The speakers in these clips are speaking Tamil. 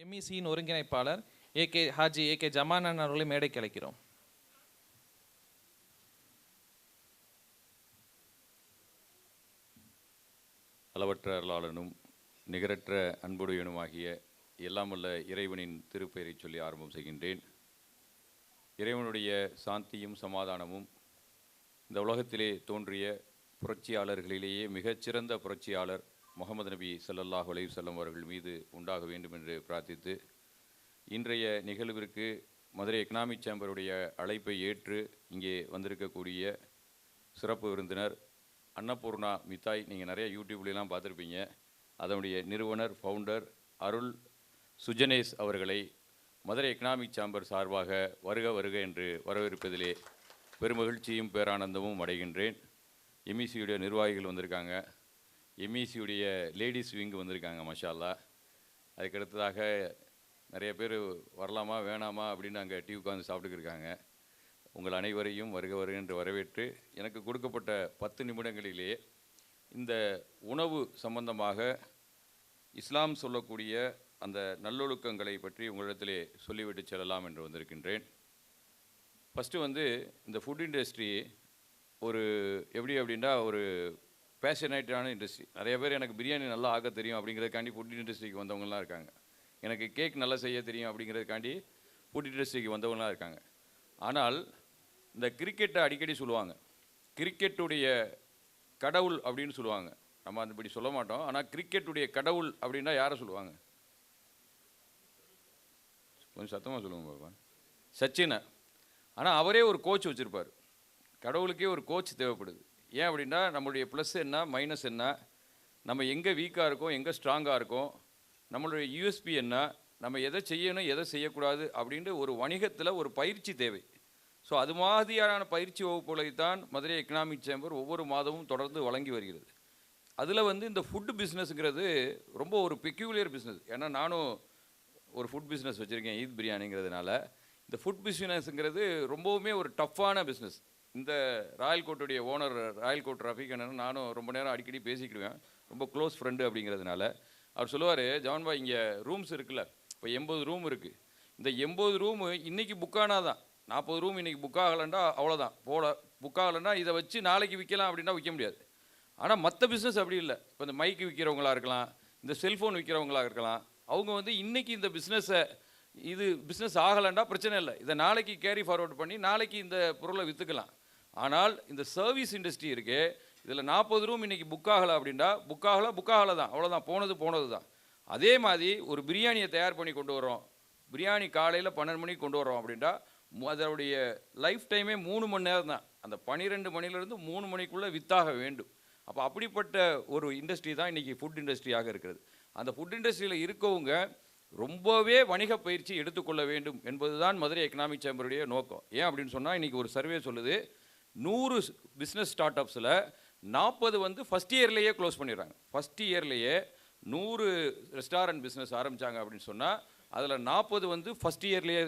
எம்இசியின் ஒருங்கிணைப்பாளர் ஹாஜி ஏ கே ஜமானன் அவர்களை மேடைக்கு அழைக்கிறோம். அளவற்ற அருளாளனும் நிகரற்ற அன்புடையனுமாகிய எல்லாமல்ல இறைவனின் திருப்பெயரை சொல்லி ஆரம்பம் செய்கின்றேன். இறைவனுடைய சாந்தியும் சமாதானமும் இந்த உலகத்திலே தோன்றிய புரட்சியாளர்களிலேயே மிகச்சிறந்த புரட்சியாளர் முகமது நபி ஸல்லல்லாஹு அலைஹி வஸல்லம் அவர்கள் மீது உண்டாக வேண்டும் என்று பிரார்த்தித்து, இன்றைய நிகழ்விற்கு மதுரை எக்கனாமிக் சேம்பருடைய அழைப்பை ஏற்று இங்கே வந்திருக்கக்கூடிய சிறப்பு விருந்தினர் அன்னபூர்ணா மித்தாய், நீங்கள் நிறைய யூடியூப்லாம் பார்த்துருப்பீங்க, அதனுடைய நிறுவனர் ஃபவுண்டர் அருள் சுஜனேஷ் அவர்களை மதுரை எக்கனாமிக் சேம்பர் சார்பாக வருக வருக என்று வரவேற்பதிலே பெருமகிழ்ச்சியும் பேரானந்தமும் அடைகின்றேன். எம்இசியுடைய நிர்வாகிகள் வந்திருக்காங்க, எம்இசியுடைய லேடிஸ் விங்கு வந்திருக்காங்க, மாஷா அல்லாஹ். அதுக்கடுத்ததாக நிறைய பேர் வரலாமா வேணாமா அப்படின்னு அங்கே டீ உட்காந்து சாப்பிட்டுக்கிருக்காங்க. உங்கள் அனைவரையும் வருக வருக என்று வரவேற்று, எனக்கு கொடுக்கப்பட்ட 10 நிமிடங்களிலே இந்த உணவு சம்பந்தமாக இஸ்லாம் சொல்லக்கூடிய அந்த நல்லொழுக்கங்களை பற்றி உங்களிடத்திலே சொல்லிவிட்டு செல்லலாம் என்று வந்திருக்கின்றேன். ஃபஸ்ட்டு இந்த ஃபுட் இண்டஸ்ட்ரி ஒரு எப்படி அப்படின்னா ஒரு பேஷனேட்டான இண்டஸ்ட்ரி. நிறைய பேர் எனக்கு பிரியாணி நல்லா ஆக்க தெரியும் அப்படிங்கிறதுக்காண்டி ஃபுட் இண்டஸ்ட்ரிக்கு வந்தவங்கலாம் இருக்காங்க. எனக்கு கேக் நல்லா செய்ய தெரியும் அப்படிங்கிறதுக்காண்டி ஃபுட் இண்டஸ்ட்ரிக்கு வந்தவங்களாம் இருக்காங்க. ஆனால் இந்த கிரிக்கெட்டை அடிக்கடி சொல்லுவாங்க, கிரிக்கெட்டுடைய கடவுள் அப்படின்னு சொல்லுவாங்க. நம்ம இப்படி சொல்ல மாட்டோம், ஆனால் கிரிக்கெட்டுடைய கடவுள் அப்படின்னா யாரை சொல்லுவாங்க? கொஞ்சம் சத்தமாக சொல்லுங்க பாப்பா. சச்சினை. ஆனால் அவரே ஒரு கோச் வச்சுருப்பார். கடவுளுக்கே ஒரு கோச் தேவைப்படுது. ஏன் அப்படின்னா நம்மளுடைய ப்ளஸ் என்ன மைனஸ் என்ன, நம்ம எங்கே வீக்காக இருக்கோம் எங்கே ஸ்ட்ராங்காக இருக்கோம், நம்மளுடைய யூஎஸ்பி என்ன, நம்ம எதை செய்யணும் எதை செய்யக்கூடாது அப்படின்ட்டு ஒரு வணிகத்தில் ஒரு பயிற்சி தேவை. ஸோ அது மாதிரியான பயிற்சி வகுப்புகளை தான் மதுரை எக்கனாமிக் சேம்பர் ஒவ்வொரு மாதமும் தொடர்ந்து வழங்கி வருகிறது. அதில் இந்த ஃபுட்டு பிஸ்னஸ்ங்கிறது ரொம்ப ஒரு பெக்யூலியர் பிஸ்னஸ். ஏன்னா நானும் ஒரு ஃபுட் பிஸ்னஸ் வச்சுருக்கேன், ஈத் பிரியாணிங்கிறதுனால. இந்த ஃபுட் பிஸ்னஸ்ங்கிறது ரொம்பவுமே ஒரு டஃப்பான பிஸ்னஸ். இந்த ராயல் கோட்டுடைய ஓனர் ராயல் கோட் ரஃபீக் அண்ணன் நானும் ரொம்ப நேரம் அடிக்கடி பேசிக்கிடுவேன், ரொம்ப க்ளோஸ் ஃப்ரெண்டு அப்படிங்கிறதுனால. அவர் சொல்லுவார், ஜவான்பா இங்கே ரூம்ஸ் இருக்குல்ல, இப்போ 80 ரூம் இருக்குது, இந்த 80 ரூமு இன்றைக்கி புக்கானா தான், 40 ரூம் இன்றைக்கி புக் ஆகலைன்னா அவ்வளோதான், புக் ஆகலைன்னா இதை வச்சு நாளைக்கு விற்கலாம் அப்படின்னா விற்க முடியாது. ஆனால் மற்ற பிஸ்னஸ் அப்படி இல்லை. இப்போ இந்த மைக்கு விற்கிறவங்களா இருக்கலாம், இந்த செல்ஃபோன் விற்கிறவங்களா இருக்கலாம், அவங்க இன்றைக்கி இந்த பிஸ்னஸை இது பிஸ்னஸ் ஆகலைன்னா பிரச்சனை இல்லை, இதை நாளைக்கு கேரி ஃபார்வர்ட் பண்ணி நாளைக்கு இந்த பொருளை விற்றுக்கலாம். ஆனால் இந்த சர்வீஸ் இண்டஸ்ட்ரி இருக்கே, இதில் 40 ரூம் இன்றைக்கி புக் ஆகலை அப்படின்னா புக் ஆகலை தான், அவ்வளோதான், போனது தான். அதே மாதிரி ஒரு பிரியாணியை தயார் பண்ணி கொண்டு வரோம், பிரியாணி காலையில் 12 மணிக்கு கொண்டு வரோம் அப்படின்னா அதனுடைய லைஃப் டைமே 3 மணி நேரம் தான். அந்த 12 மணிலேருந்து 3 மணிக்குள்ளே வித்தாக வேண்டும். அப்போ அப்படிப்பட்ட ஒரு இண்டஸ்ட்ரி தான் இன்றைக்கி ஃபுட் இண்டஸ்ட்ரியாக இருக்கிறது. அந்த ஃபுட் இண்டஸ்ட்ரியில் இருக்கவங்க ரொம்பவே வணிக பயிற்சி எடுத்துக்கொள்ள வேண்டும் என்பது தான் மதுரை எக்கனாமிக் சேம்பருடைய நோக்கம். ஏன் அப்படின்னு சொன்னால் இன்றைக்கி ஒரு சர்வே சொல்லுது, 100 பிஸ்னஸ் ஸ்டார்ட் அப்ஸில் 40 ஃபஸ்ட் இயர்லேயே க்ளோஸ் பண்ணிடுறாங்க. ஃபஸ்ட் இயர்லேயே 100 ரெஸ்டாரண்ட் பிஸ்னஸ் ஆரம்பித்தாங்க அப்படின்னு சொன்னால் அதில் 40 ஃபஸ்ட் இயர்லேயே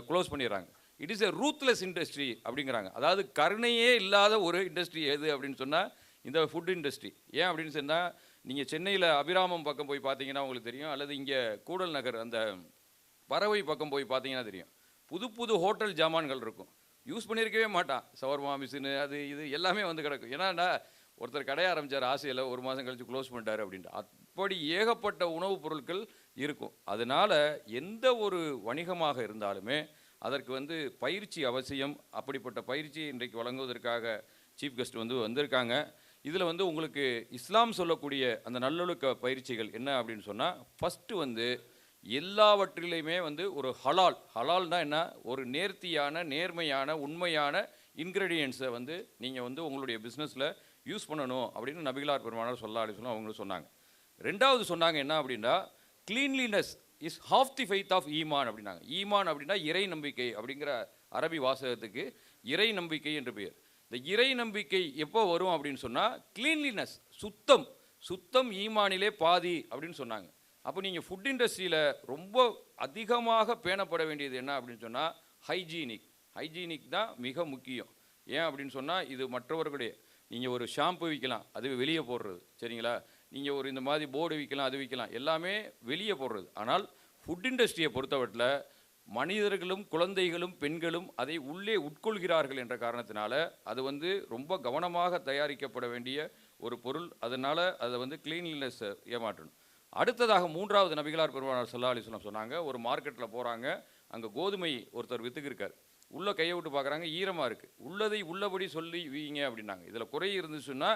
க்ளோஸ் பண்ணிடுறாங்க. It is a ruthless industry அப்படிங்கிறாங்க. அதாவது கருணையே இல்லாத ஒரு இண்டஸ்ட்ரி எது அப்படின்னு சொன்னால் இந்த ஃபுட் இண்டஸ்ட்ரி. ஏன் அப்படின்னு சொன்னால் நீங்கள் சென்னையில் அபிராமம் பக்கம் போய் பார்த்தீங்கன்னா உங்களுக்கு தெரியும், அல்லது இங்கே கூடல் நகர் அந்த பறவை பக்கம் போய் பார்த்தீங்கன்னா தெரியும், புது ஹோட்டல் ஜாமான்கள் இருக்கும், யூஸ் பண்ணியிருக்கவே மாட்டான். சவர்மா மிஷினு அது இது எல்லாமே கிடக்கும். ஏன்னா ஒருத்தர் கடையை ஆரம்பித்தார் ஆசையில், 1 மாதம் கழித்து க்ளோஸ் பண்ணிட்டார் அப்படின்ட்டு. அப்படி ஏகப்பட்ட உணவுப் பொருட்கள் இருக்கும். அதனால் எந்த ஒரு வணிகமாக இருந்தாலுமே அதற்கு பயிற்சி அவசியம். அப்படிப்பட்ட பயிற்சியை இன்றைக்கு வழங்குவதற்காக சீஃப் கெஸ்ட் வந்திருக்காங்க. இதில் உங்களுக்கு இஸ்லாம் சொல்லக்கூடிய அந்த நல்லொழுக்க பயிற்சிகள் என்ன அப்படின்னு சொன்னால், ஃபஸ்ட்டு எல்லாவற்றிலையுமே ஒரு ஹலால்னால் என்ன, ஒரு நேர்த்தியான நேர்மையான உண்மையான இன்க்ரெடியன்ஸை நீங்கள் உங்களுடைய பிஸ்னஸில் யூஸ் பண்ணணும் அப்படின்னு நபிகளார் பெருமானார் ஸல்லல்லாஹு அலைஹி வஸல்லம் அவங்க சொன்னாங்க. 2வது சொன்னாங்க என்ன அப்படின்னா, cleanliness is half the faith of ஈமான் அப்படின்னாங்க. ஈமான் அப்படின்னா இறை நம்பிக்கை அப்படிங்கிற அரபி வாசகத்துக்கு இறை நம்பிக்கை என்று பெயர். இந்த இறை நம்பிக்கை எப்போ வரும் அப்படின்னு சொன்னால் க்ளீன்லினஸ், சுத்தம் ஈமானிலே பாதி அப்படின்னு சொன்னாங்க. அப்போ நீங்கள் ஃபுட் இண்டஸ்ட்ரியில் ரொம்ப அதிகமாக பேணப்பட வேண்டியது என்ன அப்படின்னு சொன்னால் ஹைஜீனிக் தான் மிக முக்கியம். ஏன் அப்படின்னு சொன்னால் இது மற்றவர்களுடைய, நீங்கள் ஒரு ஷாம்பு விற்கலாம், அது வெளியே போடுறது, சரிங்களா, நீங்கள் ஒரு இந்த மாதிரி போர்டு விற்கலாம், அது விற்கலாம், எல்லாமே வெளியே போடுறது. ஆனால் ஃபுட் இண்டஸ்ட்ரியை பொறுத்தவரையில் மனிதர்களும் குழந்தைகளும் பெண்களும் அதை உள்ளே உட்கொள்கிறார்கள் என்ற காரணத்தினால அது வந்து ரொம்ப கவனமாக தயாரிக்கப்பட வேண்டிய ஒரு பொருள். அதனால் அதை வந்து கிளீன்லினஸ் ஏமாற்றணும். அடுத்ததாக மூன்றாவது நபிகளார் பெருமானார் ஸல்லல்லாஹு அலைஹி வஸல்லம் சொன்னாங்க, ஒரு மார்க்கெட்டில் போகிறாங்க, அங்கே கோதுமை ஒருத்தர் விற்றுக்கிருக்கார். உள்ளே கையை விட்டு பார்க்குறாங்க, ஈரமாக இருக்குது. உள்ளதை உள்ளபடி சொல்லி வீங்க அப்படின்னாங்க. இதில் குறை இருந்துச்சுன்னா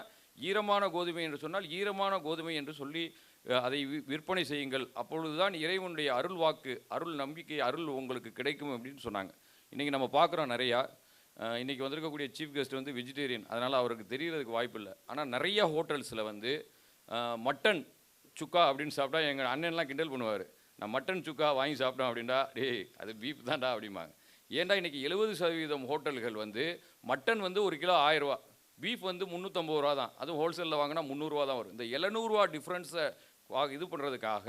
ஈரமான கோதுமை என்று சொன்னால் ஈரமான கோதுமை என்று சொல்லி அதை விற்பனை செய்யுங்கள். அப்பொழுதுதான் இறைவனுடைய அருள் வாக்கு, அருள் நம்பிக்கை, அருள் உங்களுக்கு கிடைக்கும் அப்படின்னு சொன்னாங்க. இன்றைக்கி நம்ம பார்க்குறோம் நிறையா. இன்றைக்கி வந்திருக்கக்கூடிய சீஃப் கெஸ்ட் வந்து வெஜிடேரியன், அதனால் அவருக்கு தெரியறதுக்கு வாய்ப்பு இல்லை. ஆனால் நிறைய ஹோட்டல்ஸில் வந்து மட்டன் சுக்கா அப்படின்னு சாப்பிட்டா எங்கள் அண்ணன்லாம் கிண்டல் பண்ணுவார். நான் மட்டன் சுக்கா வாங்கி சாப்பிட்டோம் அப்படின்டா, டேய் அது பீஃப் தான்டா அப்படிம்பாங்க. ஏன்டா இன்றைக்கி 70% ஹோட்டல்கள் வந்து மட்டன் வந்து ஒரு கிலோ 1000 ரூபா, பீஃப் வந்து 350 ரூபா தான். அதுவும் ஹோல்சேலில் வாங்கினா 300 ரூபா தான் வரும். இந்த 700 ரூபா டிஃப்ரென்ஸை இது பண்ணுறதுக்காக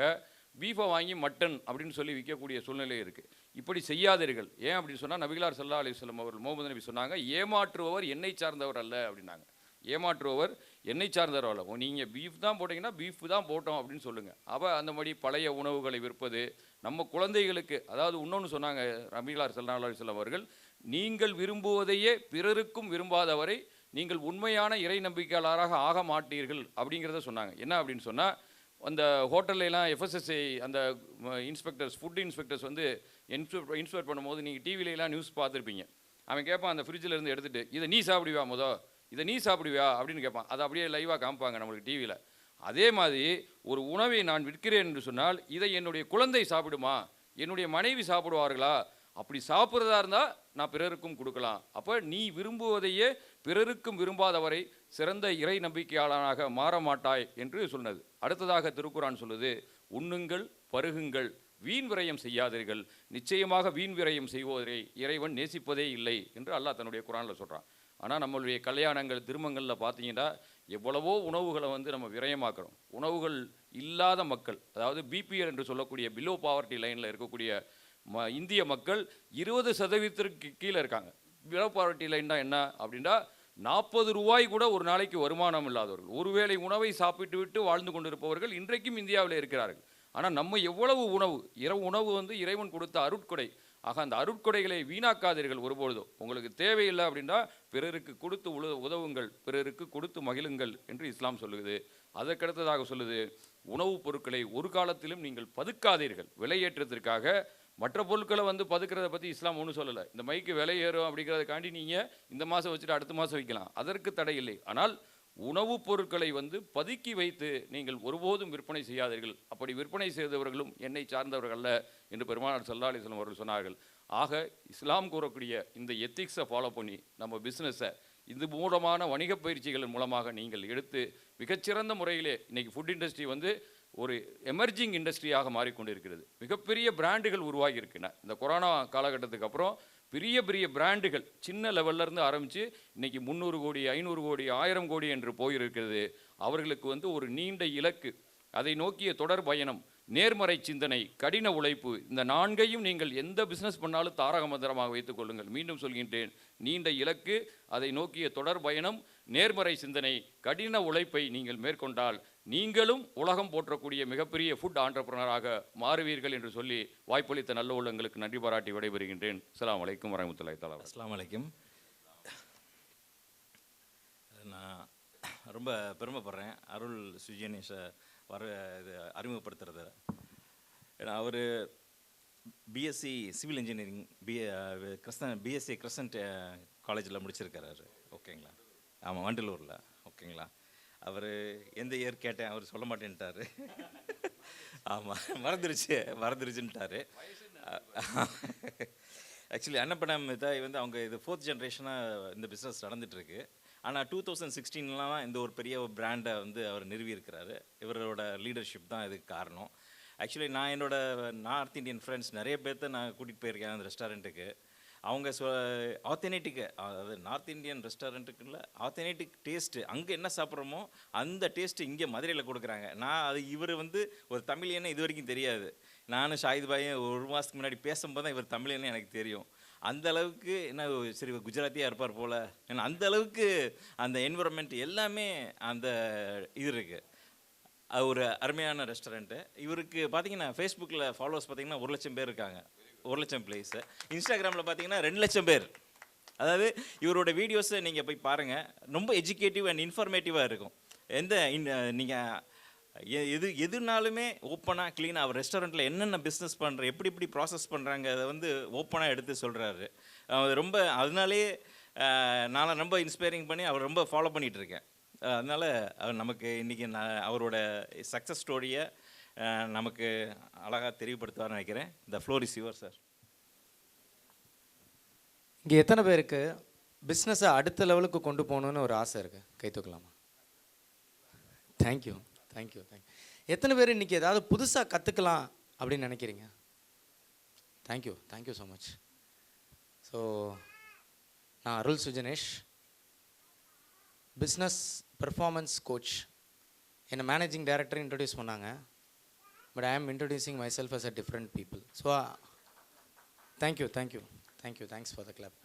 பீஃபை வாங்கி மட்டன் அப்படின்னு சொல்லி விற்கக்கூடிய சூழ்நிலை இருக்குது. இப்படி செய்யாதீர்கள். ஏன் அப்படின்னு சொன்னால் நபிகளார் ஸல்லல்லாஹு அலைஹி வஸல்லம் அவர்கள் முஹம்மது நபி சொன்னாங்க, ஏமாற்றுபவர் என்னை சார்ந்தவர் அல்ல அப்படின்னாங்க. ஏமாற்றுபவர் என்னை சார்ந்தவர் அல்ல. நீங்கள் பீஃப் தான் போட்டிங்கன்னா பீஃப் தான் போட்டோம் அப்படின்னு சொல்லுங்கள். அந்த மாதிரி பழைய உணவுகளை விற்பது நம்ம குழந்தைகளுக்கு, அதாவது இன்னொன்று சொன்னாங்க நபிகளார் ஸல்லல்லாஹு அலைஹி வஸல்லம் அவர்கள், நீங்கள் விரும்புவதையே பிறருக்கும் விரும்பாதவரை நீங்கள் உண்மையான இறை நம்பிக்கையாளராக ஆக மாட்டீர்கள் அப்படிங்கிறத சொன்னாங்க. என்ன அப்படின்னு சொன்னால், அந்த ஹோட்டல்லாம் எஃப்எஸ்எஸ்ஐ அந்த இன்ஸ்பெக்டர்ஸ், ஃபுட் இன்ஸ்பெக்டர்ஸ் வந்து இன்ஸ்பெக்ட் பண்ணும்போது நீங்கள் டிவிலெலாம் நியூஸ் பார்த்துருப்பீங்க. அவன் கேட்பான், அந்த ஃப்ரிட்ஜில் இருந்து எடுத்துகிட்டு, இதை நீ சாப்பிடுவியா இதை நீ சாப்பிடுவியா அப்படின்னு கேட்பான். அதை அப்படியே லைவாக காமிப்பாங்க நம்மளுக்கு டிவியில். அதே மாதிரி ஒரு உணவை நான் விற்கிறேன் என்று சொன்னால், இதை என்னுடைய குழந்தை சாப்பிடுமா, என்னுடைய மனைவி சாப்பிடுவார்களா, அப்படி சாப்பிட்றதா இருந்தால் நான் பிறருக்கும் கொடுக்கலாம். அப்போ நீ விரும்புவதையே பிறருக்கும் விரும்பாதவரை சிறந்த இறை நம்பிக்கையாளனாக மாற மாட்டாய் என்று சொன்னது. அடுத்ததாக திருக்குரான் சொல்லுது, உண்ணுங்கள் பருகுங்கள், வீண் விரயம் செய்யாதீர்கள், நிச்சயமாக வீண் விரயம் செய்வதை இறைவன் நேசிப்பதே இல்லை என்று அல்லாஹ் தன்னுடைய குரானில் சொல்கிறான். ஆனால் நம்மளுடைய கல்யாணங்கள் திருமங்களில் பார்த்தீங்கன்னா எவ்வளவோ உணவுகளை வந்து நம்ம விரயமாக்குறோம். உணவுகள் இல்லாத மக்கள், அதாவது பிபிஎல் என்று சொல்லக்கூடிய பிலோ பாவர்ட்டி லைனில் இருக்கக்கூடிய இந்திய மக்கள் 20% கீழே இருக்காங்க. பிலோ பாவர்ட்டி லைன் தான் என்ன அப்படின்னா, 40 ரூபாய் கூட ஒரு நாளைக்கு வருமானம் இல்லாதவர்கள், ஒருவேளை உணவை சாப்பிட்டு விட்டு வாழ்ந்து கொண்டிருப்பவர்கள் இன்றைக்கும் இந்தியாவில் இருக்கிறார்கள். ஆனால் நம்ம எவ்வளவு உணவு, உணவு வந்து இறைவன் கொடுத்த அருட்கொடை. ஆக அந்த அருட்கொடைகளை வீணாக்காதீர்கள் ஒருபொழுதும். உங்களுக்கு தேவையில்லை அப்படின்னா பிறருக்கு கொடுத்து உதவுங்கள், பிறருக்கு கொடுத்து மகிழுங்கள் என்று இஸ்லாம் சொல்லுது. அதற்கடுத்ததாக சொல்லுது, உணவுப் பொருட்களை ஒரு காலத்திலும் நீங்கள் பதுக்காதீர்கள். விலையேற்றத்திற்காக மற்ற பொருட்களை வந்து பதுக்கிறத பற்றி இஸ்லாம் ஒன்றும் சொல்லலை. இந்த மைக்கு விலை ஏறும் அப்படிங்கிறதுக்காண்டி நீங்கள் இந்த மாதம் வச்சுட்டு அடுத்த மாதம் வைக்கலாம், அதற்கு தடை இல்லை. ஆனால் உணவுப் பொருட்களை வந்து பதுக்கி வைத்து நீங்கள் ஒருபோதும் விற்பனை செய்யாதீர்கள். அப்படி விற்பனை செய்தவர்களும் என்னை சார்ந்தவர்கள் அல்ல என்று பெருமானார் ஸல்லல்லாஹு அலைஹி வஸல்லம் அவர்கள் சொன்னார்கள். ஆக இஸ்லாம் கூறக்கூடிய இந்த எத்திக்ஸை ஃபாலோ பண்ணி நம்ம பிஸ்னஸை இது மூலமான வணிக பயிற்சிகளின் மூலமாக நீங்கள் எடுத்து மிகச்சிறந்த முறையிலே இன்றைக்கி ஃபுட் இண்டஸ்ட்ரி வந்து ஒரு எமர்ஜிங் இண்டஸ்ட்ரியாக மாறிக்கொண்டிருக்கிறது. மிகப்பெரிய பிராண்டுகள் உருவாகி இருக்கின்றன. இந்த கொரோனா காலகட்டத்துக்கு அப்புறம் பெரிய பெரிய பிராண்டுகள் சின்ன லெவல்லேருந்து ஆரம்பித்து இன்றைக்கி 300 கோடி 500 கோடி 1000 கோடி என்று போயிருக்கிறது. அவர்களுக்கு வந்து ஒரு நீண்ட இலக்கு, அதை நோக்கிய தொடர் பயணம், நேர்மறை சிந்தனை, கடின உழைப்பு, இந்த 4ஐயும் நீங்கள் எந்த பிஸ்னஸ் பண்ணாலும் தாரக மந்திரமாக வைத்துக் கொள்ளுங்கள். மீண்டும் சொல்கின்றேன், நீண்ட இலக்கு, அதை நோக்கிய தொடர் பயணம், நேர்மறை சிந்தனை, கடின உழைப்பை நீங்கள் மேற்கொண்டால் நீங்களும் உலகம் போற்றக்கூடிய மிகப்பெரிய ஃபுட் ஆண்டர்பிரனராக மாறுவீர்கள் என்று சொல்லி வாய்ப்பளித்த நல்ல உள்ளங்களுக்கு நன்றி பாராட்டி விடைபெறுகின்றேன். அஸ்ஸலாமு அலைக்கும் வரஹ்மத்துல்லாஹி தஆலா. அஸ்ஸலாமு அலைக்கும். நான் ரொம்ப பெருமைப்படுறேன் அருள் சுஜினேஷை இது அறிமுகப்படுத்துறது. ஏன்னா அவர் BSc civil engineering BSc Crescent காலேஜில் முடிச்சிருக்காரு. ஓகேங்களா? ஆமாம், வண்டலூரில். ஓகேங்களா? அவர் எந்த இயர் கேட்டேன், அவர் சொல்ல மாட்டேன்ட்டார். ஆமாம், மறந்துருச்சுன்ட்டார். ஆக்சுவலி அன்னப்படம் இதாய் வந்து அவங்க இது 4th ஜென்ரேஷனாக இந்த பிஸ்னஸ் நடந்துகிட்ருக்கு. ஆனால் 2016 இந்த ஒரு பெரிய பிராண்டை வந்து அவர் நிறுவியிருக்கிறாரு. இவரோட லீடர்ஷிப் தான் இதுக்கு காரணம். ஆக்சுவலி நான் என்னோட நார்த் இந்தியன் ஃப்ரெண்ட்ஸ் நிறைய பேர்த்த நான் கூட்டிகிட்டு போயிருக்கேன் அந்த ரெஸ்டாரண்ட்டுக்கு. அவங்க ஆத்தென்டிக்கு, அதாவது நார்த் இந்தியன் ரெஸ்டாரண்ட்டுக்குள்ள ஆத்தென்டிக் டேஸ்ட்டு, அங்கே என்ன சாப்பிட்றோமோ அந்த டேஸ்ட்டு இங்கே மதுரையில் கொடுக்குறாங்க. நான் அது இவர் வந்து ஒரு தமிழியன்னு இது வரைக்கும் தெரியாது. நானும் ஷாஹித் பாயும் 1 மாதத்துக்கு முன்னாடி பேசும்போது தான் இவர் தமிழியன்னு எனக்கு தெரியும். அந்த அளவுக்கு என்ன சரி குஜராத்தியாக இருப்பார் போல், ஏன்னா அந்த அளவுக்கு அந்த என்விரான்மெண்ட் எல்லாமே அந்த இது இருக்குது. ஒரு அருமையான ரெஸ்டாரண்ட்டு. இவருக்கு பார்த்தீங்கன்னா ஃபேஸ்புக்கில் ஃபாலோவர்ஸ் பார்த்தீங்கன்னா 1,00,000 பேர் இருக்காங்க. 1,00,000 ப்ளேஸு. இன்ஸ்டாகிராமில் பார்த்தீங்கன்னா 2,00,000 பேர். அதாவது இவரோட வீடியோஸை நீங்கள் போய் பாருங்கள். ரொம்ப எஜுகேட்டிவ் அண்ட் இன்ஃபர்மேட்டிவாக இருக்கும். நீங்கள் எதுனாலுமே ஓப்பனாக க்ளீனாக அவர் ரெஸ்டாரண்ட்டில் என்னென்ன பிஸ்னஸ் பண்ணுற எப்படி ப்ராசஸ் பண்ணுறாங்க அதை வந்து ஓப்பனாக எடுத்து சொல்கிறாரு. ரொம்ப அதனாலே நான் ரொம்ப இன்ஸ்பைரிங் பண்ணி அவர் ரொம்ப ஃபாலோ பண்ணிகிட்ருக்கேன். அதனால் அவர் நமக்கு இன்றைக்கி அவரோட சக்ஸஸ் ஸ்டோரியை நமக்கு அழகாக தெரியப்படுத்துவார்னு நினைக்கிறேன். The floor is your sir. இங்கே எத்தனை பேருக்கு பிஸ்னஸை அடுத்த லெவலுக்கு கொண்டு போகணுன்னு ஒரு ஆசை இருக்குது? கை தூக்கலாமா? தேங்க்யூ. எத்தனை பேர் இன்றைக்கி ஏதாவது புதுசாக கற்றுக்கலாம் அப்படின்னு நினைக்கிறீங்க? Thank you so much. ஸோ நான் Arul Sujanesh, business performance coach. என்னை மேனேஜிங் டைரக்டர் இன்ட்ரடியூஸ் பண்ணாங்க. But I am introducing myself as a different people. So thanks for the clap.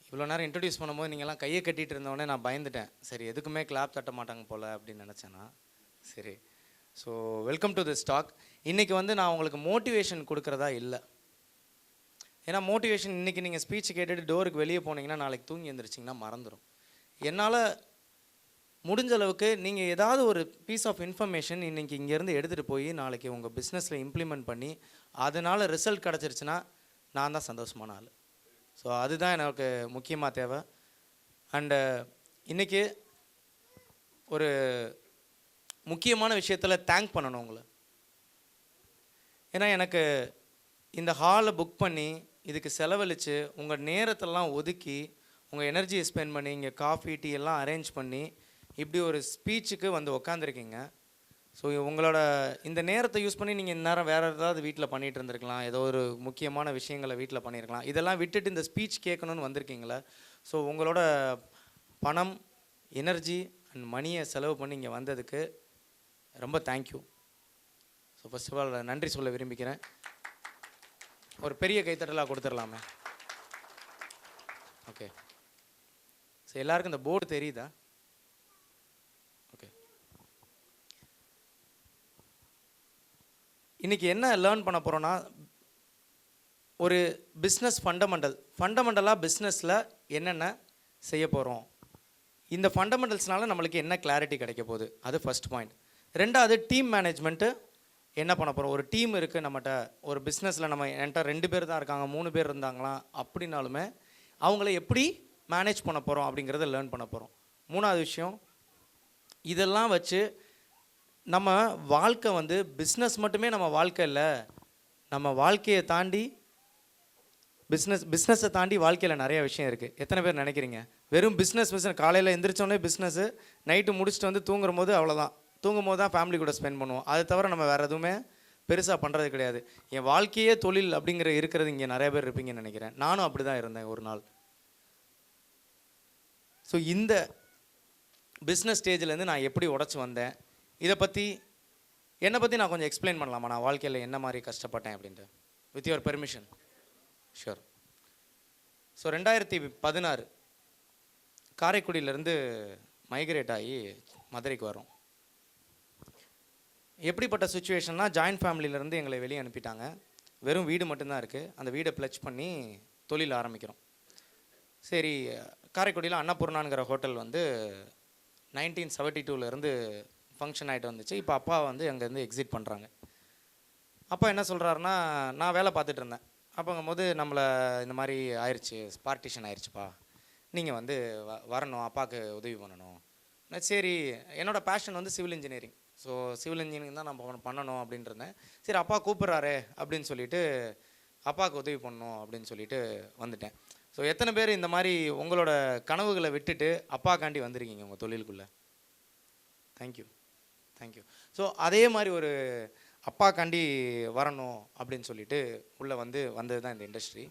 இவ்வளோ நேரம் இன்ட்ரடியூஸ் பண்ணும்போது நீங்கள்லாம் கையை கட்டிகிட்டு இருந்தோடனே நான் பயந்துட்டேன். சரி, எதுக்குமே கிளாப் தட்ட மாட்டாங்க போல் அப்படின்னு நினச்சேன்னா. சரி, so welcome to this talk. இன்றைக்கி வந்து நான் உங்களுக்கு மோட்டிவேஷன் கொடுக்குறதா இல்லை. ஏன்னா மோட்டிவேஷன் இன்றைக்கி நீங்கள் ஸ்பீச் கேட்டுட்டு டோருக்கு வெளியே போனீங்கன்னா நாளைக்கு தூங்கி எழுந்திரிச்சிங்கன்னா மறந்துடும். என்னால் முடிஞ்ச அளவுக்கு நீங்கள் ஏதாவது ஒரு பீஸ் ஆஃப் இன்ஃபர்மேஷன் இன்றைக்கி இங்கேருந்து எடுத்துகிட்டு போய் நாளைக்கு உங்கள் பிஸ்னஸில் இம்ப்ளிமெண்ட் பண்ணி அதனால் ரிசல்ட் கிடச்சிருச்சுன்னா நான் தான் சந்தோஷமான ஆள். ஸோ அதுதான் எனக்கு முக்கியமாக தேவை. அண்டு இன்றைக்கி ஒரு முக்கியமான விஷயத்தில் தேங்க் பண்ணணும் உங்களை. ஏன்னா எனக்கு இந்த ஹாலை புக் பண்ணி இதுக்கு செலவழித்து உங்கள் நேரத்தெல்லாம் ஒதுக்கி உங்கள் எனர்ஜியை ஸ்பெண்ட் பண்ணி இங்கே காஃபி டீ எல்லாம் அரேஞ்ச் பண்ணி இப்படி ஒரு ஸ்பீச்சுக்கு வந்து உக்காந்துருக்கீங்க. ஸோ உங்களோட இந்த நேரத்தை யூஸ் பண்ணி நீங்கள் இந்நேரம் வேறு ஏதாவது வீட்டில் பண்ணிகிட்டு இருந்திருக்கலாம். ஏதோ ஒரு முக்கியமான விஷயங்களை வீட்டில் பண்ணியிருக்கலாம். இதெல்லாம் விட்டுட்டு இந்த ஸ்பீச் கேட்கணுன்னு வந்திருக்கீங்களே. ஸோ உங்களோட பணம், எனர்ஜி அண்ட் மணியை செலவு பண்ணி இங்கே வந்ததுக்கு ரொம்ப thank you. So first of all நன்றி சொல்ல விரும்பிக்கிறேன். ஒரு பெரிய கைத்தட்டலாக கொடுத்துடலாமே. ஓகே. ஸோ எல்லாருக்கும் இந்த போர்டு தெரியுதா? ஓகே. இன்றைக்கி என்ன லேர்ன் பண்ண போகிறோன்னா, ஒரு பிஸ்னஸ் ஃபண்டமெண்டலாக பிஸ்னஸில் என்னென்ன செய்ய போகிறோம், இந்த ஃபண்டமெண்டல்ஸ்னால நம்மளுக்கு என்ன கிளாரிட்டி கிடைக்க போகுது, அது ஃபஸ்ட் பாயிண்ட். ரெண்டாவது டீம் மேனேஜ்மெண்ட்டு என்ன பண்ண போகிறோம். ஒரு டீம் இருக்குது நம்மகிட்ட. ஒரு பிஸ்னஸில் நம்ம என்கிட்ட 2 பேர் தான் இருக்காங்க, 3 பேர் இருந்தாங்களாம் அப்படின்னாலுமே அவங்கள எப்படி மேனேஜ் பண்ண போகிறோம் அப்படிங்கிறத லேர்ன் பண்ண போகிறோம். மூணாவது விஷயம், இதெல்லாம் வச்சு நம்ம வாழ்க்கை வந்து பிஸ்னஸ் மட்டுமே நம்ம வாழ்க்கை இல்லை. நம்ம வாழ்க்கையை தாண்டி பிஸ்னஸை தாண்டி வாழ்க்கையில் நிறைய விஷயம் இருக்குது. எத்தனை பேர் நினைக்கிறீங்க வெறும் பிஸ்னஸ் காலையில் எந்திரிச்சோடனே பிஸ்னஸ்ஸு, நைட்டு முடிச்சுட்டு வந்து தூங்குற போது அவ்வளோதான், தூங்கும் போது தான் ஃபேமிலி கூட ஸ்பெண்ட் பண்ணுவோம். அதை தவிர நம்ம வேறு எதுவுமே பெருசாக பண்ணுறது கிடையாது. என் வாழ்க்கையே தொழில் அப்படிங்கிற இருக்கிறது இங்கே நிறைய பேர் இருப்பீங்கன்னு நினைக்கிறேன். நானும் அப்படி தான் இருந்தேன் ஒரு நாள். ஸோ இந்த பிஸ்னஸ் ஸ்டேஜ்லேருந்து நான் எப்படி உடச்சி வந்தேன், என்னை பற்றி நான் கொஞ்சம் எக்ஸ்பிளைன் பண்ணலாமா? நான் வாழ்க்கையில் என்ன மாதிரி கஷ்டப்பட்டேன் அப்படின்ட்டு, with your permission. Sure. So 2016 காரைக்குடியிலேருந்து மைக்ரேட் ஆகி மதுரைக்கு வரோம். எப்படிப்பட்ட சுச்சுவேஷன்னா, ஜாயின்ட் ஃபேமிலியிலேருந்து எங்களை வெளியே அனுப்பிட்டாங்க. வெறும் வீடு மட்டும்தான் இருக்குது. அந்த வீடை பிளச் பண்ணி தொழில் ஆரம்பிக்கிறோம். சரி, காரைக்குடியில் அன்னபூர்ணாங்கிற ஹோட்டல் வந்து 1972 ஃபங்க்ஷன் ஆகிட்டு வந்துச்சு. இப்போ அப்பா வந்து அங்கேருந்து எக்ஸிட் பண்ணுறாங்க. அப்பா என்ன சொல்கிறாருன்னா, நான் வேலை பார்த்துட்டு இருந்தேன். அப்போங்கும்போது நம்மளை இந்த மாதிரி ஆயிடுச்சு, பார்ட்டிஷன் ஆயிடுச்சுப்பா, நீங்கள் வந்து வரணும், அப்பாவுக்கு உதவி பண்ணணும். சரி, என்னோடய பேஷன் வந்து civil engineering. So civil engineering தான் நம்ம பண்ணணும் அப்படின்ட்டு இருந்தேன். சரி, அப்பா கூப்பிட்றாரு அப்படின்னு சொல்லிட்டு அப்பாவுக்கு உதவி பண்ணணும் அப்படின்னு சொல்லிட்டு வந்துட்டேன். ஸோ எத்தனை பேர் இந்த மாதிரி உங்களோட கனவுகளை விட்டுட்டு அப்பாக்காண்டி வந்திருக்கீங்க உங்கள் தொழிலுக்குள்ளே? தேங்க்யூ. ஸோ அதே மாதிரி ஒரு அப்பாக்காண்டி வரணும் அப்படின்னு சொல்லிட்டு உள்ளே வந்தது தான் இந்த இண்டஸ்ட்ரி.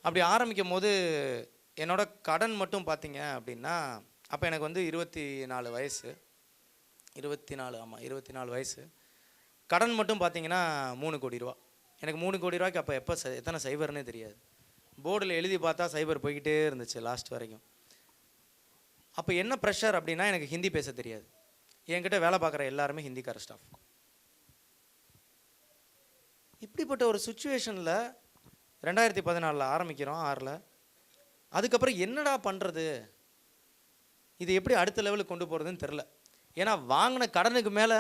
அப்படி ஆரம்பிக்கும் போது என்னோட கடன் மட்டும் பார்த்தீங்க அப்படின்னா, அப்போ எனக்கு வந்து 24 வயசு. 24 வயசு. கடன் மட்டும் பார்த்தீங்கன்னா 3 கோடி ரூபா. எனக்கு 3 கோடி ரூபாய்க்கு அப்போ எத்தனை சைபர்னே தெரியாது. போர்டில் எழுதி பார்த்தா சைபர் போய்கிட்டே இருந்துச்சு லாஸ்ட் வரைக்கும். அப்போ என்ன ப்ரெஷர் அப்படின்னா, எனக்கு ஹிந்தி பேச தெரியாது. என்கிட்ட வேலை பார்க்குற எல்லாருமே ஹிந்திக்கார ஸ்டாஃப். இப்படிப்பட்ட ஒரு சுச்சுவேஷனில் 2014 ஆரம்பிக்கிறோம் 6ல். அதுக்கப்புறம் என்னடா பண்ணுறது, இது எப்படி அடுத்த லெவலுக்கு கொண்டு போகிறதுன்னு தெரில. ஏன்னா வாங்கின கடனுக்கு மேலே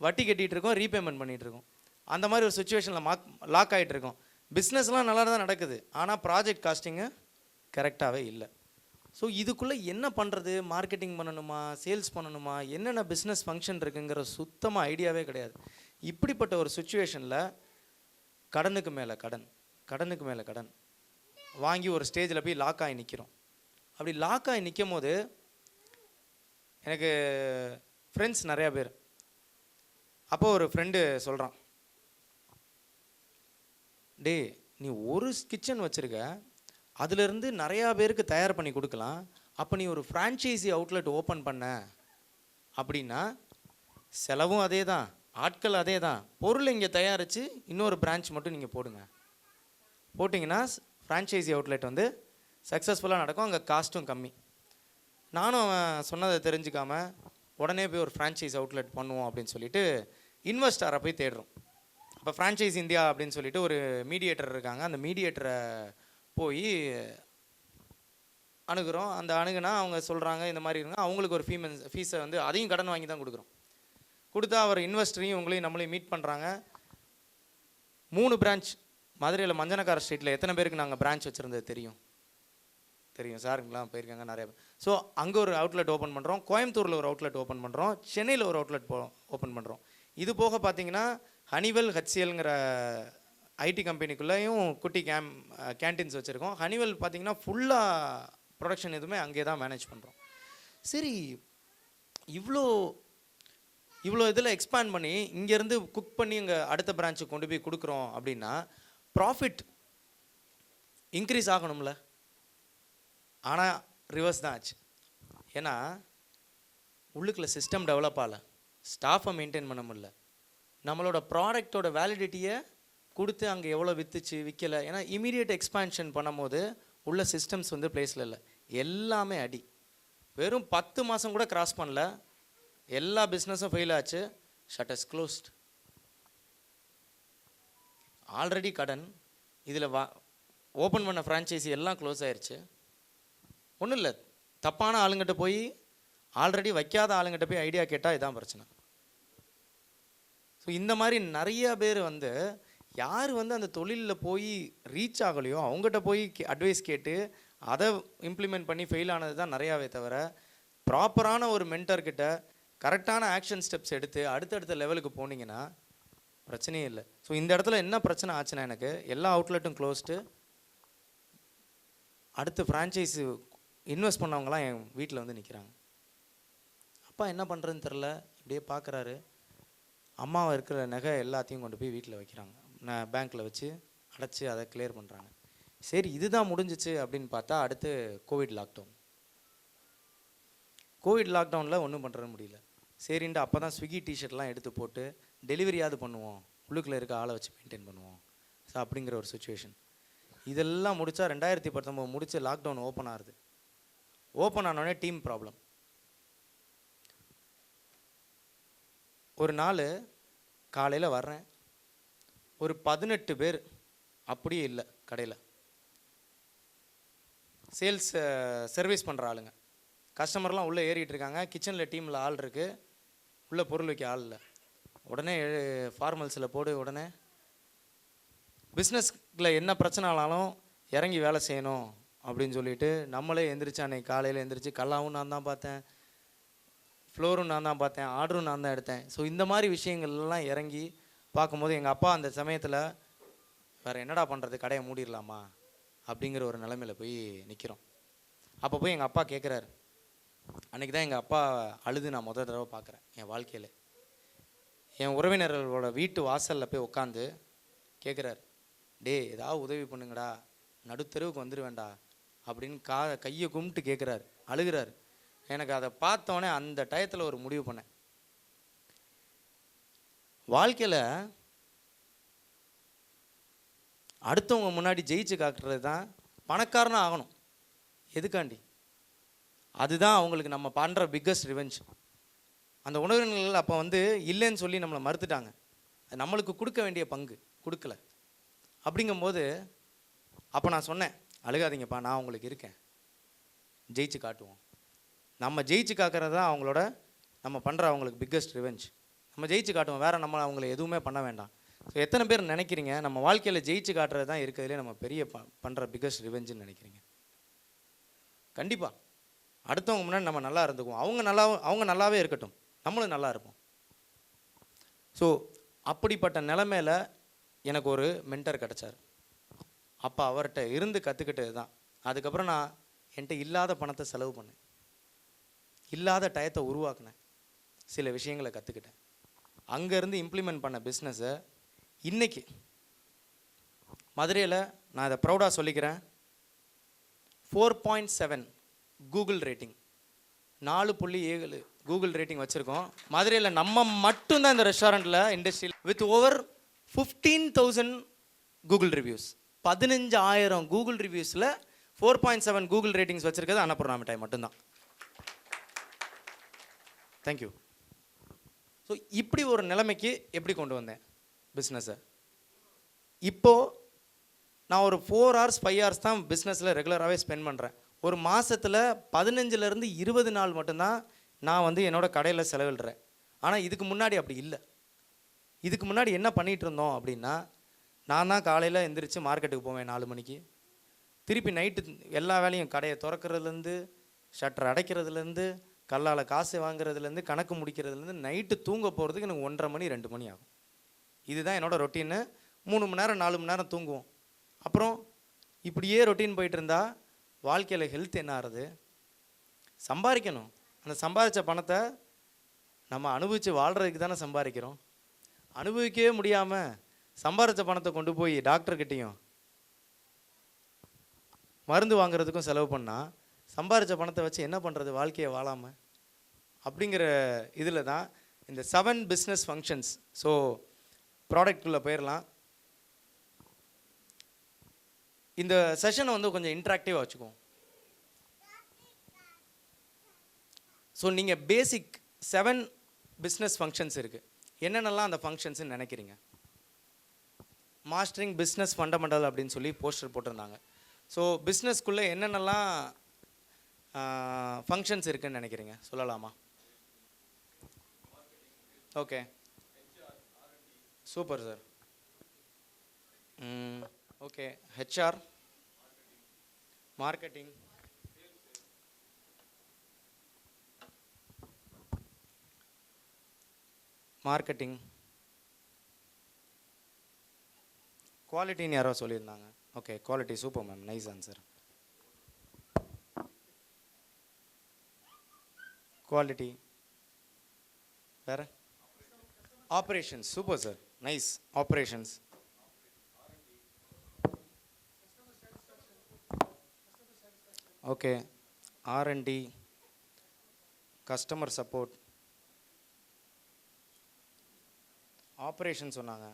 வட்டி கட்டிகிட்டு இருக்கோம், ரீபேமெண்ட் பண்ணிகிட்டு இருக்கோம். அந்த மாதிரி ஒரு சுச்சுவேஷனில் லாக் ஆகிட்டு இருக்கோம். பிஸ்னஸ்லாம் நல்லா தான் நடக்குது, ஆனால் ப்ராஜெக்ட் காஸ்டிங்கு கரெக்டாகவே இல்லை. ஸோ இதுக்குள்ளே என்ன பண்ணுறது, மார்க்கெட்டிங் பண்ணணுமா, சேல்ஸ் பண்ணணுமா, என்னென்ன பிஸ்னஸ் ஃபங்க்ஷன் இருக்குங்கிற சுத்தமாக ஐடியாவே கிடையாது. இப்படிப்பட்ட ஒரு சுச்சுவேஷனில் கடனுக்கு மேலே கடன் வாங்கி ஒரு ஸ்டேஜில் போய் லாக் ஆகி நிற்கிறோம். அப்படி லாக் ஆகி நிற்கும் போது எனக்கு ஃப்ரெண்ட்ஸ் நிறையா பேர். அப்போது ஒரு ஃப்ரெண்டு சொல்கிறான், டே நீ ஒரு கிச்சன் வச்சுருக்க, அதிலிருந்து நிறையா பேருக்கு தயார் பண்ணி கொடுக்கலாம். அப்போ நீ ஒரு ஃப்ரான்ச்சைசி அவுட்லெட் ஓப்பன் பண்ண அப்படின்னா செலவும் அதே தான், ஆட்கள் அதே தான், பொருள் இங்கே தயாரித்து இன்னொரு பிரான்ச் மட்டும் நீங்கள் போட்டிங்கன்னா ஃப்ரான்ச்சைசி அவுட்லெட் வந்து சக்ஸஸ்ஃபுல்லாக நடக்கும், அங்கே காஸ்ட்டும் கம்மி. நானும் அவன் சொன்னதை தெரிஞ்சுக்காம உடனே போய் ஒரு ஃப்ரான்ச்சைஸ் அவுட்லெட் பண்ணுவோம் அப்படின்னு சொல்லிட்டு இன்வெஸ்டரை போய் தேடுறோம். அப்போ ஃப்ரான்ச்சைஸ் இந்தியா அப்படின்னு சொல்லிட்டு ஒரு மீடியேட்டர் இருக்காங்க. அந்த மீடியேட்டரை போய் அணுகிறோம். அந்த அணுகுனா அவங்க சொல்கிறாங்க இந்த மாதிரி இருங்க, அவங்களுக்கு ஒரு ஃபீஸை வந்து அதையும் கடன் வாங்கி தான் கொடுத்தா அவர் இன்வெஸ்டரையும் உங்களையும் நம்மளையும் மீட் பண்ணுறாங்க. 3 பிரான்ச் மதுரையில் மஞ்சனக்கார ஸ்ட்ரீட்டில் எத்தனை பேருக்கு நாங்கள் பிரான்ச் வச்சுருந்தது தெரியும் சாருங்களாம் போயிருக்காங்க நிறைய பேர். ஸோ அங்கே ஒரு அவுட்லெட் ஓப்பன் பண்ணுறோம், கோயம்புத்தூரில் ஒரு அவுட்லெட் ஓப்பன் பண்ணுறோம், சென்னையில் ஒரு அவுட்லெட் ஓப்பன் பண்ணுறோம். இது போக பார்த்தீங்கன்னா ஹனிவெல் HCLங்கிற ஐடி கம்பெனிக்குள்ளேயும் குட்டி கேன்டீன்ஸ் வச்சுருக்கோம். ஹனிவெல் பார்த்தீங்கன்னா ஃபுல்லாக ப்ரொடக்ஷன் எதுவுமே அங்கே தான் மேனேஜ் பண்ணுறோம். சரி, இவ்வளோ இதில் எக்ஸ்பேண்ட் பண்ணி இங்கேருந்து குக் பண்ணி இங்கே அடுத்த பிரான்ச்சுக்கு கொண்டு போய் கொடுக்குறோம் அப்படின்னா ப்ராஃபிட் இன்க்ரீஸ் ஆகணும்ல. ஆனால் ரிவர்ஸ் தான் ஆச்சு. ஏன்னா உள்ளுக்குள்ள சிஸ்டம் டெவலப் ஆகலை, ஸ்டாஃபை மெயின்டைன் பண்ண முடியல, நம்மளோட ப்ராடக்டோட வேலிடிட்டியை கொடுத்து அங்கே எவ்வளோ விற்கலை. ஏன்னா இமீடியட் எக்ஸ்பான்ஷன் பண்ணும்போது உள்ள சிஸ்டம்ஸ் வந்து பிளேஸில் இல்லை, எல்லாமே அடி. வெறும் 10 மாதம் கூட கிராஸ் பண்ணல, எல்லா பிஸ்னஸும் ஃபெயில் ஆச்சு, ஷட்டர்ஸ் க்ளோஸ்ட். ஆல்ரெடி கடன், இதில் ஓப்பன் பண்ண ஃப்ரான்ச்சைசி எல்லாம் க்ளோஸ் ஆயிடுச்சு. ஒன்றும் இல்லை, தப்பான ஆளுங்கிட்ட போய் ஆல்ரெடி வைக்காத ஆளுங்கிட்ட போய் ஐடியா கேட்டால் இதான் பிரச்சனை. ஸோ இந்த மாதிரி நிறைய பேர் வந்து யார் வந்து அந்த தொழிலில் போய் ரீச் ஆகலையோ அவங்ககிட்ட போய் அட்வைஸ் கேட்டு அதை இம்ப்ளிமெண்ட் பண்ணி ஃபெயில் ஆனது தான் நிறையாவே தவிர, ப்ராப்பரான ஒரு மென்டர்கிட்ட கரெக்டான ஆக்ஷன் ஸ்டெப்ஸ் எடுத்து அடுத்தடுத்த லெவலுக்கு போனீங்கன்னா பிரச்சனையே இல்லை. ஸோ இந்த இடத்துல என்ன பிரச்சனை ஆச்சுன்னா, எனக்கு எல்லா அவுட்லெட்டும் க்ளோஸ்டு. அடுத்து ஃப்ரான்ச்சைஸி இன்வெஸ்ட் பண்ணவங்களாம் என் வீட்டில் வந்து நிற்கிறாங்க. அப்பா என்ன பண்ணுறதுன்னு தெரில, இப்படியே பார்க்குறாரு. அம்மாவை இருக்கிற நகை எல்லாத்தையும் கொண்டு போய் வீட்டில் வைக்கிறாங்க, நான் பேங்க்கில் வச்சு அடைச்சி அதை கிளியர் பண்ணுறாங்க. சரி இதுதான் முடிஞ்சிச்சு அப்படின்னு பார்த்தா அடுத்து கோவிட் லாக்டவுனில் ஒன்றும் பண்ணுறது முடியல. சரின்ட்டு அப்போ தான் ஸ்விக்கி டிஷர்ட்லாம் எடுத்து போட்டு டெலிவரியாவது பண்ணுவோம், உள்ளுக்குள்ளே இருக்க ஆளை வச்சு மெயின்டைன் பண்ணுவோம். ஸோ அப்படிங்கிற ஒரு சுச்சுவேஷன். இதெல்லாம் முடித்தா 2019 முடிச்சு லாக்டவுன் ஓப்பன் ஆகுது. ஓப்பன் ஆனோடனே டீம் ப்ராப்ளம். ஒரு நாள் காலையில் வர்றேன், ஒரு 18 பேர் அப்படியே இல்லை கடையில். சேல்ஸ் சர்வீஸ் பண்ணுற ஆளுங்க, கஸ்டமர்லாம் உள்ளே ஏறிட்டு இருக்காங்க. கிச்சனில் டீமில் ஆள் இருக்குது, உள்ளே பொருள் வைக்க ஆள் இல்லை. உடனே ஃபார்மல்ஸில் போடு, உடனே பிஸ்னஸில் என்ன பிரச்சனை ஆனாலும் இறங்கி வேலை செய்யணும் அப்படின்னு சொல்லிட்டு நம்மளே எந்திரிச்சு அன்றைக்கி காலையில் எந்திரிச்சு கல்லாவும் நான் தான் பார்த்தேன், ஃப்ளோரும் நான் தான் பார்த்தேன், ஆர்டரும் நான் தான் எடுத்தேன். ஸோ இந்த மாதிரி விஷயங்கள்லாம் இறங்கி பார்க்கும்போது எங்கள் அப்பா அந்த சமயத்தில் வேறு என்னடா பண்ணுறது, கடையை மூடிடலாமா அப்படிங்கிற ஒரு நிலைமையில் போய் நிற்கிறோம். அப்போ போய் எங்கள் அப்பா கேட்குறாரு. அன்றைக்கி தான் எங்கள் அப்பா அழுது நான் முதல் தடவை பார்க்குறேன் என் வாழ்க்கையில். என் உறவினர்களோட வீட்டு வாசலில் போய் உட்காந்து கேட்குறாரு, டே ஏதாவது உதவி பண்ணுங்கடா, நடுத்தெருவுக்கு வந்துடுவேண்டா அப்படின்னு கையை கும்பிட்டு கேட்குறாரு, அழுகிறாரு. எனக்கு அதை பார்த்தோன்னே அந்த டயத்தில் ஒரு முடிவு பண்ணேன். வாழ்க்கையில் அடுத்தவங்க முன்னாடி ஜெயிச்சு காட்டுறது தான் பணக்காரனாக ஆகணும். எதுக்காண்டி? அதுதான் அவங்களுக்கு நம்ம பண்ணுற பிக்கஸ்ட் ரிவெஞ்ச். அந்த உணர்வுகள் அப்போ வந்து இல்லைன்னு சொல்லி நம்மளை மறுத்துட்டாங்க. அது நம்மளுக்கு கொடுக்க வேண்டிய பங்கு கொடுக்கல. அப்படிங்கும்போது அப்போ நான் சொன்னேன், அழுகாதீங்கப்பா, நான் உங்களுக்கு இருக்கேன், ஜெயிச்சு காட்டுவோம். நம்ம ஜெயிச்சு காக்கிறது தான் அவங்களோட நம்ம பண்ணுற அவங்களுக்கு பிக்கஸ்ட் ரிவெஞ்ச். நம்ம ஜெயிச்சு காட்டுவோம், வேறு நம்ம அவங்கள எதுவுமே பண்ண வேண்டாம். ஸோ எத்தனை பேர் நினைக்கிறீங்க நம்ம வாழ்க்கையில் ஜெயிச்சு காட்டுறது தான் இருக்கிறதுலே நம்ம பெரிய பண்ணுற பிக்கஸ்ட் ரிவெஞ்சுன்னு நினைக்கிறீங்க? கண்டிப்பாக அடுத்தவங்க முன்னாடி நம்ம நல்லா இருந்துக்குவோம். அவங்க நல்லாவே இருக்கட்டும், நம்மளும் நல்லா இருப்போம். ஸோ அப்படிப்பட்ட நிலைமையில் எனக்கு ஒரு மென்டர் கிடச்சார். அப்போ அவர்கிட்ட இருந்து கற்றுக்கிட்டது தான். அதுக்கப்புறம் நான் என்கிட்ட இல்லாத பணத்தை செலவு பண்ணேன், இல்லாத டயத்தை உருவாக்கினேன், சில விஷயங்களை கற்றுக்கிட்டேன். அங்கேருந்து இம்ப்ளிமெண்ட் பண்ண பிஸ்னஸை இன்றைக்கி மதுரையில் நான் இதை ப்ரௌடாக சொல்லிக்கிறேன். 4.7 கூகுள் ரேட்டிங், 4.7 கூகுள் ரேட்டிங் வச்சுருக்கோம். மதுரையில் நம்ம மட்டும்தான் இந்த ரெஸ்டாரண்ட்டில் இண்டஸ்ட்ரியில் with over 15,000 Google reviews, 15,000 Google ரிவ்யூஸில் 4.7 கூகுள் ரேட்டிங்ஸ் வச்சுருக்கிறது அன்னபூர்ணா மிட்டாய் மட்டும்தான். தேங்க்யூ. ஸோ இப்படி ஒரு நிலைமைக்கு எப்படி கொண்டு வந்தேன் பிஸ்னஸை? இப்போது நான் ஒரு 4 hours 5 hours தான் பிஸ்னஸில் ரெகுலராகவே ஸ்பெண்ட் பண்ணுறேன். ஒரு மாதத்தில் 15லேருந்து 20 நாள் மட்டும்தான் நான் வந்து என்னோடய கடையில் செலவிடுறேன். ஆனால் இதுக்கு முன்னாடி அப்படி இல்லை. இதுக்கு முன்னாடி என்ன பண்ணிகிட்டு இருந்தோம் அப்படின்னா, நான் தான் காலையில் எந்திரிச்சு மார்க்கெட்டுக்கு போவேன் 4 மணிக்கு, திருப்பி நைட்டு எல்லா வேலையும் கடையை திறக்கிறதுலேருந்து ஷட்டர் அடைக்கிறதுலேருந்து கல்லால் காசு வாங்குறதுலேருந்து கணக்கு முடிக்கிறதுலேருந்து நைட்டு தூங்க போகிறதுக்கு எனக்கு 1:30 மணி 2 மணி ஆகும். இதுதான் என்னோடய ரொட்டீனு. 3 மணி நேரம் 4 மணி நேரம் தூங்குவோம். அப்புறம் இப்படியே ரொட்டீன் போயிட்டு இருந்தால் வாழ்க்கையில் ஹெல்த் என்ன ஆகுது? சம்பாதிக்கணும். அந்த சம்பாதிச்ச பணத்தை நம்ம அனுபவித்து வாழ்கிறதுக்கு தானே சம்பாதிக்கிறோம். அனுபவிக்கவே முடியாமல் சம்பாதிச்ச பணத்தை கொண்டு போய் டாக்டர்கிட்டையும் மருந்து வாங்குறதுக்கும் செலவு பண்ணால் சம்பாதிச்ச பணத்தை வச்சு என்ன பண்ணுறது வாழ்க்கையை வாழாமல்? அப்படிங்கிற இதில் தான் இந்த 7 பிஸ்னஸ் ஃபங்க்ஷன்ஸ். ஸோ ப்ராடக்ட்குள்ளே போயிடலாம். இந்த செஷனை வந்து கொஞ்சம் இன்ட்ராக்டிவாக வச்சுக்குவோம். ஸோ நீங்கள் பேசிக் 7 பிஸ்னஸ் ஃபங்க்ஷன்ஸ் இருக்குது. என்னென்னலாம் அந்த ஃபங்க்ஷன்ஸ்ன்னு நினைக்கிறீங்க? மாஸ்டரிங் பிஸ்னஸ் ஃபண்டமெண்டல் அப்படின்னு சொல்லி போஸ்டர் போட்டிருந்தாங்க. ஸோ பிஸ்னஸ்க்குள்ளே என்னென்னலாம் ஃபங்க்ஷன்ஸ் இருக்குதுன்னு நினைக்கிறீங்க? சொல்லலாமா? Okay, super sir. Okay, HR, marketing, குவாலிட்டின்னு யாரோ சொல்லியிருந்தாங்க. Okay, quality, super ma'am, nice answer. Quality, வேறு? Operations, super sir, nice. Operations, okay. R&D, customer support, operation சொன்னாங்க.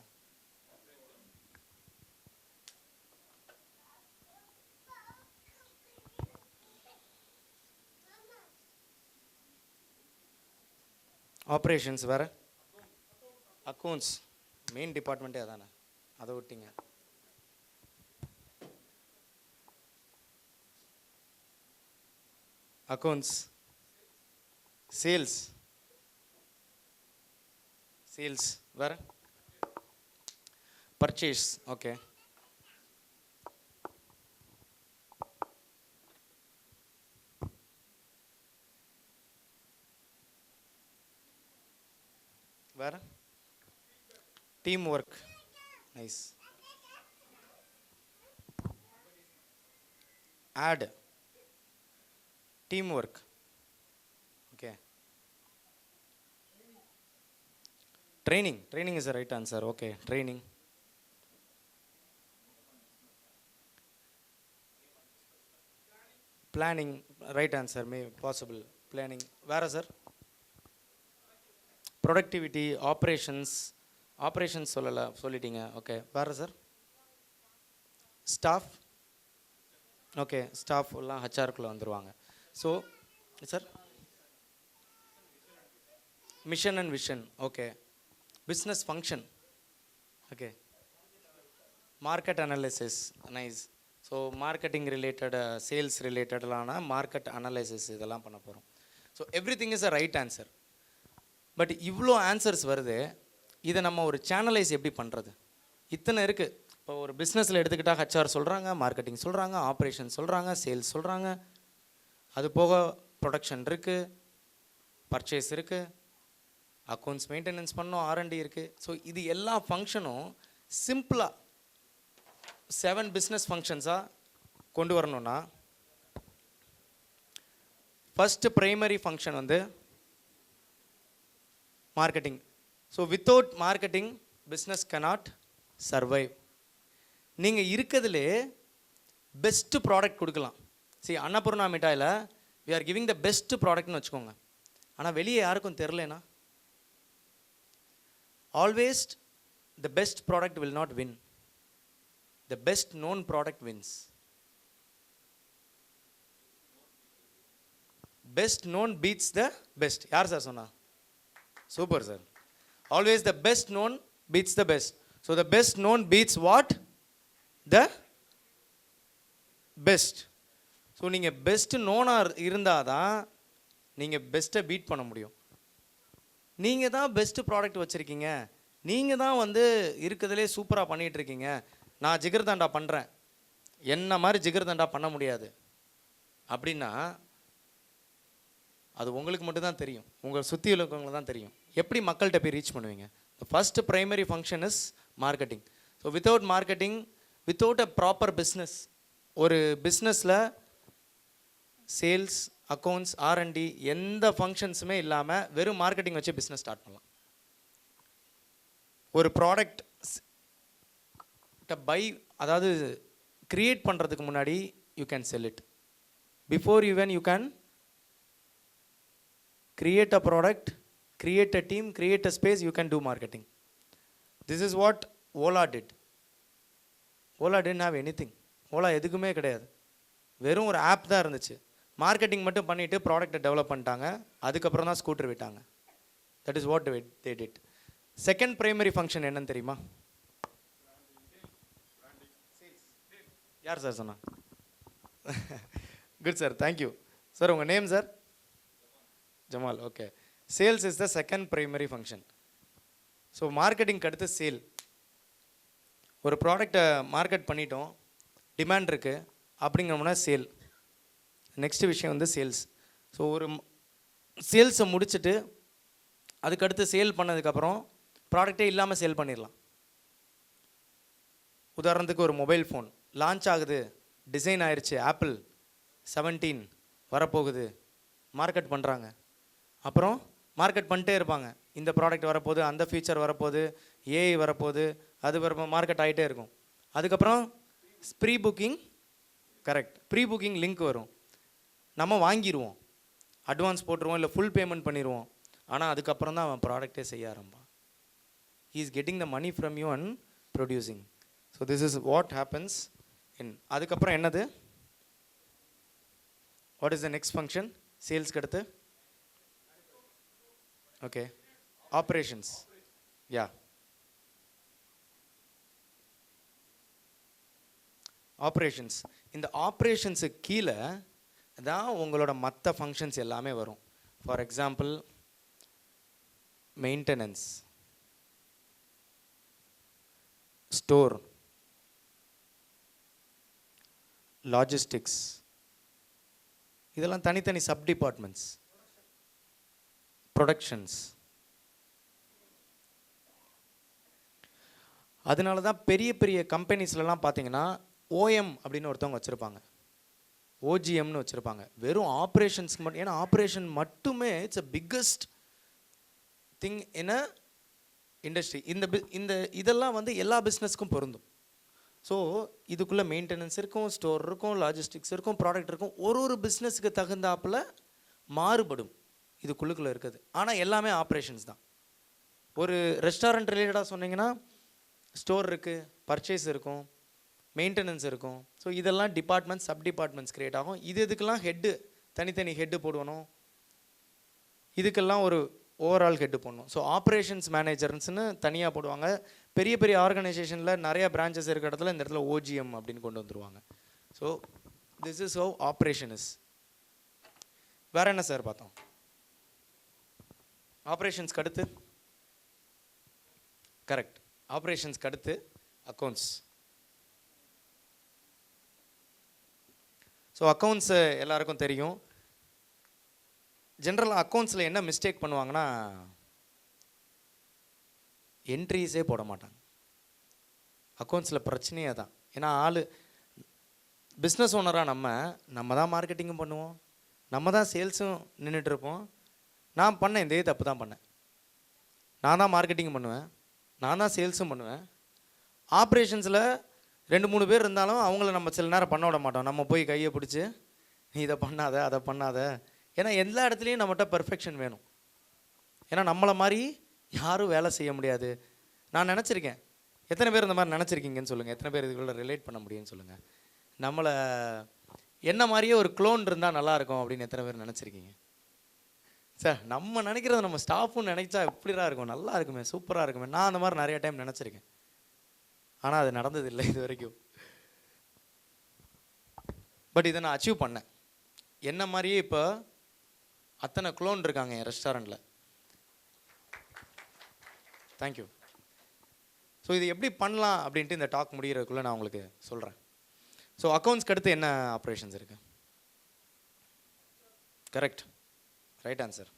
ஆப்ரேஷன்ஸ், வேறு? அக்கௌண்ட்ஸ், மெயின் டிபார்ட்மெண்ட்டே அதானே, அதை விட்டீங்க. அக்கௌண்ட்ஸ், சேல்ஸ், வேறு? Purchase, okay. வேறு? Teamwork, nice. Add, teamwork, okay. Training is the right answer. Okay, training. Planning, right answer, may possible. Planning, வேறு சார்? ப்ரொடக்டிவிட்டி, ஆப்ரேஷன்ஸ் சொல்லிட்டீங்க. ஓகே, வேறு சார்? Staff, okay. ஸ்டாஃப் எல்லாம் ஹெச்ஆருக்குள்ளே வந்துடுவாங்க. So sir, mission and vision, okay. Business function, okay. Market analysis, nice. So marketing related, sales ரிலேட்டடான மார்க்கெட் அனலைசிஸ் இதெல்லாம் பண்ண போகிறோம். So everything is a right answer. But இவ்வளோ ஆன்சர்ஸ் வருது, இதை நம்ம ஒரு சேனலைஸ் எப்படி பண்ணுறது? இத்தனை இருக்குது. இப்போ ஒரு பிஸ்னஸில் எடுத்துக்கிட்டால் ஹெச்ஆர் சொல்கிறாங்க, மார்க்கெட்டிங் சொல்கிறாங்க, ஆப்ரேஷன் சொல்கிறாங்க, சேல்ஸ் சொல்கிறாங்க, அது போக ப்ரொடக்ஷன் இருக்குது, பர்ச்சேஸ் இருக்குது, அக்கௌண்ட்ஸ் மெயின்டெனன்ஸ் பண்ணோம், R&D இருக்குது. ஸோ இது எல்லா ஃபங்க்ஷனும் சிம்பிளாக 7 பிஸ்னஸ் ஃபங்க்ஷன்ஸாக கொண்டு வரணும்னா, ஃபஸ்ட்டு ப்ரைமரி ஃபங்க்ஷன் வந்து marketing. So without marketing business cannot survive. நீங்கள் இருக்கிறதுலே பெஸ்ட்டு ப்ராடக்ட் கொடுக்கலாம். சரி, அன்னபூர்ணா மிட்டாயில் we are giving the best ப்ராடக்ட்னு வச்சுக்கோங்க. ஆனால் வெளியே யாருக்கும் தெரிலனா, always the best product will not win. The best known product wins. Best known beats the best. யார் சார் சொன்னா? Super sir. Always the best known beats the best. So the best known beats what? The best. So நீங்கள் பெஸ்ட் நோனாக இருந்தால் தான் நீங்கள் பெஸ்ட்டை பீட் பண்ண முடியும். நீங்கள் தான் பெஸ்ட்டு ப்ராடக்ட் வச்சுருக்கீங்க, நீங்கள் தான் வந்து இருக்கிறதுலே சூப்பராக பண்ணிகிட்ருக்கீங்க, நான் ஜிகர்தண்டா பண்ணுறேன், என்ன மாதிரி ஜிகர்தண்டா பண்ண முடியாது அப்படின்னா அது உங்களுக்கு மட்டும்தான் தெரியும், உங்களை சுற்றி இருக்கவங்களுக்கு தான் தெரியும். எப்படி மக்கள்கிட்ட போய் ரீச் பண்ணுவீங்க? The first primary function is marketing. So without marketing, without a proper business, ஒரு பிஸ்னஸில் சேல்ஸ், அக்கௌண்ட்ஸ், R&D எந்த ஃபங்க்ஷன்ஸுமே இல்லாமல் வெறும் மார்க்கெட்டிங் வச்சு பிஸ்னஸ் ஸ்டார்ட் பண்ணலாம். ஒரு ப்ராடக்ட் பை, அதாவது கிரியேட் பண்ணுறதுக்கு முன்னாடி you can sell it. Before even you can create a product, create a team, create a space, you can two marketing. This is what Ola did. Ola did have any thing. Ola எதுக்குமே கிடையாது, வெறும் ஒரு ஆப் தான் இருந்துச்சு. மார்க்கெட்டிங் மட்டும் பண்ணிவிட்டு ப்ராடக்ட்டை டெவலப் பண்ணிட்டாங்க, அதுக்கப்புறம் தான் ஸ்கூட்டர் விட்டாங்க. That is what they did. Second primary function என்னன்னு தெரியுமா? யார் சார் சொன்னா? Good sir, thank you sir. உங்கள் name sir? Jamal, okay. Sales is the second primary function. So மார்க்கெட்டிங்க்கு அடுத்து சேல். ஒரு ப்ராடக்டை மார்க்கெட் பண்ணிட்டோம், டிமாண்ட் இருக்குது அப்படிங்கிறோம்னா சேல். நெக்ஸ்ட் விஷயம் வந்து சேல்ஸ். ஸோ ஒரு சேல்ஸை முடிச்சுட்டு அதுக்கடுத்து சேல் பண்ணதுக்கப்புறம் ப்ராடக்டே இல்லாமல் சேல் பண்ணிடலாம். உதாரணத்துக்கு ஒரு மொபைல் ஃபோன் லான்ச் ஆகுது, டிசைன் ஆயிடுச்சு, ஆப்பிள் 17 வரப்போகுது, மார்க்கெட் பண்ணுறாங்க. அப்புறம் மார்க்கெட் பண்ணிட்டே இருப்பாங்க, இந்த ப்ராடக்ட் வரப்போகுது, அந்த ஃபீச்சர் வரப்போகுது, ஏஐ வரப்போகுது, அது வர மார்க்கெட் ஆகிட்டே இருக்கும். அதுக்கப்புறம் pre booking, correct, pre booking link வரும், நம்ம வாங்கிடுவோம், அட்வான்ஸ் போட்டுருவோம், இல்லை ஃபுல் பேமெண்ட் பண்ணிடுவோம். ஆனால் அதுக்கப்புறம் தான் அவன் ப்ராடக்டே செய்ய ஆரம்பிப்பான். He is getting the money from you and producing. So this is what happens in. அதுக்கப்புறம் என்னது? What is the next function சேல்ஸ்க்கு அடுத்து? Okay, operations. Yeah, operations. இந்த ஆப்ரேஷன்ஸுக்கு கீழே தான் உங்களோட மற்ற ஃபங்க்ஷன்ஸ் எல்லாமே வரும். For example maintenance, store, logistics, இதெல்லாம் தனித்தனி சப் டிபார்ட்மெண்ட்ஸ். ப்ரொடக்ஷன்ஸ். அதனால தான் பெரிய பெரிய கம்பெனிஸ்லாம் பார்த்தீங்கன்னா ஓஎம் அப்படின்னு ஒருத்தவங்க வச்சுருப்பாங்க, ஓஜிஎம்னு வச்சுருப்பாங்க, வெறும் ஆப்ரேஷன்ஸ்க்கு மட்டும். ஏன்னா ஆப்ரேஷன் மட்டுமே it's a biggest thing in a industry. இந்த இதெல்லாம் வந்து எல்லா பிஸ்னஸ்க்கும் பொருந்தும். ஸோ இதுக்குள்ளே மெயின்டெனன்ஸ் இருக்கும், ஸ்டோர் இருக்கும், லாஜிஸ்டிக்ஸ் இருக்கும், ப்ராடக்ட் இருக்கும். ஒரு பிஸ்னஸுக்கு தகுந்தாப்பில் மாறுபடும் இதுக்குள்ளுக்குள்ளே இருக்குது. ஆனால் எல்லாமே ஆப்ரேஷன்ஸ் தான். ஒரு ரெஸ்டாரண்ட் ரிலேட்டடாக சொன்னீங்கன்னா ஸ்டோர் இருக்குது, பர்ச்சேஸ் இருக்கும், மெயின்டெனன்ஸ் இருக்கும். ஸோ இதெல்லாம் டிபார்ட்மெண்ட்ஸ், சப் டிபார்ட்மெண்ட்ஸ் க்ரியேட் ஆகும். இதுக்கெல்லாம் ஹெட்டு, தனித்தனி ஹெட்டு போடுவணும். இதுக்கெல்லாம் ஓவரால் ஹெட்டு போடணும். ஸோ ஆப்ரேஷன்ஸ் மேனேஜர்ஸ்னு தனியாக போடுவாங்க. பெரிய பெரிய ஆர்கனைசேஷனில் நிறையா பிரான்ச்சஸ் இருக்கிற இடத்துல இந்த இடத்துல ஓஜிஎம் அப்படின்னு கொண்டு வந்துருவாங்க. So this is have operation is. வேறு என்ன சார் பார்த்தோம்? ஆப்ரேஷன்ஸ்க்கு அடுத்து கரெக்ட். ஆப்ரேஷன்ஸ்க்கு அடுத்து அக்கௌண்ட்ஸ். ஸோ அக்கௌண்ட்ஸு எல்லாருக்கும் தெரியும். ஜென்ரலாக அக்கௌண்ட்ஸில் என்ன மிஸ்டேக் பண்ணுவாங்கன்னா என்ட்ரிஸே போட மாட்டாங்க. அக்கௌண்ட்ஸில் பிரச்சனையே தான். ஏன்னா பிஸ்னஸ் ஓனராக நம்ம தான் மார்க்கெட்டிங்கும் பண்ணுவோம், நம்ம தான் சேல்ஸும் நின்றுட்டுருப்போம். நான் பண்ணேன் இதே தப்பு தான் பண்ணேன். நான் தான் மார்க்கெட்டிங் பண்ணுவேன், நான் தான் சேல்ஸும் பண்ணுவேன். ஆப்ரேஷன்ஸில் 2-3 பேர் இருந்தாலும் அவங்கள நம்ம சில நேரம் பண்ண விட மாட்டோம். நம்ம போய் கையை பிடிச்சி நீ இதை பண்ணாத அதை பண்ணாத. ஏன்னா எல்லா இடத்துலையும் நம்மகிட்ட பெர்ஃபெக்ஷன் வேணும். ஏன்னா நம்மளை மாதிரி யாரும் வேலை செய்ய முடியாது. நான் நினச்சிருக்கேன். எத்தனை பேர் இந்த மாதிரி நினச்சிருக்கீங்கன்னு சொல்லுங்கள். எத்தனை பேர் இதுக்குள்ள ரிலேட் பண்ண முடியும்னு சொல்லுங்கள். நம்மளை என்ன மாதிரியே ஒரு க்ளோன் இருந்தால் நல்லாயிருக்கும் அப்படின்னு எத்தனை பேர் நினச்சிருக்கீங்க? சார் நம்ம நினைக்கிறத நம்ம ஸ்டாஃபும் நினைச்சா எப்படிதான் இருக்கும், நல்லா இருக்குமே, சூப்பராக இருக்குமே. நான் அந்த மாதிரி நிறைய டைம் நினச்சிருக்கேன். ஆனால் அது நடந்ததில்லை இது வரைக்கும். பட் இதை நான் அச்சீவ் பண்ணேன். என்ன மாதிரியே இப்போ அத்தனை க்ளோன் இருக்காங்க என் ரெஸ்டாரண்ட்டில். தேங்க்யூ. ஸோ இது எப்படி பண்ணலாம் அப்படின்ட்டு இந்த டாக் முடிகிறதுக்குள்ளே நான் உங்களுக்கு சொல்கிறேன். ஸோ அக்கௌண்ட்ஸ்க்கு அடுத்து என்ன ஆப்ரேஷன்ஸ் இருக்குது? Correct, right answer.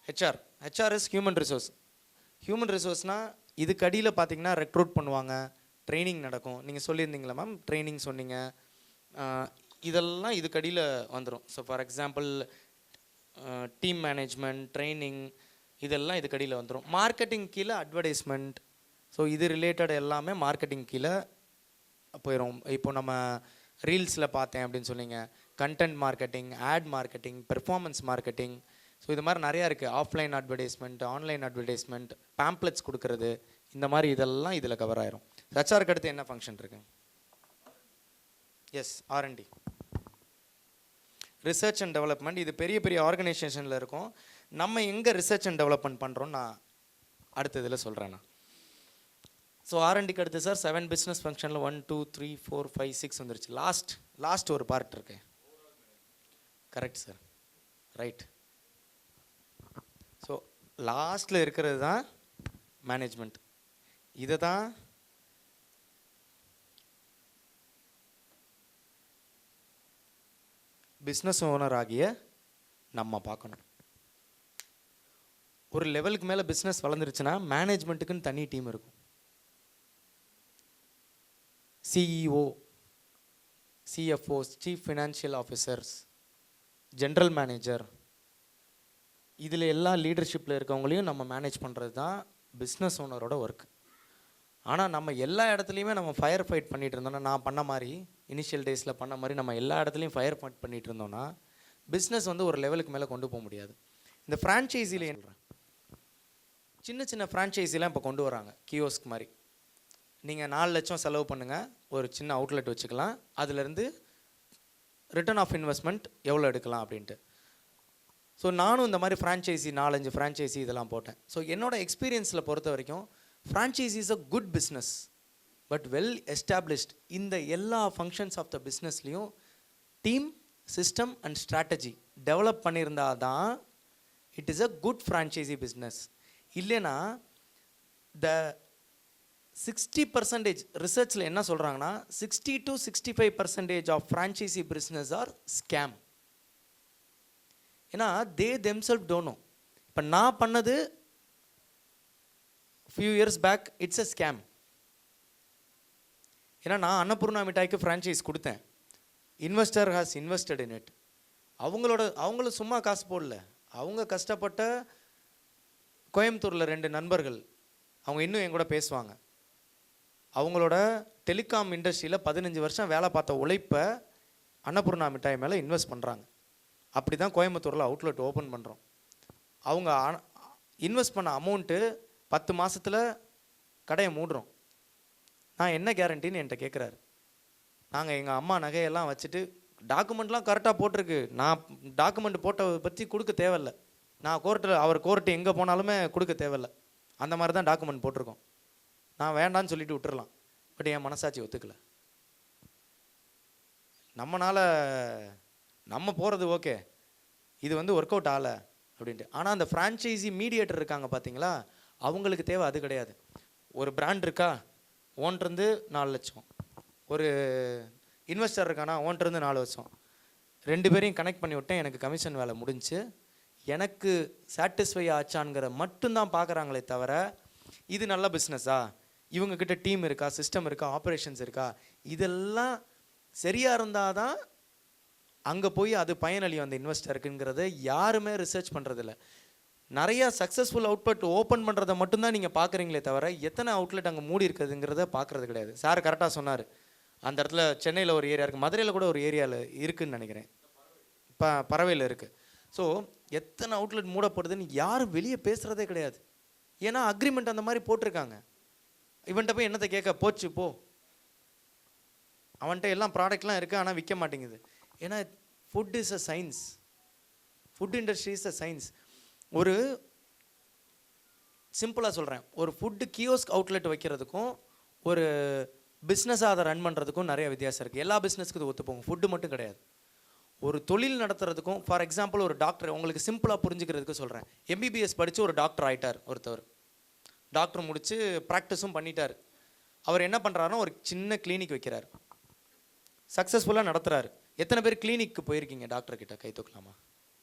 HR is human resource. Human ரிசோர்ஸ்னால் இதுக்கு அடியில் பார்த்தீங்கன்னா ரெக்ரூட் பண்ணுவாங்க, ட்ரைனிங் நடக்கும். நீங்கள் சொல்லியிருந்தீங்களா மேம், ட்ரைனிங் சொன்னீங்க. இதெல்லாம் இதுக்கு அடியில் வந்துடும். So for example team management, training, இதெல்லாம் இதுக்கு அடியில் வந்துடும். மார்க்கெட்டிங் கீழே அட்வர்டைஸ்மெண்ட். ஸோ இது ரிலேட்டட் எல்லாமே மார்க்கெட்டிங் கீழே போயிடும். இப்போ நம்ம ரீல்ஸில் பார்த்தேன் அப்படின்னு சொன்னீங்க, content marketing, ad marketing, performance marketing. So இது மாதிரி நிறையா இருக்குது. Offline advertisement, online advertisement, pamphlets கொடுக்கறது, இந்த மாதிரி இதெல்லாம் இதில் கவர் ஆயிரும். ஹெச்ஆருக்கு அடுத்து என்ன ஃபங்க்ஷன் இருக்கு? Yes, R and D, research and development. இது பெரிய பெரிய ஆர்கனைசேஷனில் இருக்கும். நம்ம எங்கே ரிசர்ச் அண்ட் டெவலப்மெண்ட் பண்ணுறோன்னு நான் அடுத்த இதில் சொல்கிறேன். நான் ஸோ ஆர்என்டிக்கு அடுத்து சார் 7 பிஸ்னஸ் ஃபங்க்ஷனில் 1 2 3 4 5 6 வந்துருச்சு. லாஸ்ட் ஒரு பார்ட் இருக்கு. Correct sir, right. ஸோ லாஸ்ட்டில் இருக்கிறது தான் மேனேஜ்மெண்ட். இதை தான் பிஸ்னஸ் ஓனர் ஆகிய நம்ம பார்க்கணும். ஒரு லெவலுக்கு மேலே பிஸ்னஸ் வளர்ந்துருச்சுன்னா மேனேஜ்மெண்ட்டுக்குன்னு தனி டீம் இருக்கும். CEO, CFOs, chief financial officers, general manager, இதில் எல்லா லீடர்ஷிப்பில் இருக்கவங்களையும் நம்ம மேனேஜ் பண்ணுறது தான் பிஸ்னஸ் ஓனரோட ஒர்க். ஆனால் நம்ம எல்லா இடத்துலையுமே நம்ம ஃபயர் ஃபைட் பண்ணிகிட்டு இருந்தோம்னா, நான் பண்ண மாதிரி இனிஷியல் டேஸில் பண்ண மாதிரி நம்ம எல்லா இடத்துலையும் ஃபயர் ஃபைட் பண்ணிகிட்டு இருந்தோம்னா பிஸ்னஸ் வந்து ஒரு லெவலுக்கு மேலே கொண்டு போக முடியாது. இந்த ஃப்ரான்ச்சைஸில் சொல்கிறேன், சின்ன சின்ன ஃப்ரான்ச்சைஸிலாம் இப்போ கொண்டு வராங்க. கியோஸ்க் மாதிரி நீங்கள் 4 லட்சம் செலவு பண்ணுங்கள், ஒரு சின்ன அவுட்லெட் வச்சுக்கலாம், அதுலேருந்து ரிட்டர்ன் ஆஃப் இன்வெஸ்ட்மெண்ட் எவ்வளோ எடுக்கலாம் அப்படின்ட்டு. ஸோ நானும் இந்த மாதிரி ஃப்ரான்ச்சைஸி 4-5 ஃப்ரான்ச்சைஸி இதெல்லாம் போட்டேன். ஸோ என்னோட எக்ஸ்பீரியன்ஸில் பொறுத்த வரைக்கும் franchise is a good business, but well established. இந்த எல்லா ஃபங்க்ஷன்ஸ் ஆஃப் த பிஸ்னஸ்லேயும் team, system and strategy develop பண்ணியிருந்தால் தான் it is a good franchise business. இல்லைன்னா த 60% ரிசர்ச்சில் என்ன சொல்கிறாங்கன்னா 60 to 65% of franchise business are scam. ஏன்னா தே தெம்செல்ஃப் டோன்ட் நோ. இப்போ நான் பண்ணது few years back, it's a scam. ஏன்னா நான் அன்னபூர்ணா மிட்டாய்க்கு ஃப்ரான்ச்சைஸ் கொடுத்தேன். Investor has invested in it. அவங்களும் சும்மா காசு போடல. அவங்க கஷ்டப்பட்ட கோயம்புத்தூரில் 2 நண்பர்கள், அவங்க இன்னும் என் கூட பேசுவாங்க. அவங்களோட டெலிகாம் இண்டஸ்ட்ரியில் 15 வருஷம் வேலை பார்த்த உழைப்பை அன்னபூர்ணா மிட்டாய் மேலே இன்வெஸ்ட் பண்ணுறாங்க. அப்படி தான் கோயம்புத்தூரில் அவுட்லெட் ஓப்பன் பண்ணுறோம். அவங்க இன்வெஸ்ட் பண்ண அமௌண்ட்டு 10 மாதத்தில் கடையை மூடுறோம். நான் என்ன கேரண்டின்னு என்கிட்ட கேட்குறாரு. நாங்கள் எங்கள் அம்மா நகையெல்லாம் வச்சுட்டு டாக்குமெண்ட்லாம் கரெக்டாக போட்டிருக்கு, நான் டாக்குமெண்ட் போட்டதை பற்றி கொடுக்க தேவையில்லை, நான் அவர் கோர்ட்டு எங்கே போனாலுமே கொடுக்க தேவையில்ல. அந்த மாதிரி தான் டாக்குமெண்ட் போட்டிருக்கோம். நான் வேண்டான்னு சொல்லிட்டு விட்டுறலாம். பட் என் மனசாட்சி ஒத்துக்கலை. நம்ம போகிறது ஓகே, இது வந்து ஒர்க் அவுட் ஆகலை அப்படின்ட்டு. ஆனால் அந்த ஃப்ரான்ச்சைசி மீடியேட்டர் இருக்காங்க பார்த்தீங்களா, அவங்களுக்கு தேவை அது கிடையாது. ஒரு பிராண்ட் இருக்கா, ஓன்றிருந்து 4 லட்சம். ஒரு இன்வெஸ்டர் இருக்கானா, ஓன்றிருந்து 4 வருஷம். 2 பேரையும் கனெக்ட் பண்ணி விட்டேன். எனக்கு கமிஷன் வேலை முடிஞ்சு எனக்கு சாட்டிஸ்ஃபை ஆச்சான்ங்கிற மட்டும்தான் பார்க்குறாங்களே தவிர, இது நல்ல பிஸ்னஸா, இவங்கக்கிட்ட டீம் இருக்கா, சிஸ்டம் இருக்கா, ஆப்ரேஷன்ஸ் இருக்கா, இதெல்லாம் சரியாக இருந்தால் தான் அங்கே போய் அது பயனளி அந்த இன்வெஸ்டருக்குங்கிறத யாருமே ரிசர்ச் பண்ணுறதில்ல. நிறையா சக்ஸஸ்ஃபுல் அவுட்லெட் ஓப்பன் பண்ணுறதை மட்டும்தான் நீங்கள் பார்க்குறீங்களே தவிர, எத்தனை அவுட்லெட் அங்கே மூடி இருக்குதுங்கிறத பார்க்குறது கிடையாது. சார் கரெக்டாக சொன்னார். அந்த இடத்துல சென்னையில் ஒரு ஏரியா இருக்குது, மதுரையில் கூட ஒரு ஏரியாவில் இருக்குதுன்னு நினைக்கிறேன், பறவையில் இருக்குது. ஸோ எத்தனை அவுட்லெட் மூடப்படுதுன்னு யாரும் வெளியே பேசுகிறதே கிடையாது. ஏன்னா அக்ரிமெண்ட் அந்த மாதிரி போட்டிருக்காங்க. இவன்கிட்ட போய் என்னத்தை கேட்க, போச்சு போ. அவன்கிட்ட எல்லாம் ப்ராடக்ட்லாம் இருக்குது, ஆனால் விற்க மாட்டேங்குது. ஏன்னா food is a science, food industry is a science. ஒரு சிம்பிளாக சொல்கிறேன், ஒரு ஃபுட்டு கியோஸ்க் அவுட்லெட் வைக்கிறதுக்கும் ஒரு பிஸ்னஸாக அதை ரன் பண்ணுறதுக்கும் நிறைய வித்தியாசம் இருக்குது. எல்லா பிஸ்னஸ்க்கு இது ஒத்துப்போங்க, ஃபுட்டு மட்டும் கிடையாது. ஒரு தொழில் நடத்துறதுக்கும், ஃபார் எக்ஸாம்பிள் ஒரு டாக்டர், உங்களுக்கு சிம்பிளாக புரிஞ்சுக்கிறதுக்கு சொல்கிறேன். எம்பிபிஎஸ் படித்து ஒரு டாக்டர் ஆகிட்டார் ஒருத்தவர். டாக்டர் முடித்து ப்ராக்டிஸும் பண்ணிட்டார். அவர் என்ன பண்ணுறாருன்னா ஒரு சின்ன கிளினிக் வைக்கிறார், சக்ஸஸ்ஃபுல்லாக நடத்துகிறாரு. எத்தனை பேர் கிளினிக்கு போயிருக்கீங்க? டாக்டர்கிட்ட கை தூக்கலாமா?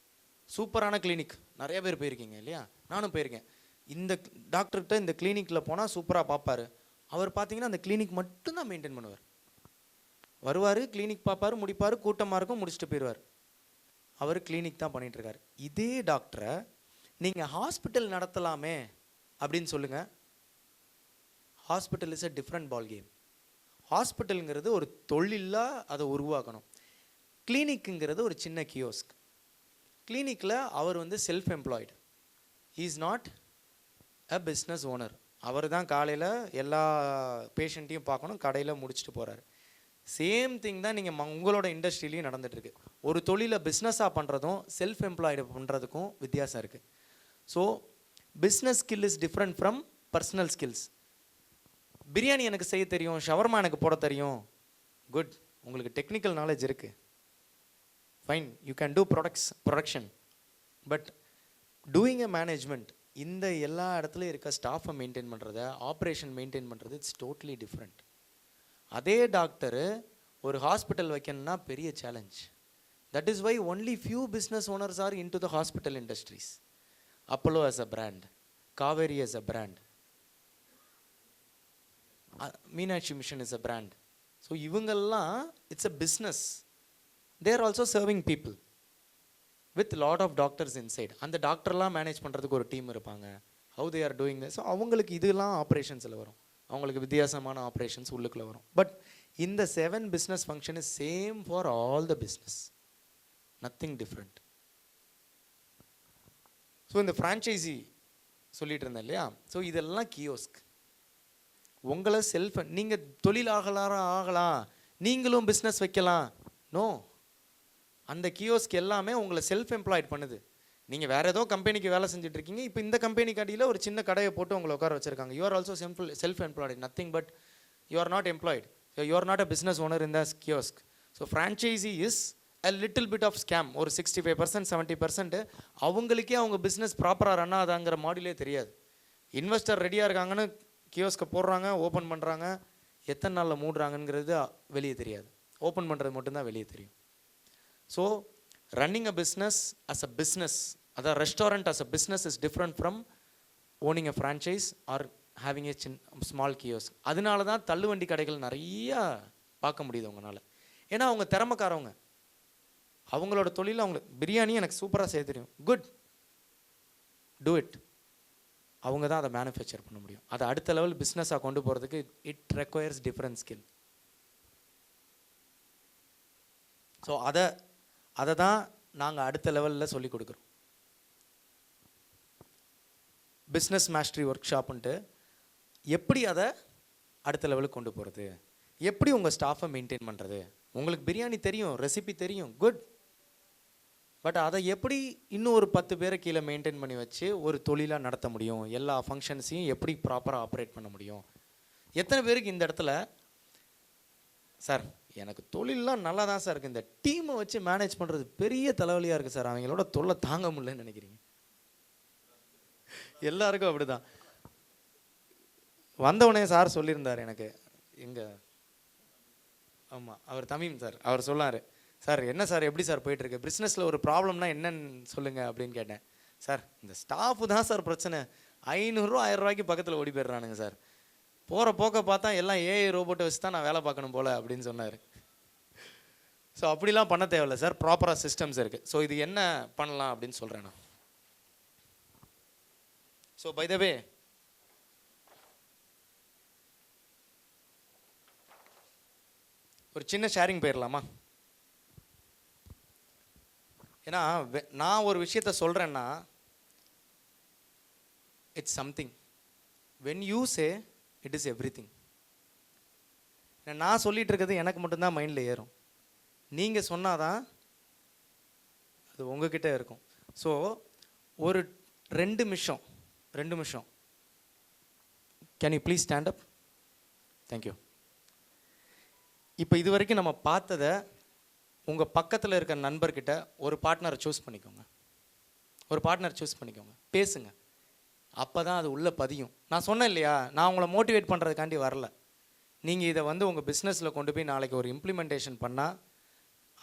சூப்பரான கிளினிக் நிறைய பேர் போயிருக்கீங்க இல்லையா? நானும் போயிருக்கேன். இந்த டாக்டர்கிட்ட இந்த கிளினிக்கில் போனால் சூப்பராக பார்ப்பார். அவர் பார்த்தீங்கன்னா அந்த கிளினிக் மட்டும்தான் மெயின்டைன் பண்ணுவார். வருவார், கிளினிக் பார்ப்பார், முடிப்பார், கூட்டமாக இருக்கும், முடிச்சுட்டு போயிடுவார். அவர் கிளினிக் தான் பண்ணிகிட்ருக்கார். இதே டாக்டரை நீங்கள் ஹாஸ்பிட்டல் நடத்தலாமே அப்படின்னு சொல்லுங்கள். Hospital is a different ball game. ஹாஸ்பிட்டலுங்கிறது ஒரு தொழிலாக அதை உருவாக்கணும். கிளினிக்குங்கிறது ஒரு சின்ன கியோஸ்க். கிளினிக்கில் அவர் வந்து self employed, is not a business owner. அவர் தான் காலையில் எல்லா பேஷண்ட்டையும் பார்க்கணும், கடையில் முடிச்சுட்டு போகிறாரு. சேம் திங் தான் நீங்கள் உங்களோட இண்டஸ்ட்ரியிலையும் நடந்துகிட்ருக்கு. ஒரு தொழிலை பிஸ்னஸாக பண்ணுறதும் செல்ஃப் எம்ப்ளாய்டு பண்ணுறதுக்கும் வித்தியாசம் இருக்குது. So business skill is different from personal skills. Biryani எனக்கு செய்ய தெரியும், ஷவர்மா எனக்கு போட தெரியும், குட், உங்களுக்கு டெக்னிக்கல் நாலேஜ் இருக்குது, fine, you can do production. But doing a management, இந்த எல்லா இடத்துலையும் இருக்க ஸ்டாஃபை மெயின்டைன் பண்ணுறது, ஆப்ரேஷன் மெயின்டைன் பண்ணுறது, இட்ஸ் டோட்டலி டிஃப்ரெண்ட். அதே டாக்டரு ஒரு ஹாஸ்பிட்டல் வைக்கணும்னா பெரிய challenge. That is why only few business owners are into the hospital industries. Apollo as a brand, Kauvery as a brand, Meenakshi mission is a brand. So இவங்கெல்லாம் it's a business. They're also serving people with lot of doctors inside. அந்த டாக்டர்லாம் மேனேஜ் பண்ணுறதுக்கு ஒரு டீம் இருப்பாங்க. How they are doing this. So அவங்களுக்கு இதெல்லாம் ஆப்ரேஷன்ஸில் வரும், அவங்களுக்கு வித்தியாசமான ஆப்ரேஷன்ஸ் உள்ளுக்குள்ளே வரும். பட் இந்த 7 business function is same for all the business, nothing different. So இந்த ஃப்ரான்ச்சைசி சொல்லிட்டு இருந்தேன் இல்லையா? ஸோ இதெல்லாம் கியோஸ்க். உங்களை செல்ஃப், நீங்கள் தொழில் ஆகலாம், நீங்களும் பிஸ்னஸ் வைக்கலாம். நோ, அந்த கியோஸ்க் எல்லாமே உங்களை செல்ஃப் எம்ப்ளாய்ட் பண்ணுது. நீங்கள் வேறு ஏதோ கம்பெனிக்கு வேலை செஞ்சுட்ருக்கீங்க, இப்போ இந்த கம்பெனிக்கு அடியில் ஒரு சின்ன கடையை போட்டு உங்களை உட்கார வச்சுருக்காங்க. You are also self employed, nothing but you are not employed. You are not a business owner in the kiosk. So franchisee is a little bit of scam. ஒரு 65% 70% அவங்களுக்கே அவங்க பிஸ்னஸ் ப்ராப்பராக ரன் ஆகுதாங்கிற மாடலே தெரியாது. இன்வெஸ்டர் ரெடியாக இருக்காங்கன்னு கியோஸ்க்கை போடுறாங்க, ஓப்பன் பண்ணுறாங்க, எத்தனை நாளில் மூடுறாங்கங்கிறது வெளியே தெரியாது. ஓப்பன் பண்ணுறது மட்டும்தான் வெளியே தெரியும். So running a business as a business, அதாவது restaurant as a business is different from owning a franchise or having a small kiosk. அதனால தான் தள்ளுவண்டி கடைகள் நிறையா பார்க்க முடியுது அவங்களால. ஏன்னா அவங்க திறமைக்காரவங்க, அவங்களோட தொழில். அவங்களுக்கு பிரியாணி எனக்கு சூப்பராக செய்ய தெரியும், குட், டூ இட். அவங்க தான் அதை மேனுஃபேக்சர் பண்ண முடியும். அதை அடுத்த லெவல் பிஸ்னஸாக கொண்டு போகிறதுக்கு it requires different skill. So அதை தான் நாங்கள் அடுத்த லெவலில் சொல்லி கொடுக்குறோம். பிஸ்னஸ் மாஸ்டரி ஒர்க் ஷாப்புன்ட்டு எப்படி அதை அடுத்த லெவலுக்கு கொண்டு போகிறது, எப்படி உங்கள் ஸ்டாஃபை மெயின்டைன் பண்ணுறது. உங்களுக்கு பிரியாணி தெரியும், ரெசிபி தெரியும், குட், பட் அதை எப்படி இன்னும் ஒரு 10 பேரை கீழே மெயின்டைன் பண்ணி வச்சு ஒரு தொழிலாக நடத்த முடியும், எல்லா ஃபங்க்ஷன்ஸையும் எப்படி ப்ராப்பராக ஆப்ரேட் பண்ண முடியும். எத்தனை பேருக்கு இந்த இடத்துல சார் எனக்கு தொழிலெலாம் நல்லா தான் சார் இருக்குது, இந்த டீமை வச்சு மேனேஜ் பண்ணுறது பெரிய தலைவலியாக இருக்குது சார், அவங்களோட தொல்லை தாங்க முடியலன்னு நினைக்கிறீங்க? எல்லாருக்கும் அப்படி தான். வந்தவுடனே சார் சொல்லியிருந்தார் எனக்கு, எங்கே ஆமாம் அவர் தமிம் சார், அவர் சொன்னார், சார் என்ன சார் எப்படி சார் போயிட்டுருக்கு, பிஸ்னஸில் ஒரு ப்ராப்ளம்னா என்னன்னு சொல்லுங்கள் அப்படின்னு கேட்டேன். சார் இந்த ஸ்டாஃபு தான் சார் பிரச்சனை, 500 1000 ரூபாய்க்கு பக்கத்தில் ஓடி போயிடுறானுங்க சார், போகிற போக்க பார்த்தா எல்லாம் ஏஐ ரோபோட்டை வச்சு தான் நான் வேலை பார்க்கணும் போல் அப்படின்னு சொன்னார். ஸோ அப்படிலாம் பண்ண தேவையில்லை சார், ப்ராப்பராக சிஸ்டம்ஸ் இருக்குது. ஸோ இது என்ன பண்ணலாம் அப்படின்னு சொல்கிறேன் நான். ஸோ பை த வே ஒரு சின்ன ஷேரிங் போயிடலாமா? ஏன்னா நான் ஒரு விஷயத்த சொல்கிறேன்னா it's something, when you say it is everything. நான் சொல்லிட்டு இருக்கிறது எனக்கு மட்டும்தான் மைண்டில் ஏறும், நீங்கள் சொன்னாதான் அது உங்ககிட்ட இருக்கும். ஸோ ஒரு 2 நிமிஷம் can you please stand up? Thank you. இப்போ இது வரைக்கும் நம்ம பார்த்ததை உங்கள் பக்கத்தில் இருக்க நண்பர்கிட்ட ஒரு பார்ட்னரை சூஸ் பண்ணிக்கோங்க, பேசுங்க, அப்போ தான் அது உள்ளே பதியும். நான் சொன்னேன் இல்லையா, நான் உங்களை மோட்டிவேட் பண்ணுறதுக்காண்டி வரல, நீங்கள் இதை வந்து உங்கள் பிஸ்னஸில் கொண்டு போய் நாளைக்கு ஒரு இம்ப்ளிமெண்டேஷன் பண்ணால்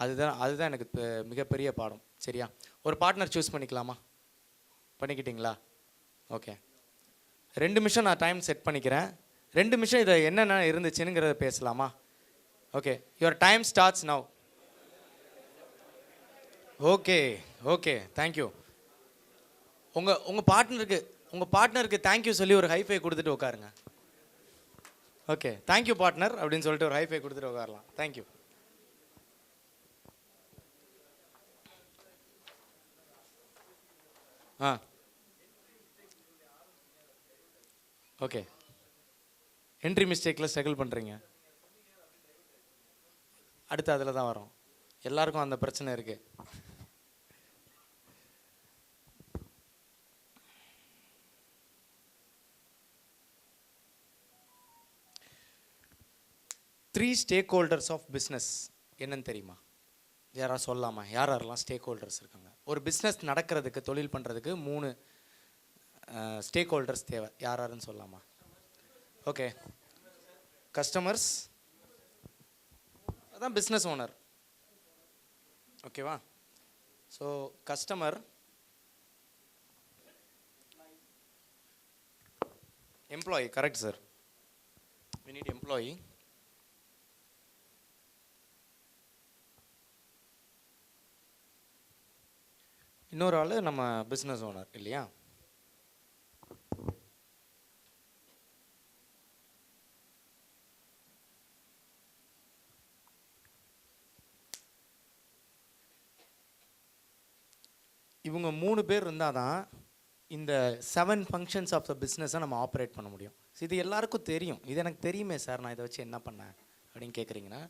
அதுதான் எனக்கு மிகப்பெரிய பாடம். சரியா? ஒரு பார்ட்னர் சூஸ் பண்ணிக்கலாமா? பண்ணிக்கிட்டீங்களா? ஓகே, 2 நிமிஷம் நான் டைம் செட் பண்ணிக்கிறேன். 2 நிமிஷம் இதை என்னென்ன இருந்துச்சுங்கிறத பேசலாமா? Okay, your time starts now. Okay thank you. உங்கள் பார்ட்னருக்கு தேங்க்யூ சொல்லி ஒரு ஹைஃபை கொடுத்துட்டு உட்காருங்க. ஓகே, தேங்க்யூ பார்ட்னர் அப்படின்னு சொல்லிட்டு ஒரு ஹைஃபை கொடுத்துட்டு உட்காரலாம். தேங்க்யூ. ஓகே, என்ட்ரி மிஸ்டேக்கில் ஸ்ட்ரகிள் பண்ணுறீங்க, அடுத்து அதில் தான் வரும். எல்லாருக்கும் அந்த பிரச்சனை இருக்குது. Three stakeholders of business என்னன்னு தெரியுமா? யாராவது சொல்லலாமா? யாரெல்லாம் ஸ்டேக் ஹோல்டர்ஸ் இருக்காங்க? ஒரு பிஸ்னஸ் நடக்கிறதுக்கு, தொழில் பண்ணுறதுக்கு 3 ஸ்டேக் ஹோல்டர்ஸ் தேவை. யாருன்னு சொல்லலாமா? ஓகே, கஸ்டமர்ஸ், அதான் பிஸ்னஸ் ஓனர். ஓகேவா? So customer, employee, correct sir, we need employee, இன்னொரு ஆள் நம்ம பிஸ்னஸ் ஓனர் இல்லையா? இவங்க 3 பேர் இருந்தால் தான் இந்த 7 ஃபங்க்ஷன்ஸ் ஆஃப் த பிஸ்னஸை நம்ம ஆப்ரேட் பண்ண முடியும். இது எல்லாருக்கும் தெரியும், இது எனக்கு தெரியுமே சார், நான் இதை வச்சு என்ன பண்ணேன் அப்படின்னு கேட்குறீங்கன்னா,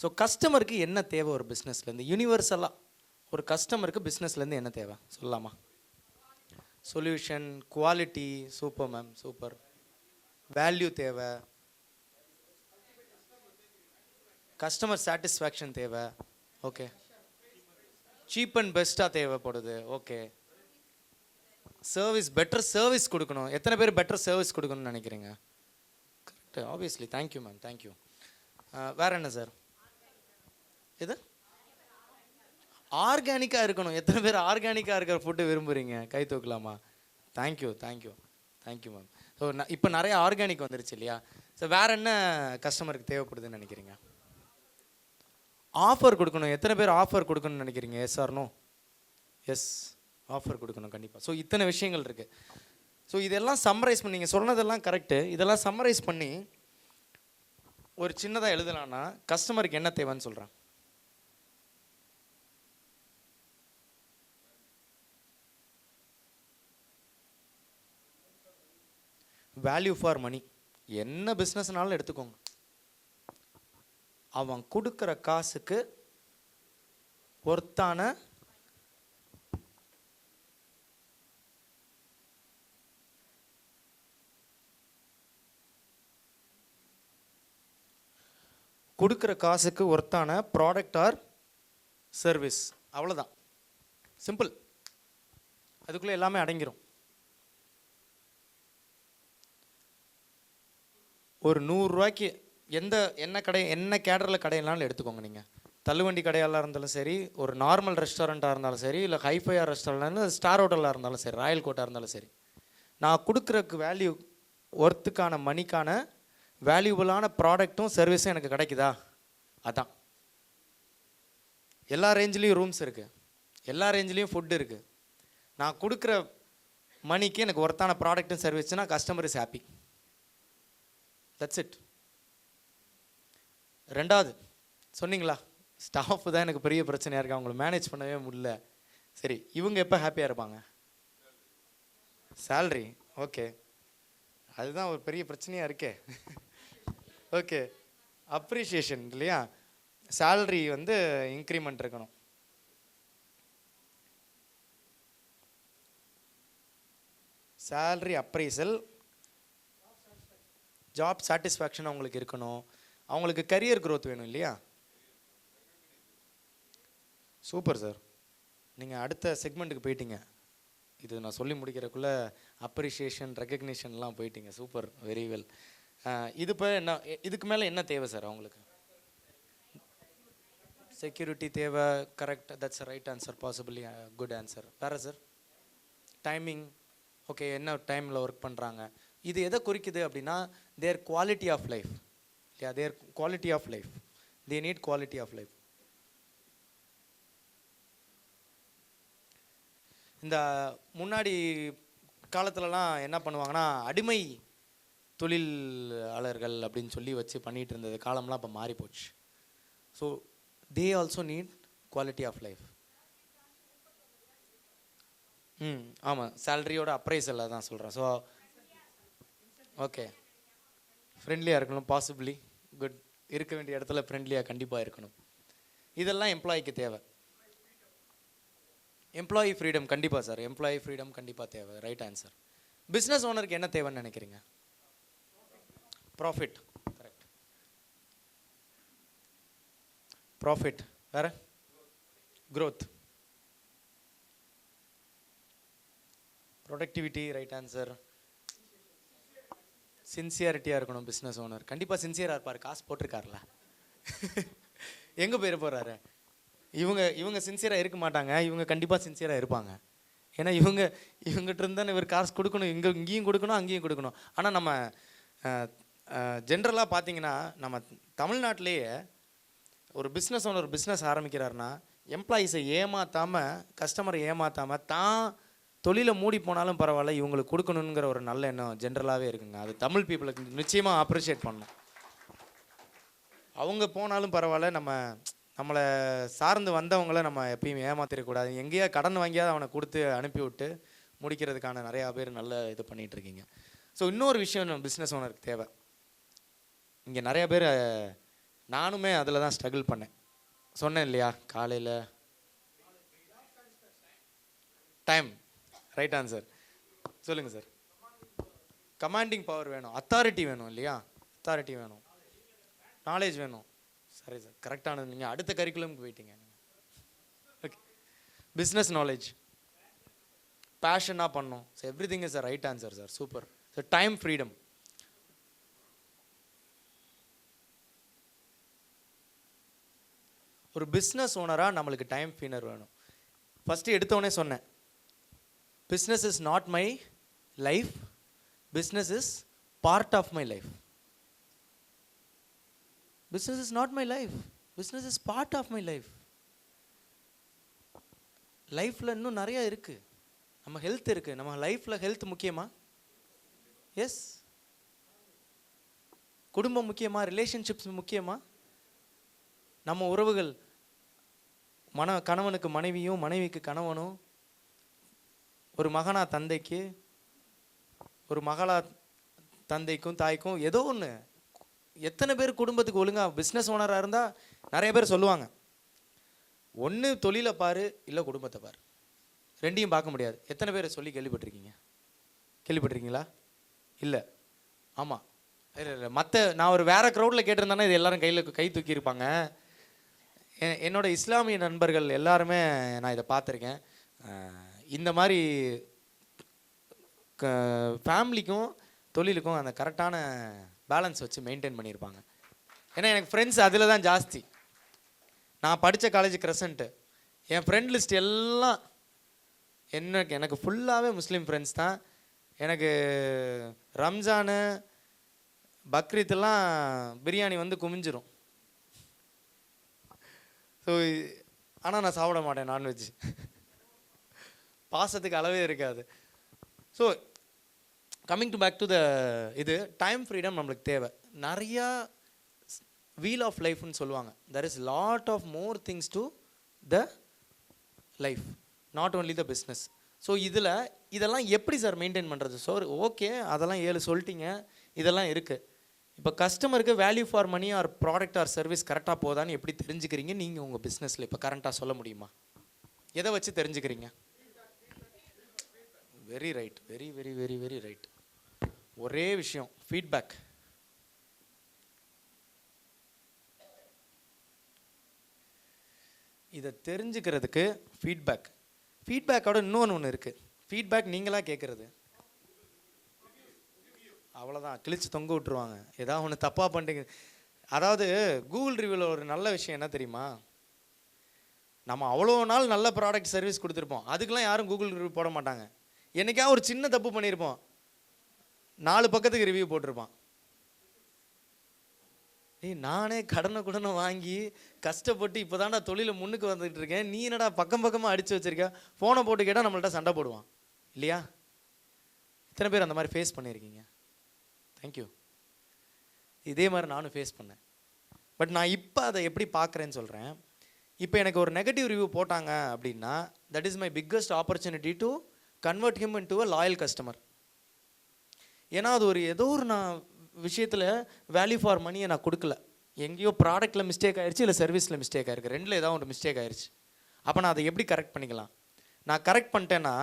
ஸோ கஸ்டமருக்கு என்ன தேவை ஒரு பிஸ்னஸ்லேருந்து? யூனிவர்சலாக ஒரு கஸ்டமருக்கு பிஸ்னஸ்லேருந்து என்ன தேவை சொல்லலாமா? Solution, quality, super ma'am, super. Value தேவை, கஸ்டமர் சாட்டிஸ்ஃபேக்ஷன் தேவை, ஓகே. சீப் அண்ட் பெஸ்ட்டாக தேவைப்படுது, ஓகே. சர்வீஸ், பெட்டர் சர்வீஸ் கொடுக்கணும். எத்தனை பேர் பெட்டர் சர்வீஸ் கொடுக்கணும்னு நினைக்கிறீங்க? Correct, obviously. Thank you ma'am, thank you. வேறு என்ன சார்? இது ஆர்கானிக்காக இருக்கணும். எத்தனை பேர் ஆர்கானிக்காக இருக்கிற ஃபுட்டு விரும்புகிறீங்க? கை தூக்கலாமா? Thank you ma'am. ஸோ இப்போ நிறைய ஆர்கானிக் வந்துருச்சு இல்லையா? ஸோ வேறு என்ன கஸ்டமருக்கு தேவைப்படுதுன்னு நினைக்கிறீங்க? ஆஃபர் கொடுக்கணும். எத்தனை பேர் ஆஃபர் கொடுக்கணும்னு நினைக்கிறீங்க? Yes or no? Yes, offer கொடுக்கணும் கண்டிப்பாக. ஸோ இத்தனை விஷயங்கள் இருக்குது. ஸோ இதெல்லாம் சம்மரைஸ் பண்ணி, நீங்கள் சொன்னதெல்லாம் கரெக்டு, இதெல்லாம் சம்மரைஸ் பண்ணி ஒரு சின்னதாக எழுதலான்னா கஸ்டமருக்கு என்ன தேவைன்னு சொல்கிறேன். Value for money. என்ன பிஸ்னஸ்னாலும் எடுத்துக்கோங்க, அவன் கொடுக்குற காசுக்கு ஒர்த்தான கொடுக்குற காசுக்கு ஒர்த்தான ப்ராடக்ட் ஆர் சர்வீஸ், அவ்வளோதான், சிம்பிள். அதுக்குள்ளே எல்லாமே அடங்கிரும். ஒரு 100 ரூபாய்க்கு என்ன கேடரில் கடையினாலும் எடுத்துக்கோங்க. நீங்கள் தள்ளுவண்டி கடையாக இருந்தாலும் சரி, ஒரு நார்மல் ரெஸ்டாரண்ட்டாக இருந்தாலும் சரி, இல்லை ஹைஃபையாக ரெஸ்டாரண்ட், ஸ்டார் ஹோட்டலாக இருந்தாலும் சரி, ராயல் கோட்டாக இருந்தாலும் சரி, நான் கொடுக்குறக்கு வேல்யூ ஒர்த்துக்கான மணிக்கான வேல்யூபுளான ப்ராடக்ட்டும் சர்வீஸும் எனக்கு கிடைக்குதா? அதான். எல்லா ரேஞ்சிலையும் ரூம்ஸ் இருக்குது, எல்லா ரேஞ்சிலையும் ஃபுட்டு இருக்குது. நான் கொடுக்குற மணிக்கு எனக்கு ஒர்த்தான ப்ராடக்ட்டும் சர்வீஸ்னா customer is happy. That's it. ரெண்டாவது சொன்னீங்களா, ஸ்டாஃப் தான் எனக்கு பெரிய பிரச்சனையாக இருக்குது, அவங்கள மேனேஜ் பண்ணவே முடியல. சரி, இவங்க எப்போ ஹாப்பியாக இருப்பாங்க? சேல்ரி. ஓகே, அதுதான் ஒரு பெரிய பிரச்சனையாக இருக்கே. ஓகே, அப்ரிஷியேஷன் இல்லையா? சேல்ரி வந்து இன்க்ரிமெண்ட் இருக்கணும். சேல்ரி அப்ரைசல், ஜாப் சாட்டிஸ்ஃபேக்ஷன் அவங்களுக்கு இருக்கணும். அவங்களுக்கு கரியர் க்ரோத் வேணும் இல்லையா? சூப்பர் சார், நீங்கள் அடுத்த செக்மெண்ட்டுக்கு போயிட்டீங்க. இது நான் சொல்லி முடிக்கிறதுக்குள்ளே அப்ரிஷியேஷன், ரெக்கக்னிஷன்லாம் போயிட்டீங்க. Super, very well. இது இப்போ என்ன, இதுக்கு மேலே என்ன தேவை சார் அவங்களுக்கு? செக்யூரிட்டி தேவை, correct, that's right answer, possibly good answer. வேறு சார்? டைமிங், ஓகே, என்ன டைமில் ஒர்க் பண்ணுறாங்க. இது எதை குறிக்குது அப்படின்னா தேர் குவாலிட்டி ஆஃப் லைஃப் இல்லையா? Their quality of life, they need quality of life. இந்த முன்னாடி காலத்துலலாம் என்ன பண்ணுவாங்கன்னா அடிமை தொழிலாளர்கள் அப்படின்னு சொல்லி வச்சு பண்ணிகிட்டு இருந்தது காலம்லாம் இப்போ மாறி போச்சு. So they also need quality of life. ஆமாம், சேலரியோட அப்ரைசல் தான் சொல்கிறேன். ஸோ ஓகே, ஃப்ரெண்ட்லியாக இருக்கணும், பாசிபிளி குட், இருக்க வேண்டிய இடத்துல ஃப்ரெண்ட்லியாக கண்டிப்பாக இருக்கணும். இதெல்லாம் எம்ப்ளாய்க்கு தேவை. எம்ப்ளாயி ஃப்ரீடம் கண்டிப்பாக சார், எம்ப்ளாயி ஃப்ரீடம் கண்டிப்பாக தேவை, ரைட் ஆன்சர். பிஸ்னஸ் ஓனருக்கு என்ன தேவைன்னு நினைக்கிறீங்க? Profit, correct. ப்ராஃபிட், வேறு? Growth, productivity, right answer. சின்சியாரிட்டியாக இருக்கணும் பிஸ்னஸ் ஓனர். கண்டிப்பாக சின்சியராக இருப்பார், காசு போட்டிருக்காருல. எங்கே போயிட போகிறாரு? இவங்க சின்சியராக இருக்க மாட்டாங்க, இவங்க கண்டிப்பாக சின்சியராக இருப்பாங்க. ஏன்னா இவங்ககிட்ட இருந்தால் இவர் காசு கொடுக்கணும், இங்கேயும் கொடுக்கணும், அங்கேயும் கொடுக்கணும். ஆனால் நம்ம ஜென்ரலாக பார்த்தீங்கன்னா நம்ம தமிழ்நாட்டிலேயே ஒரு பிஸ்னஸ் ஓனர் ஒரு பிஸ்னஸ் ஆரம்பிக்கிறாருன்னா எம்ப்ளாயீஸை ஏமாற்றாமல், கஸ்டமரை ஏமாற்றாமல், தான் தொழிலை மூடி போனாலும் பரவாயில்ல இவங்களுக்கு கொடுக்கணுங்கிற ஒரு நல்ல எண்ணம் ஜென்ரலாகவே இருக்குங்க. அது தமிழ் பீப்புளுக்கு நிச்சயமாக அப்ரிஷியேட் பண்ணணும். அவங்க போனாலும் பரவாயில்ல, நம்மளை சார்ந்து வந்தவங்கள நம்ம எப்பயும் ஏமாத்திடக்கூடாது. எங்கேயா கடன் வாங்கியாவது அவனை கொடுத்து அனுப்பிவிட்டு முடிக்கிறதுக்கான நிறையா பேர் நல்ல இது பண்ணிகிட்ருக்கீங்க. ஸோ இன்னொரு விஷயம் பிஸ்னஸ் ஓனருக்கு தேவை. இங்கே நிறையா பேர், நானுமே அதில் தான் ஸ்ட்ரகிள் பண்ணேன், சொன்னேன் இல்லையா காலையில். Time, right answer. சொல்லுங்கள் சார். கமாண்டிங் பவர் வேணும், அத்தாரிட்டி வேணும் இல்லையா? அத்தாரிட்டி வேணும், நாலேஜ் வேணும். சரி சார், கரெக்டானது. நீங்கள் அடுத்த கரிக்குலமுக்கு போயிட்டீங்க. ஓகே, பிஸ்னஸ் நாலேஜ், பேஷனாக பண்ணணும். So everything is a right answer sir, super. So time freedom, ஒரு பிஸ்னஸ் ஓனராக நம்மளுக்கு டைம் ஃப்ரீனர் வேணும். ஃபஸ்ட்டு எடுத்தோடனே சொன்னேன், business is not my life, business is part of my life. Business is not my life, business is part of my life. லைஃப்பில் இன்னும் நிறையா இருக்குது. நம்ம ஹெல்த் இருக்குது, நம்ம லைஃப்பில் ஹெல்த் முக்கியமா? எஸ். குடும்பம் முக்கியமா? ரிலேஷன்ஷிப்ஸ் முக்கியமா? நம்ம உறவுகள், கணவனுக்கு மனைவியும், மனைவிக்கு கணவனும், ஒரு மகனா தந்தைக்கு, ஒரு மகளா தந்தைக்கும் தாய்க்கும், ஏதோ ஒன்று. எத்தனை பேர் குடும்பத்துக்கு ஒழுங்காக பிஸ்னஸ் ஓனராக இருந்தால் நிறைய பேர் சொல்லுவாங்க, ஒன்று தொழிலை பாரு இல்லை குடும்பத்தை பாரு, ரெண்டையும் பார்க்க முடியாது. எத்தனை பேர் சொல்லி கேள்விப்பட்டிருக்கீங்களா? இல்லை. ஆமாம், இல்லை இல்லை மற்ற நான் ஒரு வேறு க்ரௌடில் கேட்டிருந்தேன்னா இது எல்லாரும் கை தூக்கியிருப்பாங்க. என்னோட இஸ்லாமிய நண்பர்கள் எல்லாருமே நான் இதை பார்த்துருக்கேன். இந்த மாதிரி ஃபேமிலிக்கும் தொழிலுக்கும் அந்த கரெக்டான பேலன்ஸ் வச்சு மெயின்டைன் பண்ணியிருப்பாங்க. ஏன்னா எனக்கு ஃப்ரெண்ட்ஸ் அதில் தான் ஜாஸ்தி. நான் படித்த காலேஜ் கிரசன்ட்டு, என் ஃப்ரெண்ட் லிஸ்ட் எல்லாம் எனக்கு ஃபுல்லாகவே முஸ்லீம் ஃப்ரெண்ட்ஸ் தான். எனக்கு ரம்ஜானு பக்ரீத்தெல்லாம் பிரியாணி வந்து குமிஞ்சிரும். ஸோ ஆனால் நான் சாப்பிட மாட்டேன் நான்வெஜ். பாசத்துக்கு அளவே இருக்காது. So coming to back to the இது டைம் ஃப்ரீடம் நம்மளுக்கு தேவை. நிறையா வீல் ஆஃப் லைஃப்னு சொல்லுவாங்க. There is lot of more things to the life, not only the business. So இதெல்லாம் எப்படி சார் மெயின்டைன் பண்ணுறது? ஸோ ஓகே, அதெல்லாம் 7 சொல்லிட்டீங்க, இதெல்லாம் இருக்குது. இப்போ கஸ்டமருக்கு value for money or product or service கரெக்டாக போதான்னு எப்படி தெரிஞ்சுக்கிறீங்க நீங்கள் உங்கள் பிஸ்னஸில்? இப்போ கரண்ட்டாக சொல்ல முடியுமா? எதை வச்சு தெரிஞ்சுக்கிறீங்க? Very right, very very very very right. ஒரே விஷயம், ஃபீட்பேக். இதை தெரிஞ்சுக்கிறதுக்கு ஃபீட்பேக்கோட இன்னொன்று இருக்குது. ஃபீட்பேக் நீங்களாக கேட்குறது, அவ்வளோதான், கிழிச்சு தொங்க விட்டுருவாங்க. ஏதாவது ஒன்று தப்பாக பண்ணிட்டீங்க. அதாவது கூகுள் ரிவ்யூவில் ஒரு நல்ல விஷயம் என்ன தெரியுமா? நம்ம அவ்வளோ நாள் நல்ல ப்ராடக்ட் சர்வீஸ் கொடுத்துருப்போம், அதுக்கெலாம் யாரும் கூகுள் ரிவ்யூ போட மாட்டாங்க. என்றைக்கா ஒரு சின்ன தப்பு பண்ணியிருப்போம், 4 பக்கத்துக்கு ரிவ்யூ போட்டிருப்பான். நானே கடனை வாங்கி கஷ்டப்பட்டு இப்போ தான்டா தொழிலை முன்னுக்கு வந்துட்டு இருக்கேன், நீ என்னடா பக்கமாக அடித்து வச்சிருக்க, ஃபோனை போட்டு கேட்டால் நம்மள்ட்ட சண்டை போடுவான் இல்லையா? இத்தனை பேர் அந்த மாதிரி ஃபேஸ் பண்ணியிருக்கீங்க. தேங்க்யூ. இதே மாதிரி நானும் ஃபேஸ் பண்ணேன். பட் நான் இப்போ அதை எப்படி பார்க்குறேன்னு சொல்கிறேன். இப்போ எனக்கு ஒரு நெகட்டிவ் ரிவ்யூ போட்டாங்க அப்படின்னா, that is my biggest opportunity to convert him into a loyal customer. ஏன்னா அது ஏதோ ஒரு நான் விஷயத்தில் வேல்யூ ஃபார் மணியை நான் கொடுக்கல, எங்கேயோ ப்ராடக்ட்டில் மிஸ்டேக் ஆயிடுச்சு, இல்லை சர்வீஸில் மிஸ்டேக் ஆயிருக்கு, ரெண்டில் ஏதாவது ஒரு மிஸ்டேக் ஆயிடுச்சு. அப்போ நான் அதை எப்படி கரெக்ட் பண்ணிக்கலாம்? நான் கரெக்ட் பண்ணிட்டேன்னா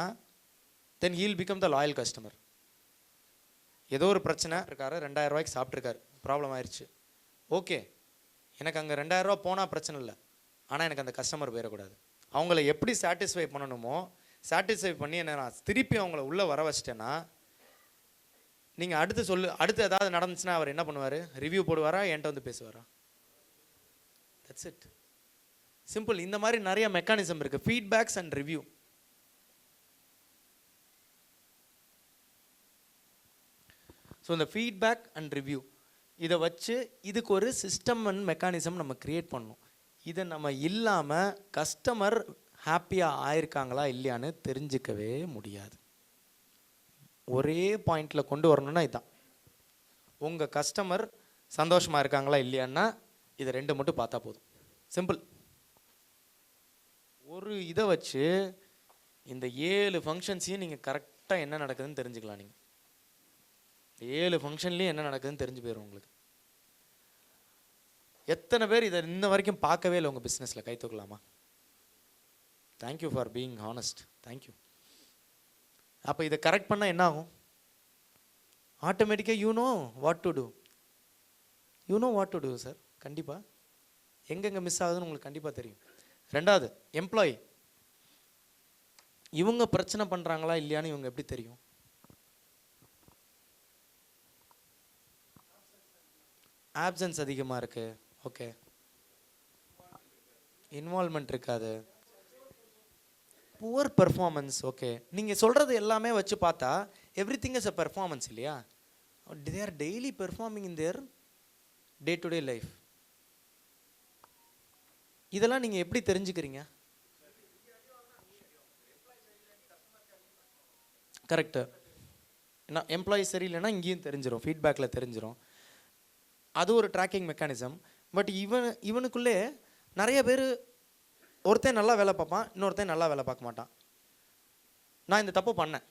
then he'll become the loyal customer. ஏதோ ஒரு பிரச்சனை இருக்காரு, 2000 ரூபாய்க்கு சாப்பிட்ருக்காரு, ப்ராப்ளம் ஆயிடுச்சு. ஓகே, எனக்கு அங்கே 2000 ரூபா போனால் பிரச்சனை இல்லை, ஆனால் எனக்கு அந்த கஸ்டமர் போயிடக்கூடாது. அவங்கள எப்படி சாட்டிஸ்ஃபை பண்ணணுமோ சாட்டிஸ்ஃபை பண்ணி என்ன நான் திருப்பி அவங்கள உள்ளே வர வச்சிட்டேன்னா, நீங்கள் அடுத்து ஏதாவது நடந்துச்சுன்னா அவர் என்ன பண்ணுவார்? ரிவ்யூ போடுவாரா, என்கிட்ட வந்து பேசுவாரா? That's it, simple. இந்த மாதிரி நிறைய மெக்கானிசம் இருக்குது, ஃபீட்பேக்ஸ் அண்ட் ரிவ்யூ. ஸோ இந்த ஃபீட்பேக் அண்ட் ரிவ்யூ இதை வச்சு இதுக்கு ஒரு சிஸ்டம் அண்ட் மெக்கானிசம் நம்ம க்ரியேட் பண்ணணும். இதை நம்ம இல்லாமல் கஸ்டமர் ஹாப்பியாக ஆயிருக்காங்களா இல்லையான்னு தெரிஞ்சிக்கவே முடியாது. ஒரே பாயிண்டில் கொண்டு வரணும்னா இதுதான், உங்கள் கஸ்டமர் சந்தோஷமாக இருக்காங்களா இல்லையான்னா இதை 2 மட்டும் பார்த்தா போதும், சிம்பிள். ஒரு இதை வச்சு இந்த 7 ஃபங்க்ஷன்ஸையும் நீங்கள் கரெக்டாக என்ன நடக்குதுன்னு தெரிஞ்சுக்கலாம். நீங்கள் 7 ஃபங்க்ஷன்லேயும் என்ன நடக்குதுன்னு தெரிஞ்சு போயிடும் உங்களுக்கு. எத்தனை பேர் இதை இன்ன வரைக்கும் பார்க்கவே இல்லை உங்கள் பிஸ்னஸில்? கை தூக்கலாமா? Thank you for being honest, thank you. அப்போ இதை கரெக்ட் பண்ணால் என்ன ஆகும்? ஆட்டோமேட்டிக்காக you know what to do sir. கண்டிப்பாக எங்கெங்கே மிஸ் ஆகுதுன்னு உங்களுக்கு கண்டிப்பாக தெரியும். 2வது எம்ப்ளாயி, இவங்க பிரச்சனை பண்ணுறாங்களா இல்லையான்னு இவங்க எப்படி தெரியும்? ஆப்சன்ஸ் அதிகமாக இருக்குது, ஓகே, இன்வால்மெண்ட் இருக்காது, புவர் பெர்ஃபார்மன்ஸ், ஓகே. நீங்கள் சொல்கிறது எல்லாமே வச்சு பார்த்தா everything is a performance இல்லையா? They are daily performing in their day to day life. இதெல்லாம் நீங்கள் எப்படி தெரிஞ்சுக்கிறீங்க? கரெக்டு. ஏன்னா எம்ப்ளாயி சரியில்லைன்னா இங்கேயும் தெரிஞ்சிடும், ஃபீட்பேக்கில் தெரிஞ்சிடும். அது ஒரு ட்ராக்கிங் மெக்கானிசம். பட் இவனுக்குள்ளே நிறைய பேர், ஒருத்தன் நல்லா வேலை பார்ப்பான், இன்னொருத்தன் நல்லா வேலை பார்க்க மாட்டான். நான் இந்த தப்பு பண்ணேன்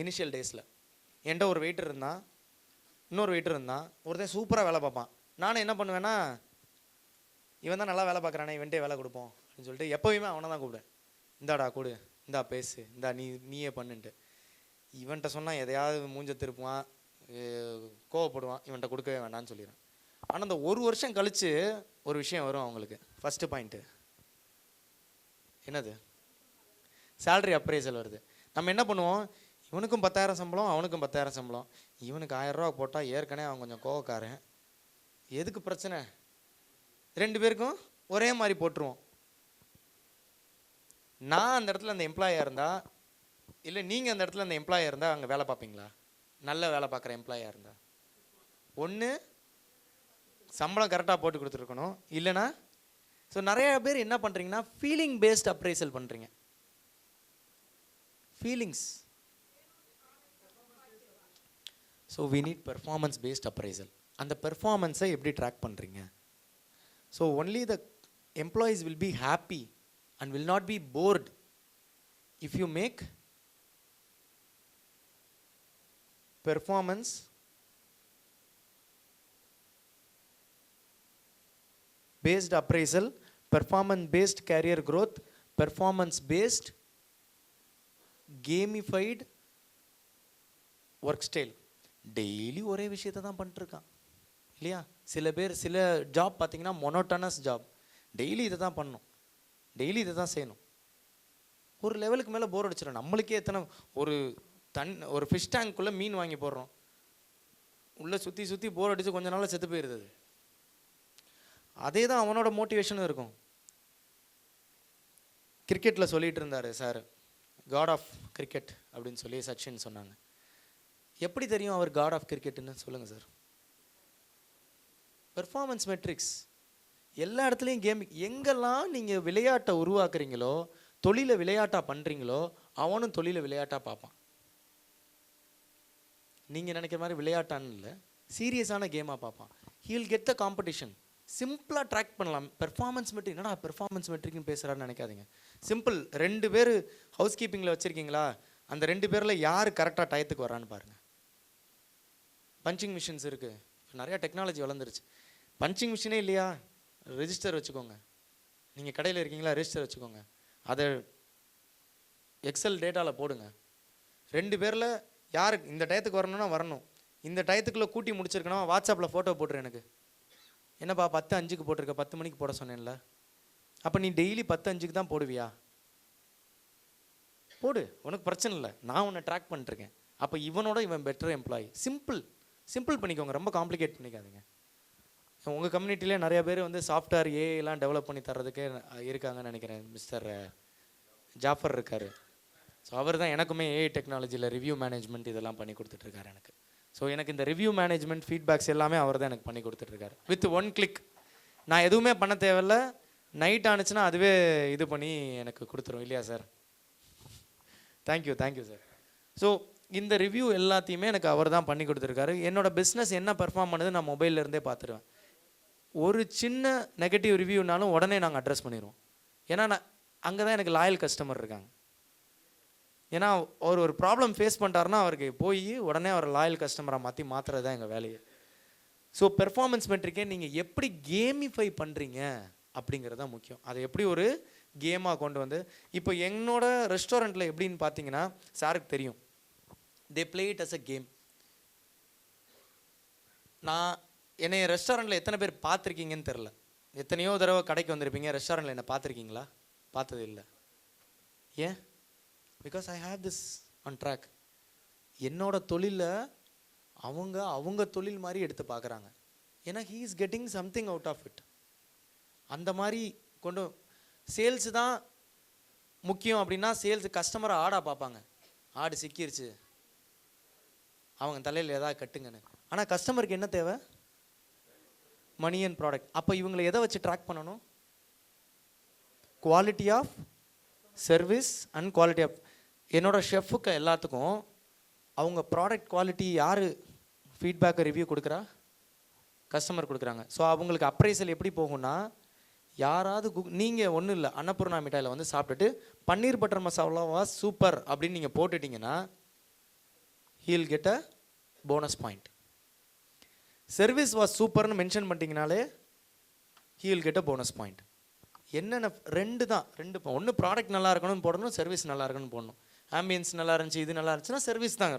இனிஷியல் டேஸில். என்கிட்ட ஒரு வெயிட்டர் இருந்தான், இன்னொரு வெயிட்டர் இருந்தான். ஒருத்தன் சூப்பராக வேலை பார்ப்பான். நானும் என்ன பண்ணுவேன்னா, இவன் தான் நல்லா வேலை பார்க்குறானே, இவன்ட்டே வேலை கொடுப்போம் அப்படின்னு சொல்லிட்டு எப்போயுமே அவனை தான் கூப்பிடுவேன். இந்தாடா கொடு, இந்தா பேசு, இந்தா நீயே பண்ணுன்ட்டு. இவன்கிட்ட சொன்னால் எதையாவது மூஞ்ச திருப்புவான், கோவப்படுவான், இவன்கிட்ட கொடுக்கவே வேண்டாம்னு சொல்லிடுறான். ஆனால் அந்த ஒரு வருஷம் கழித்து ஒரு விஷயம் வரும் அவங்களுக்கு. ஃபஸ்ட்டு பாயிண்ட்டு என்னது? சேலரி அப்ரைசல் வருது. நம்ம என்ன பண்ணுவோம், இவனுக்கும் 10,000 சம்பளம், அவனுக்கும் 10,000 சம்பளம், இவனுக்கு 1000 ரூபா போட்டால் ஏற்கனவே அவன் கொஞ்சம் கோவக்காரன், எதுக்கு பிரச்சனை, 2 பேருக்கும் ஒரே மாதிரி போட்டுருவோம். நான் அந்த இடத்துல அந்த எம்ப்ளாயாக இருந்தால், இல்லை நீங்கள் அந்த இடத்துல அந்த எம்ப்ளாயாக இருந்தால் அங்கே வேலை பார்ப்பீங்களா? நல்ல வேலை பார்க்குற எம்ப்ளாயாக இருந்தால் ஒன்று சம்பளம் கரெக்டாக போட்டு கொடுத்துருக்கணும், இல்லைனா ஸோ நிறைய பேர் என்ன பண்ணுறீங்கன்னா ஃபீலிங் பேஸ்ட் அப்ரைசல் பண்ணுறீங்க. Feelings. So we need performance based appraisal. அந்த பெர்ஃபார்மன்ஸை எப்படி ட்ராக் பண்ணுறீங்க? So only the employees will be happy and will not be bored if you make performance based appraisal, performance based career growth, performance based gamified work style. Daily ஒரே விஷயத்தை தான் பண்ணிட்டுருக்கான் இல்லையா? சில பேர் சில ஜாப் பார்த்தீங்கன்னா மொனோட்டனஸ் ஜாப், டெய்லி இதை தான் பண்ணணும், டெய்லி இதை தான் செய்யணும். ஒரு லெவலுக்கு மேலே போர் அடிச்சிடும். நம்மளுக்கே எத்தனை ஒரு ஃபிஷ் டேங்க்குள்ளே மீன் வாங்கி போடுறோம், உள்ளே சுற்றி சுற்றி போர் அடித்து கொஞ்ச நாள் செத்து போயிடுது. அதே தான் அவனோட மோட்டிவேஷனும் இருக்கும். கிரிக்கெட்டில் சொல்லிகிட்டு இருந்தார் சார், காட் ஆஃப் கிரிக்கெட் அப்படின்னு சொல்லி சச்சின் சொன்னாங்க. எப்படி தெரியும் அவர் காட் ஆஃப் கிரிக்கெட்டுன்னு? சொல்லுங்கள் சார். பெர்ஃபார்மன்ஸ் மெட்ரிக்ஸ் எல்லா இடத்துலையும் கேம். எங்கெல்லாம் நீங்கள் விளையாட்டை உருவாக்குறீங்களோ, தொழிலை விளையாட்டாக பண்ணுறீங்களோ, அவனும் தொழிலை விளையாட்டாக பார்ப்பான். நீங்கள் நினைக்கிற மாதிரி விளையாட்டான்னு இல்லை, சீரியஸான கேமாக பார்ப்பான். He'll get the competition. சிம்பிளாக ட்ராக் பண்ணலாம். பெர்ஃபார்மன்ஸ் மெட்ரிக், என்னடா பெர்ஃபார்மன்ஸ் மெட்ரிக்னு பேசுகிறான்னு நினைக்காதீங்க. சிம்பிள். 2 பேர் ஹவுஸ் கீப்பிங்கில் வச்சுருக்கீங்களா, அந்த 2 பேரில் யார் கரெக்டாக டயத்துக்கு வரான்னு பாருங்கள். பஞ்சிங் மிஷின்ஸ் இருக்குது, நிறையா டெக்னாலஜி வளர்ந்துருச்சு. பஞ்சிங் மிஷினே இல்லையா, ரெஜிஸ்டர் வச்சுக்கோங்க. நீங்கள் கடையில் இருக்கீங்களா, ரெஜிஸ்டர் வச்சுக்கோங்க, அதை எக்ஸல் டேட்டாவில் போடுங்க. 2 பேரில் யார் இந்த டயத்துக்கு வரணும்னா வரணும், இந்த டயத்துக்குள்ளே கூட்டி முடிச்சிருக்கணும். வாட்ஸ்அப்பில் ஃபோட்டோ போட்டுரு எனக்கு. என்னப்பா 10:05 போட்டிருக்க, 10 மணிக்கு போட சொன்னேன்ல. அப்போ நீ டெய்லி 10:05 தான் போடுவியா? போடு, உனக்கு பிரச்சனை இல்லை, நான் உன்னை ட்ராக் பண்ணிட்டுருக்கேன். அப்போ இவனோட இவன் பெட்டர் எம்ப்ளாயி. சிம்பிள் பண்ணிக்கோங்க, ரொம்ப காம்ப்ளிகேட் பண்ணிக்காதீங்க. உங்கள் கம்யூனிட்டிலே நிறைய பேர் வந்து சாஃப்ட்வேர் ஏஐலாம் டெவலப் பண்ணி தர்றதுக்கே இருக்காங்கன்னு நினைக்கிறேன். மிஸ்டர் ஜாஃபர் இருக்கார். ஸோ அவர் தான் எனக்குமே ஏஐ டெக்னாலஜியில் ரிவ்யூ மேனேஜ்மெண்ட் இதெல்லாம் பண்ணி கொடுத்துட்ருக்காரு எனக்கு. ஸோ எனக்கு இந்த ரிவ்யூ மேனேஜ்மெண்ட் ஃபீட்பேக்ஸ் எல்லாமே அவர் தான் எனக்கு பண்ணி கொடுத்துட்ருக்காரு. With 1 click. நான் எதுவுமே பண்ண தேவையில்ல. நைட் ஆனிச்சுன்னா அதுவே இது பண்ணி எனக்கு கொடுத்துரும் இல்லையா சார்? Thank you sir. ஸோ இந்த ரிவ்யூ எல்லாத்தையுமே எனக்கு அவர் தான் பண்ணி கொடுத்துருக்காரு. என்னோடய பிஸ்னஸ் என்ன பெர்ஃபார்ம் பண்ணுது நான் மொபைல்லேருந்தே பார்த்துருவேன். ஒரு சின்ன நெகட்டிவ் ரிவ்யூனாலும் உடனே நாங்கள் அட்ரஸ் பண்ணிடுவோம். ஏன்னா நான் அங்கே தான் எனக்கு லாயல் கஸ்டமர் இருக்காங்க. ஏன்னா அவர் ஒரு ப்ராப்ளம் ஃபேஸ் பண்ணிட்டாருன்னா அவருக்கு போய் உடனே அவர் லாயல் கஸ்டமராக மாற்றுறது தான் எங்கள் வேலையை. ஸோ பெர்ஃபார்மன்ஸ் மெட்ரிக்கே நீங்கள் எப்படி கேமிஃபை பண்ணுறீங்க அப்படிங்கிறது தான் முக்கியம். அதை எப்படி ஒரு கேமாக கொண்டு வந்து, இப்போ என்னோட ரெஸ்டாரண்ட்டில் எப்படின்னு பார்த்தீங்கன்னா சாருக்கு தெரியும், they play it as a game. நான் என்னை ரெஸ்டாரண்ட்டில் எத்தனை பேர் பார்த்துருக்கீங்கன்னு தெரில. எத்தனையோ தடவை கடைக்கு வந்திருப்பீங்க, ரெஸ்டாரண்ட்டில் என்னை பார்த்துருக்கீங்களா? பார்த்தது இல்லை. ஏன்? Because I have this on track. என்னோட தொழிலை அவங்க தொழில் மாதிரி எடுத்து பார்க்குறாங்க. ஏன்னா he is getting something out of it. அந்த மாதிரி கொண்டு சேல்ஸு தான் முக்கியம் அப்படின்னா சேல்ஸு கஸ்டமரை ஆடாக பார்ப்பாங்க. ஆடு சிக்கிருச்சு, அவங்க தலையில் ஏதாவது கட்டுங்கன்னு. ஆனால் கஸ்டமருக்கு என்ன தேவை? Money and product. அப்போ இவங்களை எதை வச்சு ட்ராக் பண்ணணும்? Quality of service and quality of. என்னோட ஷெஃபுக்கு எல்லாத்துக்கும் அவங்க ப்ராடக்ட் குவாலிட்டி யார் ஃபீட்பேக்கை ரிவ்யூ கொடுக்குறா? கஸ்டமர் கொடுக்குறாங்க. ஸோ அவங்களுக்கு அப்ரைசல் எப்படி போகும்னா, யாராவது நீங்கள் ஒன்றும் இல்லை, அன்னபூர்ணா மிட்டாயில் வந்து சாப்பிட்டுட்டு பன்னீர் பட்டர் மசாலாவா சூப்பர் அப்படின்னு நீங்கள் போட்டுட்டிங்கன்னா he'll get a bonus point. Service was சூப்பர்னு மென்ஷன் பண்ணிட்டீங்கனாலே he'll get a bonus point. என்னென்ன 2 தான். ஒன்று ப்ராடக்ட் நல்லா இருக்கணும்னு போடணும், சர்வீஸ் நல்லா இருக்கணும்னு போடணும். ஆம்பியன்ஸ் நல்லா இருந்துச்சு, இது நல்லா இருந்துச்சுன்னா சர்வீஸ் தான்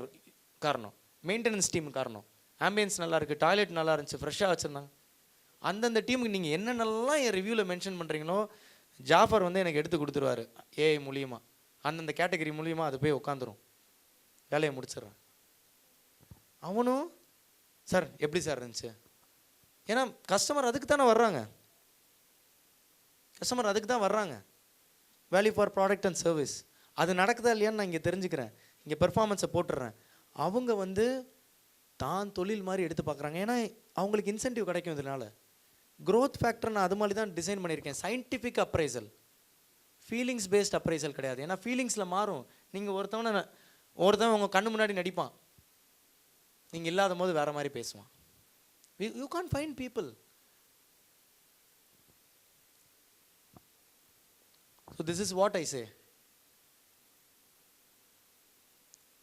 காரணம். மெயின்டெனன்ஸ் டீம் காரணம். ஆம்பியன்ஸ் நல்லா இருக்குது, டாய்லெட் நல்லா இருந்துச்சு, ஃப்ரெஷ்ஷாக வச்சுருந்தாங்க. அந்தந்த டீமுக்கு நீங்கள் என்னென்னலாம் என் ரிவ்யூவில் மென்ஷன் பண்ணுறீங்களோ ஜாஃபர் வந்து எனக்கு எடுத்து கொடுத்துருவாரு ஏஐ மூலியமாக. அந்தந்த கேட்டகரி மூலியமாக அது போய் உட்காந்துரும், வேலையை முடிச்சிடுறேன். அவனும் சார் எப்படி சார் இருந்துச்சு, ஏன்னா கஸ்டமர் அதுக்கு தானே வர்றாங்க, கஸ்டமர் அதுக்கு தான் வர்றாங்க. Value for product and service அது நடக்குதா இல்லையான்னு நான் இங்கே தெரிஞ்சுக்கிறேன், இங்கே பெர்ஃபார்மன்ஸை போட்டுடுறேன். அவங்க வந்து தான் தொழில் மாதிரி எடுத்து பார்க்குறாங்க, ஏன்னா அவங்களுக்கு இன்சென்டிவ் கிடைக்கும். இதனால க்ரோத் ஃபேக்டர் நான் அது மாதிரி தான் டிசைன் பண்ணியிருக்கேன். Scientific appraisal, feelings based appraisal கிடையாது. ஏன்னா ஃபீலிங்ஸில் மாறும். நீங்கள் ஒருத்தவன் உங்கள் கண்ணு முன்னாடி நடிப்பான், நீங்கள் இல்லாத போது வேறு மாதிரி பேசுவான். You can't find people. So this is what I say.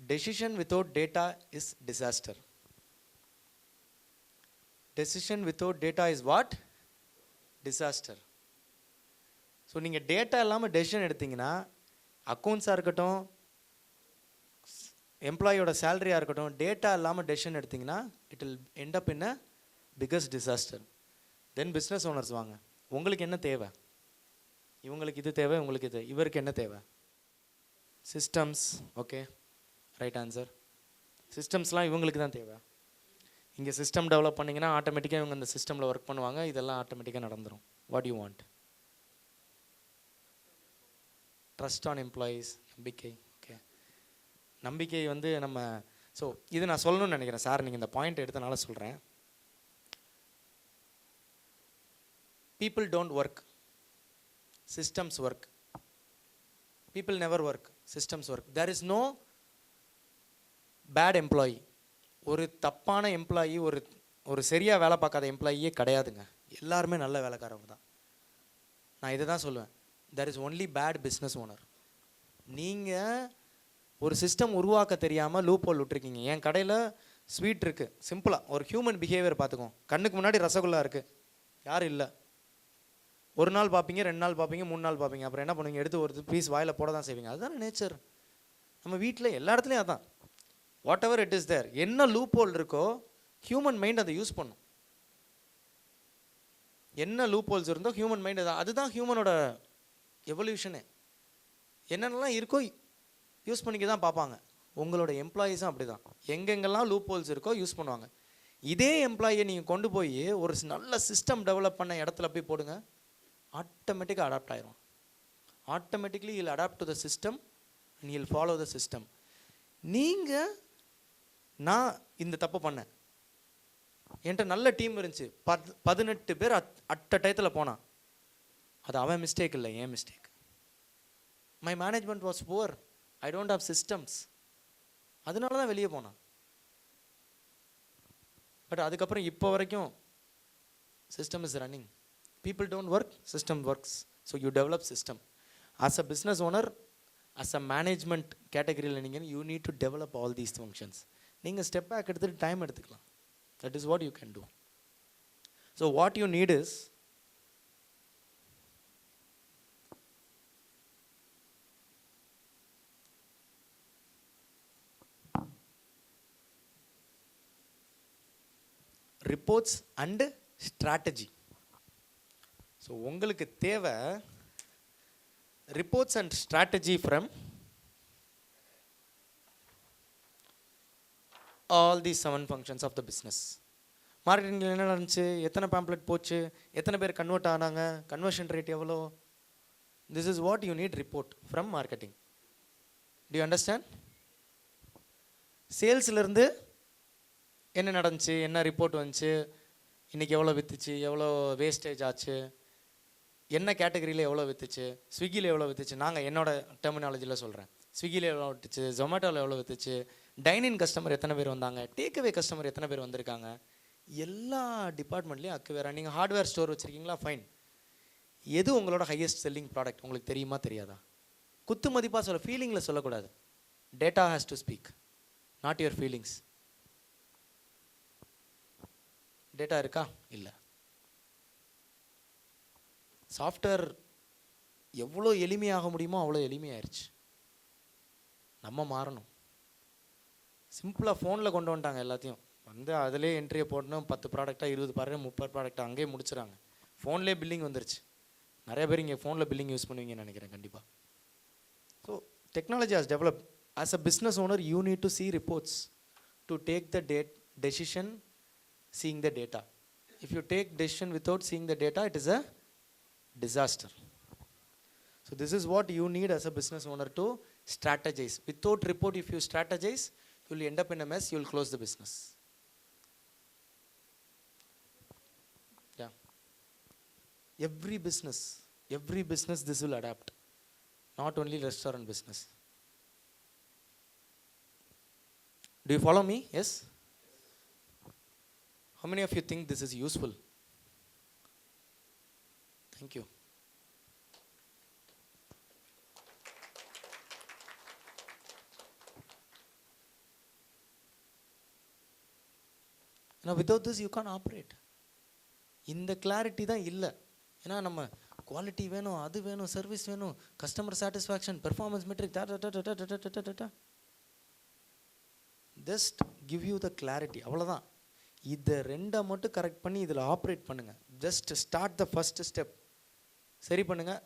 Decision without data is disaster. Decision without data is what? Disaster. So நீங்கள் டேட்டா இல்லாமல் டெசிஷன் எடுத்தீங்கன்னா, அக்கௌண்ட்ஸாக இருக்கட்டும், எம்ப்ளாயோட சேலரியாக இருக்கட்டும், டேட்டா இல்லாமல் டெசிஷன் எடுத்தீங்கன்னா it will end up in a biggest disaster. Then business owners வாங்க, உங்களுக்கு என்ன தேவை, இவங்களுக்கு இது தேவை, உங்களுக்கு இது, இவருக்கு என்ன தேவை, சிஸ்டம்ஸ். Okay, right answer. சிஸ்டம்ஸ்லாம் இவங்களுக்கு தான் தேவை. இங்கே சிஸ்டம் டெவலப் பண்ணிங்கன்னா ஆட்டோமேட்டிக்காக இவங்க இந்த சிஸ்டமில் ஒர்க் பண்ணுவாங்க, இதெல்லாம் ஆட்டோமேட்டிக்காக நடந்துடும். What you want? Trust on employees, நம்பிக்கை. ஓகே, நம்பிக்கை வந்து நம்ம, ஸோ இது நான் சொல்லணும்னு நினைக்கிறேன் சார், நீங்கள் இந்த பாயிண்ட் எடுத்தனால சொல்கிறேன். People don't work, systems work. People never work, systems work. There is no bad employee. ஒரு தப்பான எம்ப்ளாயி, ஒரு சரியாக வேலை பார்க்காத எம்ப்ளாயியே கிடையாதுங்க. எல்லாருமே நல்ல வேலைக்காரவங்க தான். நான் இதை தான் சொல்லுவேன். There is only bad business owner. நீங்கள் ஒரு சிஸ்டம் உருவாக்க தெரியாமல் லூப் ஹோல் விட்டுருக்கீங்க. என் கடையில் ஸ்வீட் இருக்குது, சிம்பிளாக ஒரு ஹியூமன் பிஹேவியர் பார்த்துக்கோம். கண்ணுக்கு முன்னாடி ரசகுல்லா இருக்குது, யாரும் இல்லை. ஒரு நாள் பார்ப்பீங்க, 2 நாள் பார்ப்பீங்க, 3 நாள் பார்ப்பீங்க, அப்புறம் என்ன பண்ணுவீங்க, எடுத்து ஒரு பீஸ் வாயில் போட தான் செய்வீங்க. அதுதான் நேச்சர். நம்ம வீட்டில் எல்லா இடத்துலையும் அதான். Whatever it is there, என்ன லூப் ஹோல் இருக்கோ ஹியூமன் மைண்ட் அதை யூஸ் பண்ணும். என்ன லூப் ஹோல்ஸ் இருந்தோ ஹியூமன் மைண்ட் அதுதான் ஹியூமனோட எவல்யூஷனே. என்னென்னலாம் இருக்கோ யூஸ் பண்ணிக்க தான் பார்ப்பாங்க. உங்களோட எம்ப்ளாயீஸும் அப்படி தான். எங்கெங்கெல்லாம் லூப் ஹோல்ஸ் இருக்கோ யூஸ் பண்ணுவாங்க. இதே எம்ப்ளாயியை நீங்கள் கொண்டு போய் ஒரு நல்ல சிஸ்டம் டெவலப் பண்ண இடத்துல போய் போடுங்க, ஆட்டோமேட்டிக்காக அடாப்ட் ஆயிரும். Automatically I'll adapt to the system and I'll follow the system. நீங்கள் நான் இந்த தப்பு பண்ணேன், என்கிட்ட நல்ல டீம் இருந்துச்சு, 18 பேர் அட்ட டயத்தில் போனான், அது அவன் மிஸ்டேக் இல்லை, ஏன் mistake. My management was poor, I don't have systems, அதனால தான் வெளியே போனான். பட் அதுக்கப்புறம் இப்போ வரைக்கும் system is running. People don't work, system works. So you develop system. As a business owner, as a management கேட்டகரியில் நீங்கள் you need to develop all these functions. நீங்கள் ஸ்டெப் பேக் எடுத்துகிட்டு டைம் எடுத்துக்கலாம். That is what you can do. So what you need is reports and strategy. So உங்களுக்கு தேவை reports and strategy from all these 7 functions of the business. மார்க்கெட்டிங்கில் என்ன நடந்துச்சு, எத்தனை பேம்ப்ளெட் போச்சு, எத்தனை பேர் கன்வெர்ட் ஆனாங்க, கன்வர்ஷன் ரேட் எவ்வளோ. This is what you need report from marketing. Do you understand? சேல்ஸ்லேருந்து என்ன நடந்துச்சு, என்ன ரிப்போர்ட் வந்துச்சு, இன்றைக்கி எவ்வளோ விற்றுச்சு, எவ்வளோ வேஸ்டேஜ் ஆச்சு, என்ன கேட்டகரியில் எவ்வளோ விற்றுச்சு, ஸ்விக்கியில் எவ்வளோ விற்றுச்சு. நாங்கள் என்னோட டெர்மினாலஜியில் சொல்கிறேன். ஸ்விக்கியில் எவ்வளோ விற்றுச்சு, ஜொமேட்டோவில் எவ்வளோ விற்றுச்சு, டைனிங் கஸ்டமர் எத்தனை பேர் வந்தாங்க, டேக்அவே கஸ்டமர் எத்தனை பேர் வந்திருக்காங்க. எல்லா டிபார்ட்மெண்ட்லேயும் அக்குவேரா. நீங்கள் ஹார்ட்வேர் ஸ்டோர் வச்சுருக்கீங்களா, ஃபைன். எது உங்களோட ஹையஸ்ட் செல்லிங் ப்ராடக்ட் உங்களுக்கு தெரியுமா தெரியாதா? குத்து மதிப்பாக சொல்ல, ஃபீலிங்கில் சொல்லக்கூடாது. Data has to speak, not your feelings. Data இருக்கா? இல்லை. சாஃப்ட்வேர் எவ்வளோ எளிமையாக முடியுமோ அவ்வளோ எளிமையாயிருச்சு. நம்ம மாறணும். சிம்பிளாக ஃபோனில் கொண்டு வந்துட்டாங்க எல்லாத்தையும். வந்து அதிலே என்ட்ரியை போடணும், 10 ப்ராடக்டாக 20 ப்ராடக்ட் 30 ப்ராடக்டாக அங்கேயே முடிச்சுறாங்க. ஃபோன்லேயே பில்லிங் வந்துருச்சு. நிறைய பேர் இங்கே ஃபோனில் பில்லிங் யூஸ் பண்ணுவீங்கன்னு நினைக்கிறேன் கண்டிப்பாக. So technology has develop. As a business owner you need to see reports to take the decision seeing the data. If you take decision without seeing the data, it is a disaster. So this is what you need as a business owner to strategize. Without report, if you strategize, you will end up in a mess, you will close the business. Yeah. Every business this will adapt. Not only restaurant business. Do you follow me? Yes? How many of you think this is useful? Thank you. Now without this you can't operate. இந்த கிளாரிட்டி தான் இல்லை. ஏன்னா நம்ம குவாலிட்டி வேணும், அது வேணும், சர்வீஸ் வேணும், customer satisfaction, performance metric, just give you the clarity, அவ்வளோதான். இதை ரெண்டை மட்டும் கரெக்ட் பண்ணி இதில் ஆப்ரேட் பண்ணுங்கள். Just start the first step, சரி பண்ணுங்கள்.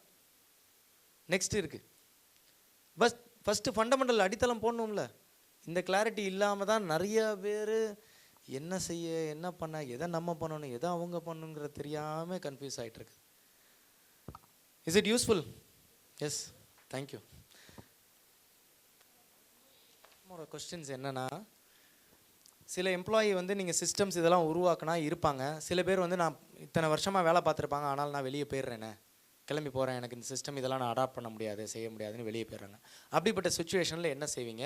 நெக்ஸ்ட் இருக்குது ஃபஸ்ட்டு ஃபண்டமெண்டல் அடித்தளம் போடணும்ல. இந்த கிளாரிட்டி இல்லாமல் தான் நிறைய பேர் என்ன செய்ய, என்ன பண்ண, எதை நம்ம பண்ணணும், எதை அவங்க பண்ணணுங்கிறது தெரியாமல் கன்ஃபியூஸ் ஆகிட்டுருக்கு. Is it useful? Yes, thank you. ஒரு கொஸ்டின்ஸ் என்னென்னா, சில எம்ப்ளாயி வந்து நீங்கள் சிஸ்டம்ஸ் இதெல்லாம் உருவாக்குனா இருப்பாங்க. சில பேர் வந்து நான் இத்தனை வருஷமாக வேலை பார்த்துருப்பாங்க, ஆனால் நான் வெளியே போயிடுறேனே, கிளம்பி போகிறேன், எனக்கு இந்த சிஸ்டம் இதெல்லாம் நான் அடாப்ட் பண்ண முடியாது, செய்ய முடியாதுன்னு வெளியே போயிடுறாங்க. அப்படிப்பட்ட சுச்சுவேஷனில் என்ன செய்வீங்க?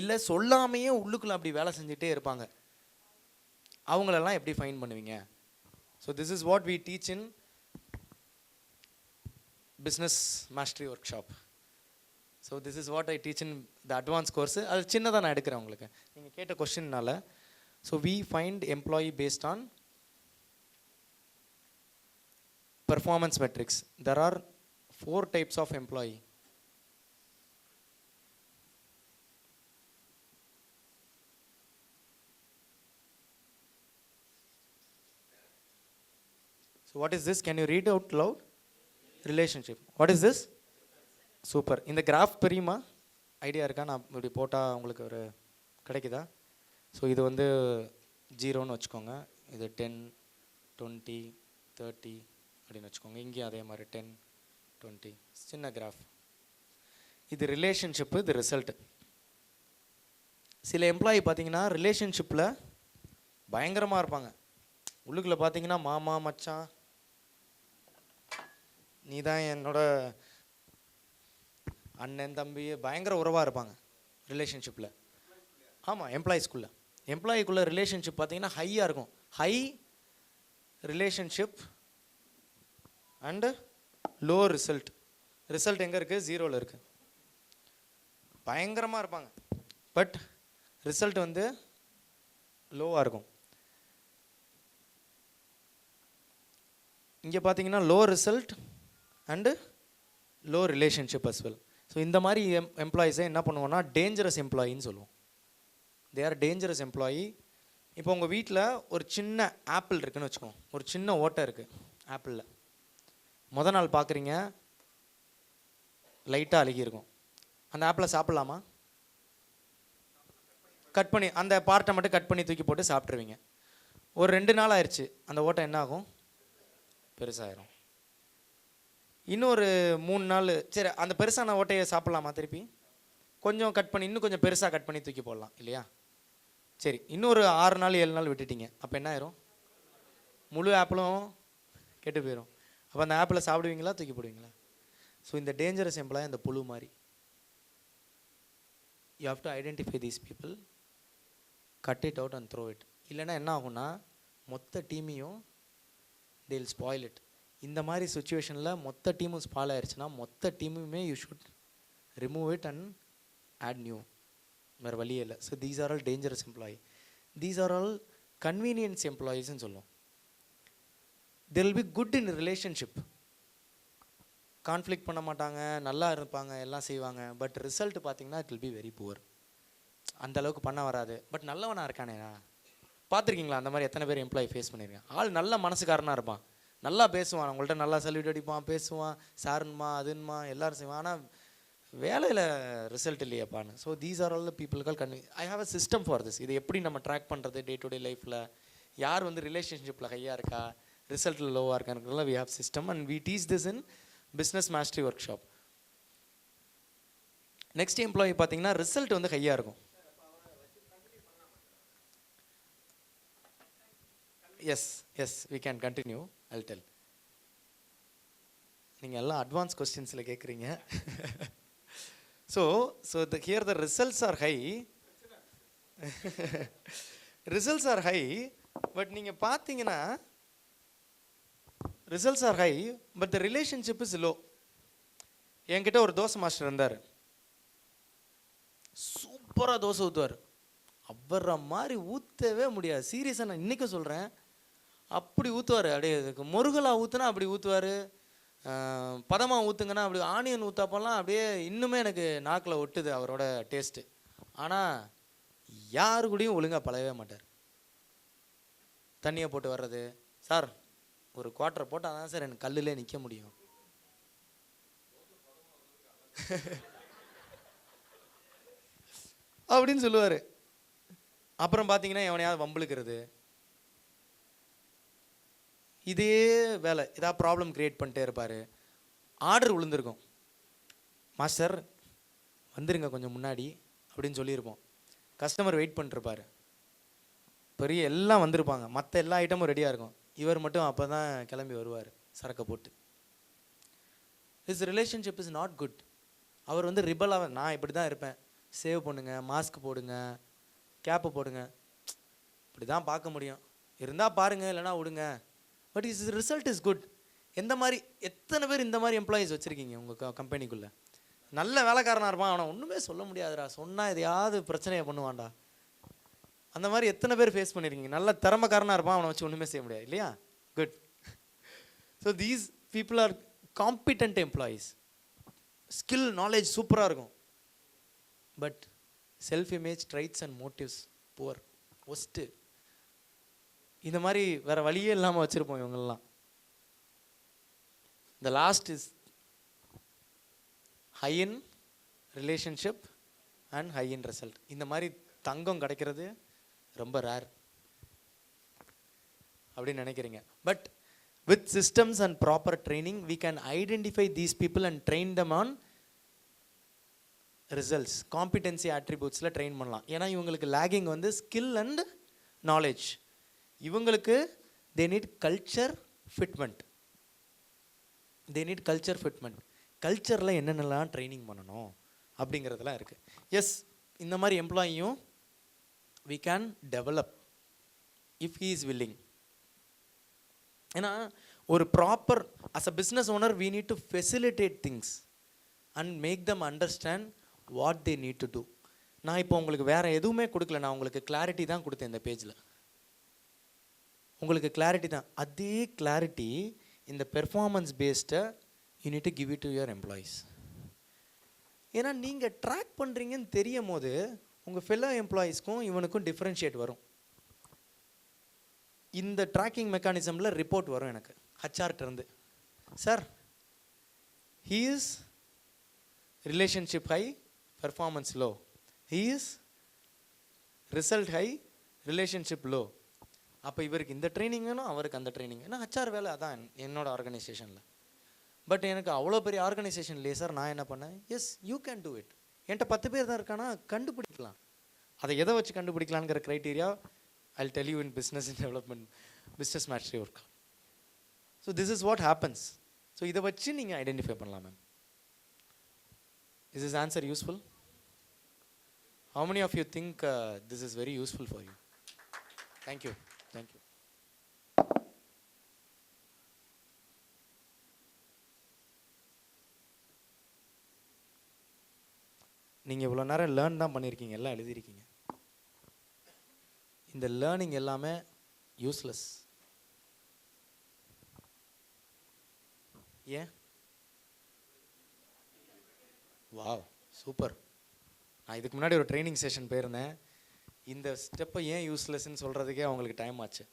இல்லை சொல்லாமையே உள்ளுக்குள்ளே அப்படி வேலை செஞ்சுட்டே இருப்பாங்க, அவங்களெல்லாம் எப்படி ஃபைன் பண்ணுவீங்க? So this is what we teach in business mastery workshop. So this is what I teach in the advance course. அது சின்னதாக நான் எடுக்கிறேன் உங்களுக்கு, நீங்கள் கேட்ட கொஸ்டின்னால. So we find employee based on performance metrics. There are 4 types of employee. So what is this? Can you read out loud? Relationship. What is this? Super. இந்த கிராஃப் தெரியுமா? ஐடியா இருக்கா? நான் இப்படி போட்டால் உங்களுக்கு ஒரு கிடைக்குதா? ஸோ இது வந்து 0ன்னு வச்சுக்கோங்க, இது 10, 20, 30 அப்படின்னு வச்சுக்கோங்க. இங்கேயும் அதே மாதிரி 10, 20, சின்ன கிராஃப். இது ரிலேஷன்ஷிப்பு, இது ரிசல்ட்டு. சில எம்ப்ளாயி பார்த்தீங்கன்னா ரிலேஷன்ஷிப்பில் பயங்கரமாக இருப்பாங்க, உள்ளுக்குள்ளே பார்த்தீங்கன்னா மாமா மச்சான், நீ தான் என்னோட அண்ணன் தம்பி, பயங்கர உறவாக இருப்பாங்க ரிலேஷன்ஷிப்பில். ஆமாம், எம்ப்ளாயிக்குள்ளே ரிலேஷன்ஷிப் பார்த்தீங்கன்னா ஹையாக இருக்கும். High relationship and low result. Result எங்கே இருக்குது? 0ல் இருக்குது. பயங்கரமாக இருப்பாங்க, பட் ரிசல்ட் வந்து லோவாக இருக்கும். இங்கே பார்த்தீங்கன்னா low result and low relationship as well. So இந்த மாதிரி எம்ப்ளாயீஸை என்ன பண்ணுவோன்னா டேஞ்சரஸ் எம்ப்ளாயின்னு சொல்லுவோம். They are dangerous employee. இப்போ உங்கள் வீட்டில் ஒரு சின்ன ஆப்பிள் இருக்குதுன்னு வச்சுக்கோங்க, ஒரு சின்ன ஓட்டை இருக்குது ஆப்பிளில். முத நாள் பார்க்குறீங்க, லைட்டாக அழுகியிருக்கும். அந்த ஆப்பிளை சாப்பிட்லாமா? கட் பண்ணி அந்த பார்ட்டை மட்டும் கட் பண்ணி தூக்கி போட்டு சாப்பிட்ருவீங்க. ஒரு 2 நாள் ஆயிடுச்சு, அந்த ஓட்டை என்ன ஆகும்? பெருசாகிடும். இன்னொரு 3 நாள், சரி அந்த பெருசான ஓட்டையை சாப்பிட்லாமா? திருப்பி கொஞ்சம் கட் பண்ணி இன்னும் கொஞ்சம் பெருசாக கட் பண்ணி தூக்கி போடலாம் இல்லையா? சரி, இன்னொரு 6 நாள் 7 நாள் விட்டுட்டீங்க, அப்போ என்ன ஆயிரும்? முழு ஆப்பிளும் கெட்டு போயிடும். அப்போ அந்த ஆப்பிளை சாப்பிடுவீங்களா, தூக்கி போடுவீங்களா? ஸோ இந்த டேஞ்சரஸ் எம்ப்ளாயி அந்த புழு மாதிரி. You have to identify these people, cut it out and throw it. இல்லைன்னா என்ன ஆகும்னா மொத்த டீமையும் தே வில் ஸ்பாயில் இட். இந்த மாதிரி சுச்சுவேஷனில் மொத்த டீமும் ஸ்பாயில் ஆயிடுச்சுன்னா மொத்த டீமுமே you should remove it and add new. வேறு வழியே இல்லை. So these are all dangerous employee. These are all convenience எம்ப்ளாயீஸ்ன்னு சொல்லுவோம். they will be good in relationship, conflict பண்ண மாட்டாங்க, நல்லா இருப்பாங்க, எல்லாம் செய்வாங்க. பட் ரிசல்ட் பார்த்தீங்கன்னா it will be very poor. அந்த அளவுக்கு பண்ண வராது, பட் நல்லவனாக இருக்கானேடா. பார்த்துருக்கீங்களா அந்த மாதிரி எத்தனை பேர் எம்ப்ளாயி ஃபேஸ் பண்ணியிருக்கேன்? ஆள் நல்ல மனசுக்காரனாக இருப்பான், நல்லா பேசுவான், உங்கள்கிட்ட நல்லா சல்யூட் அடிப்பான், பேசுவான், சாருன்மா அதுன்மா எல்லாரும் செய்வான், ஆனால் வேலையில் ரிசல்ட் இல்லையாப்பான்னு. So these are all the பீப்புள்கள் I have a system for this. இது எப்படி நம்ம ட்ராக் பண்ணுறது டே டு டே லைஃப்பில், யார் வந்து ரிலேஷன்ஷிப்பில் ஹையாக இருக்கா, ரிசல்ட்டில் லோவாக இருக்கான்றதுல we have system and we teach this in business mastery workshop. Next employee பார்த்தீங்கன்னா ரிசல்ட் வந்து ஹையாக இருக்கும். Yes we can continue. I'll tell. நீங்கள் எல்லாம் அட்வான்ஸ் கொஸ்டின்ஸில் கேட்குறீங்க. So here the results are high. Results are high, but நீங்கள் பார்த்தீங்கன்னா results are high but the relationship is low. என்கிட்ட ஒரு தோசை மாஸ்டர் இருந்தார், சூப்பராக தோசை ஊற்றுவார், அவரை மாதிரி ஊற்றவே முடியாது. சீரியஸாக நான் இன்றைக்கும் சொல்கிறேன், அப்படி ஊற்றுவார். அப்படியே முருகலாக ஊற்றுனா அப்படி ஊற்றுவார், பதமாக ஊற்றுங்கன்னா அப்படி ஆனியன் ஊற்றாப்பெல்லாம் அப்படியே இன்னுமே எனக்கு நாக்கில் ஒட்டுது அவரோட டேஸ்ட்டு. ஆனால் யாரு கூடயும் ஒழுங்காக பழகவே மாட்டார். தண்ணியை போட்டு வர்றது, சார் ஒரு குவார்ட்டர் போட்டால் தான் சார் எனக்கு கல்லுலே நிற்க முடியும். அப்படின்னு சொல்லுவார். அப்புறம் பார்த்தீங்கன்னா எவனையாவது வம்பிழுக்கிறது, இதே வேலை, ஏதாவது ப்ராப்ளம் க்ரியேட் பண்ணிட்டே இருப்பார். ஆர்டர் விழுந்திருக்கும், மாஸ்டர் வந்துருங்க கொஞ்சம் முன்னாடி அப்படின்னு சொல்லியிருப்போம். கஸ்டமர் வெயிட் பண்ணிருப்பார், பெரிய எல்லாம் வந்திருப்பாங்க, மற்ற எல்லா ஐட்டமும் ரெடியாக இருக்கும், இவர் மட்டும் அப்போ தான் கிளம்பி வருவார் சரக்கை போட்டு. His relationship is not good. அவர் வந்து ரிபலாக, நான் இப்படி தான் இருப்பேன், சேவ் பண்ணுங்க, மாஸ்க் போடுங்க, கேப்பு போடுங்க, இப்படி தான் பார்க்க முடியும், இருந்தால் பாருங்கள் இல்லைனா விடுங்க, but is result is good. எந்த மாதிரி எத்தனை பேர் இந்த மாதிரி எம்ப்ளாயீஸ் வச்சுருக்கீங்க உங்கள் கம்பெனிக்குள்ளே? நல்ல வேலைக்காரனாக இருப்பான், அவனை ஒன்றுமே சொல்ல முடியாதுடா, சொன்னால் எதையாவது பிரச்சனையை பண்ணுவான்டா. அந்த மாதிரி எத்தனை பேர் ஃபேஸ் பண்ணியிருக்கீங்க? நல்ல திறமைக்காரனாக இருப்பான், அவனை வச்சு ஒன்றுமே செய்ய முடியாது இல்லையா? Good. So these people are competent employees. Skill knowledge சூப்பராக இருக்கும், but self image traits and motives poor, worst. இந்த மாதிரி வேறு வழியே இல்லாமல் வச்சுருப்போம் இவங்கெல்லாம். The last is high in relationship and high in result. இந்த மாதிரி தங்கம் கிடைக்கிறது ரொம்ப ரேர் அப்படின்னு நினைக்கிறீங்க. But with systems and proper training we can identify these people and train them on results. competency attributesல ட்ரெயின் பண்ணலாம். ஏன்னா இவங்களுக்கு லேகிங் வந்து ஸ்கில் அண்ட் நாலேஜ். இவங்களுக்கு they need culture fitment. they need culture fitment. கல்ச்சரில் என்னென்னலாம் ட்ரைனிங் பண்ணணும் அப்படிங்கிறதுலாம் இருக்குது. எஸ், இந்த மாதிரி எம்ப்ளாயியும் we can develop if he is willing. ஏன்னா ஒரு proper as a business owner we need to facilitate things and make them understand what they need to do. நான் இப்போ உங்களுக்கு வேறு எதுவுமே கொடுக்கல, நான் உங்களுக்கு கிளாரிட்டி தான் கொடுத்தேன் இந்த பேஜில். உங்களுக்கு கிளாரிட்டி தான். அதே கிளாரிட்டி இந்த பெர்ஃபார்மன்ஸ் பேஸ்டை you need to give it to your employees. ஏன்னா நீங்கள் ட்ராக் பண்ணுறீங்கன்னு தெரியும் போது உங்கள் ஃபெல்லோ எம்ப்ளாயீஸ்க்கும் இவனுக்கும் டிஃப்ரென்ஷியேட் வரும். இந்த ட்ராக்கிங் மெக்கானிசமில் ரிப்போர்ட் வரும் எனக்கு ஹச்ஆர்கிட்டருந்து, sir he is relationship high, performance low, he is result high, relationship low. அப்போ இவருக்கு இந்த ட்ரைனிங் வேணும், அவருக்கு அந்த ட்ரைனிங். ஏன்னா ஹச்ஆர் வேலை அதான் என்னோட ஆர்கனைசேஷனில். பட் எனக்கு அவ்வளோ பெரிய ஆர்கனைசேஷன் இல்லையே சார், நான் என்ன பண்ணேன்? Yes, you can do it. என்கிட்ட 10 பேர் தான் இருக்கானா, கண்டுபிடிக்கலாம். அதை எதை வச்சு கண்டுபிடிக்கலாங்கிற criteria I'll tell you in business and development, business mastery work. So this is what happens. So இதை வச்சு நீங்கள் ஐடென்டிஃபை பண்ணலாம் ma'am. Is this answer useful? How many of you think this is very useful for you? Thank you. Thank you. நீங்கள் இவ்வளோ நேரம் லேர்ன் தான் பண்ணியிருக்கீங்க, எல்லாம் எழுதியிருக்கீங்க. இந்த லேர்னிங் எல்லாமே யூஸ்லெஸ். ஏன்? Wow, super. நான் இதுக்கு முன்னாடி ஒரு ட்ரைனிங் செஷன் போயிருந்தேன். இந்த ஸ்டெப்பை ஏன் யூஸ்லெஸ்ன்னு சொல்கிறதுக்கே அவங்களுக்கு டைம் ஆச்சு.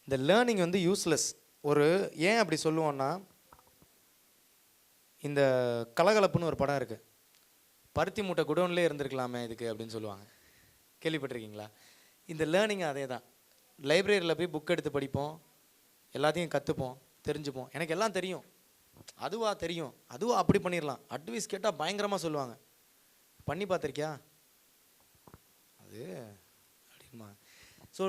இந்த லேர்னிங் வந்து யூஸ்லெஸ். ஒரு ஏன் அப்படி சொல்லுவோன்னா, இந்த கலகலப்புன்னு ஒரு படம் இருக்குது. பருத்தி மூட்டை குடோன்லேயே இருந்திருக்கலாமே இதுக்கு அப்படின்னு சொல்லுவாங்க. கேள்விப்பட்டிருக்கீங்களா? இந்த லேர்னிங் அதே தான். லைப்ரரியில் போய் புக் எடுத்து படிப்போம், எல்லாத்தையும் கற்றுப்போம், தெரிஞ்சுப்போம். எனக்கு எல்லாம் தெரியும், அதுவா தெரியும், அதுவா அப்படி பண்ணிடலாம். அட்வைஸ் கேட்டால் பயங்கரமாக சொல்லுவாங்க. பண்ணி பார்த்துருக்கியா அது அப்படின்மா. So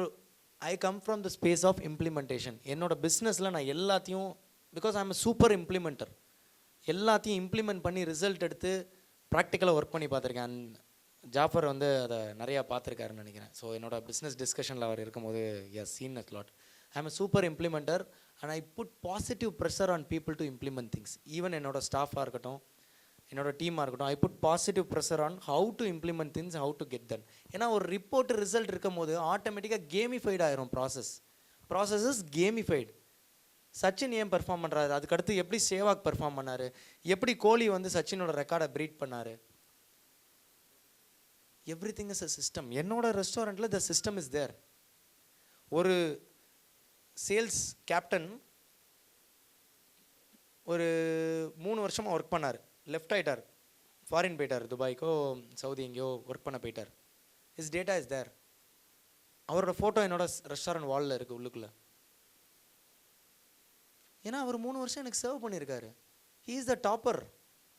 I come from the space of implementation. என்னோட பிஸ்னஸில் நான் எல்லாத்தையும், because I am super implementer, எல்லாத்தையும் இம்ப்ளிமெண்ட் பண்ணி ரிசல்ட் எடுத்து ப்ராக்டிக்கலாக ஒர்க் பண்ணி பார்த்துருக்கேன். ஜாஃபர் வந்து அதை நிறையா பார்த்துருக்காருன்னு நினைக்கிறேன். ஸோ என்னோட பிஸ்னஸ் டிஸ்கஷனில் அவர் இருக்கும்போது yes seen a lot. I am a super implementer and I put positive pressure on people to implement things. Even என்னோட ஸ்டாஃபாக இருக்கட்டும், என்னோட டீமாக இருக்கட்டும், I put positive pressure on how to implement things, how to get done. ஏன்னா ஒரு ரிப்போர்ட் ரிசல்ட் இருக்கும் போது ஆட்டோமேட்டிக்காக கேமிஃபைட் ஆயிரும். Process is கேமிஃபைடு. சச்சின் ஏன் பெர்ஃபார்ம் பண்ணுறாரு, அதுக்கடுத்து எப்படி சேவாக் பெர்ஃபார்ம் பண்ணார், எப்படி கோலி வந்து சச்சினோட ரெக்கார்டை பிரீட் பண்ணார். Every thing is a system. என்னோட ரெஸ்டாரண்ட்டில் த சிஸ்டம் இஸ் தேர். ஒரு சேல்ஸ் கேப்டன் ஒரு 3 வருஷமாக ஒர்க் பண்ணார், லெஃப்ட் ஆகிட்டார், ஃபாரின் போயிட்டார், துபாய்க்கோ சவுதி எங்கேயோ ஒர்க் பண்ண போயிட்டார். Is data is there. அவரோட ஃபோட்டோ என்னோட ரெஸ்டாரண்ட் வாலில் இருக்குது உள்ளுக்குள்ளே. ஏன்னா அவர் 3 வருஷம் எனக்கு சர்வ் பண்ணியிருக்காரு. He is the topper.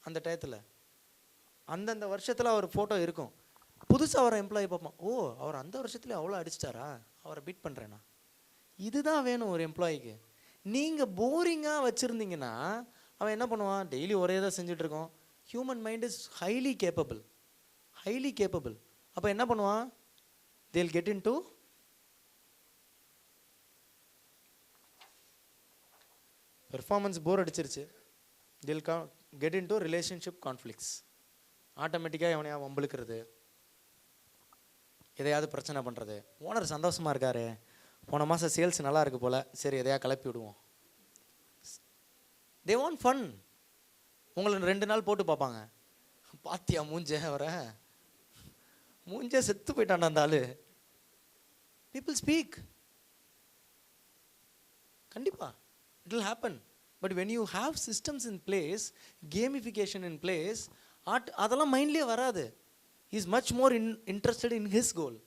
அந்த டயத்தில் அந்தந்த வருஷத்தில் அவர் ஃபோட்டோ இருக்கும். புதுசாக அவரை எம்ப்ளாயி பார்ப்போம், ஓ அவர் அந்த வருஷத்துல அவ்வளோ அடிச்சிட்டாரா, அவரை பீட் பண்ணுறேன்னா. இதுதான் வேணும் ஒரு எம்ப்ளாயிக்கு. நீங்கள் போரிங்காக வச்சுருந்தீங்கன்னா அவன் என்ன பண்ணுவான், டெய்லி ஒரே தான் செஞ்சிட்ருக்கோம். Human mind is highly capable. அப்போ என்ன பண்ணுவான், they'll get into performance. Bore அடிச்சிருச்சு, they'll get into relationship conflicts. ஆட்டோமேட்டிக்காக எவனையா வம்பளுக்கிறது, எதையாவது பிரச்சனை பண்ணுறது. ஓனர் சந்தோஷமாக இருக்காரு, போன மாதம் சேல்ஸ் நல்லா இருக்கு போல், சரி எதையா கிளப்பி விடுவோம். They want fun. உங்களை 2 நாள் போட்டு பார்ப்பாங்க, பாத்தியா மூஞ்ச வர மூஞ்ச செத்து போயிட்டான் அந்த ஆள். People speak. கண்டிப்பாக it will happen. But when you have systems in place, gamification in place, அதெல்லாம் மைண்ட்லேயே வராது. Is much more interested in his goal.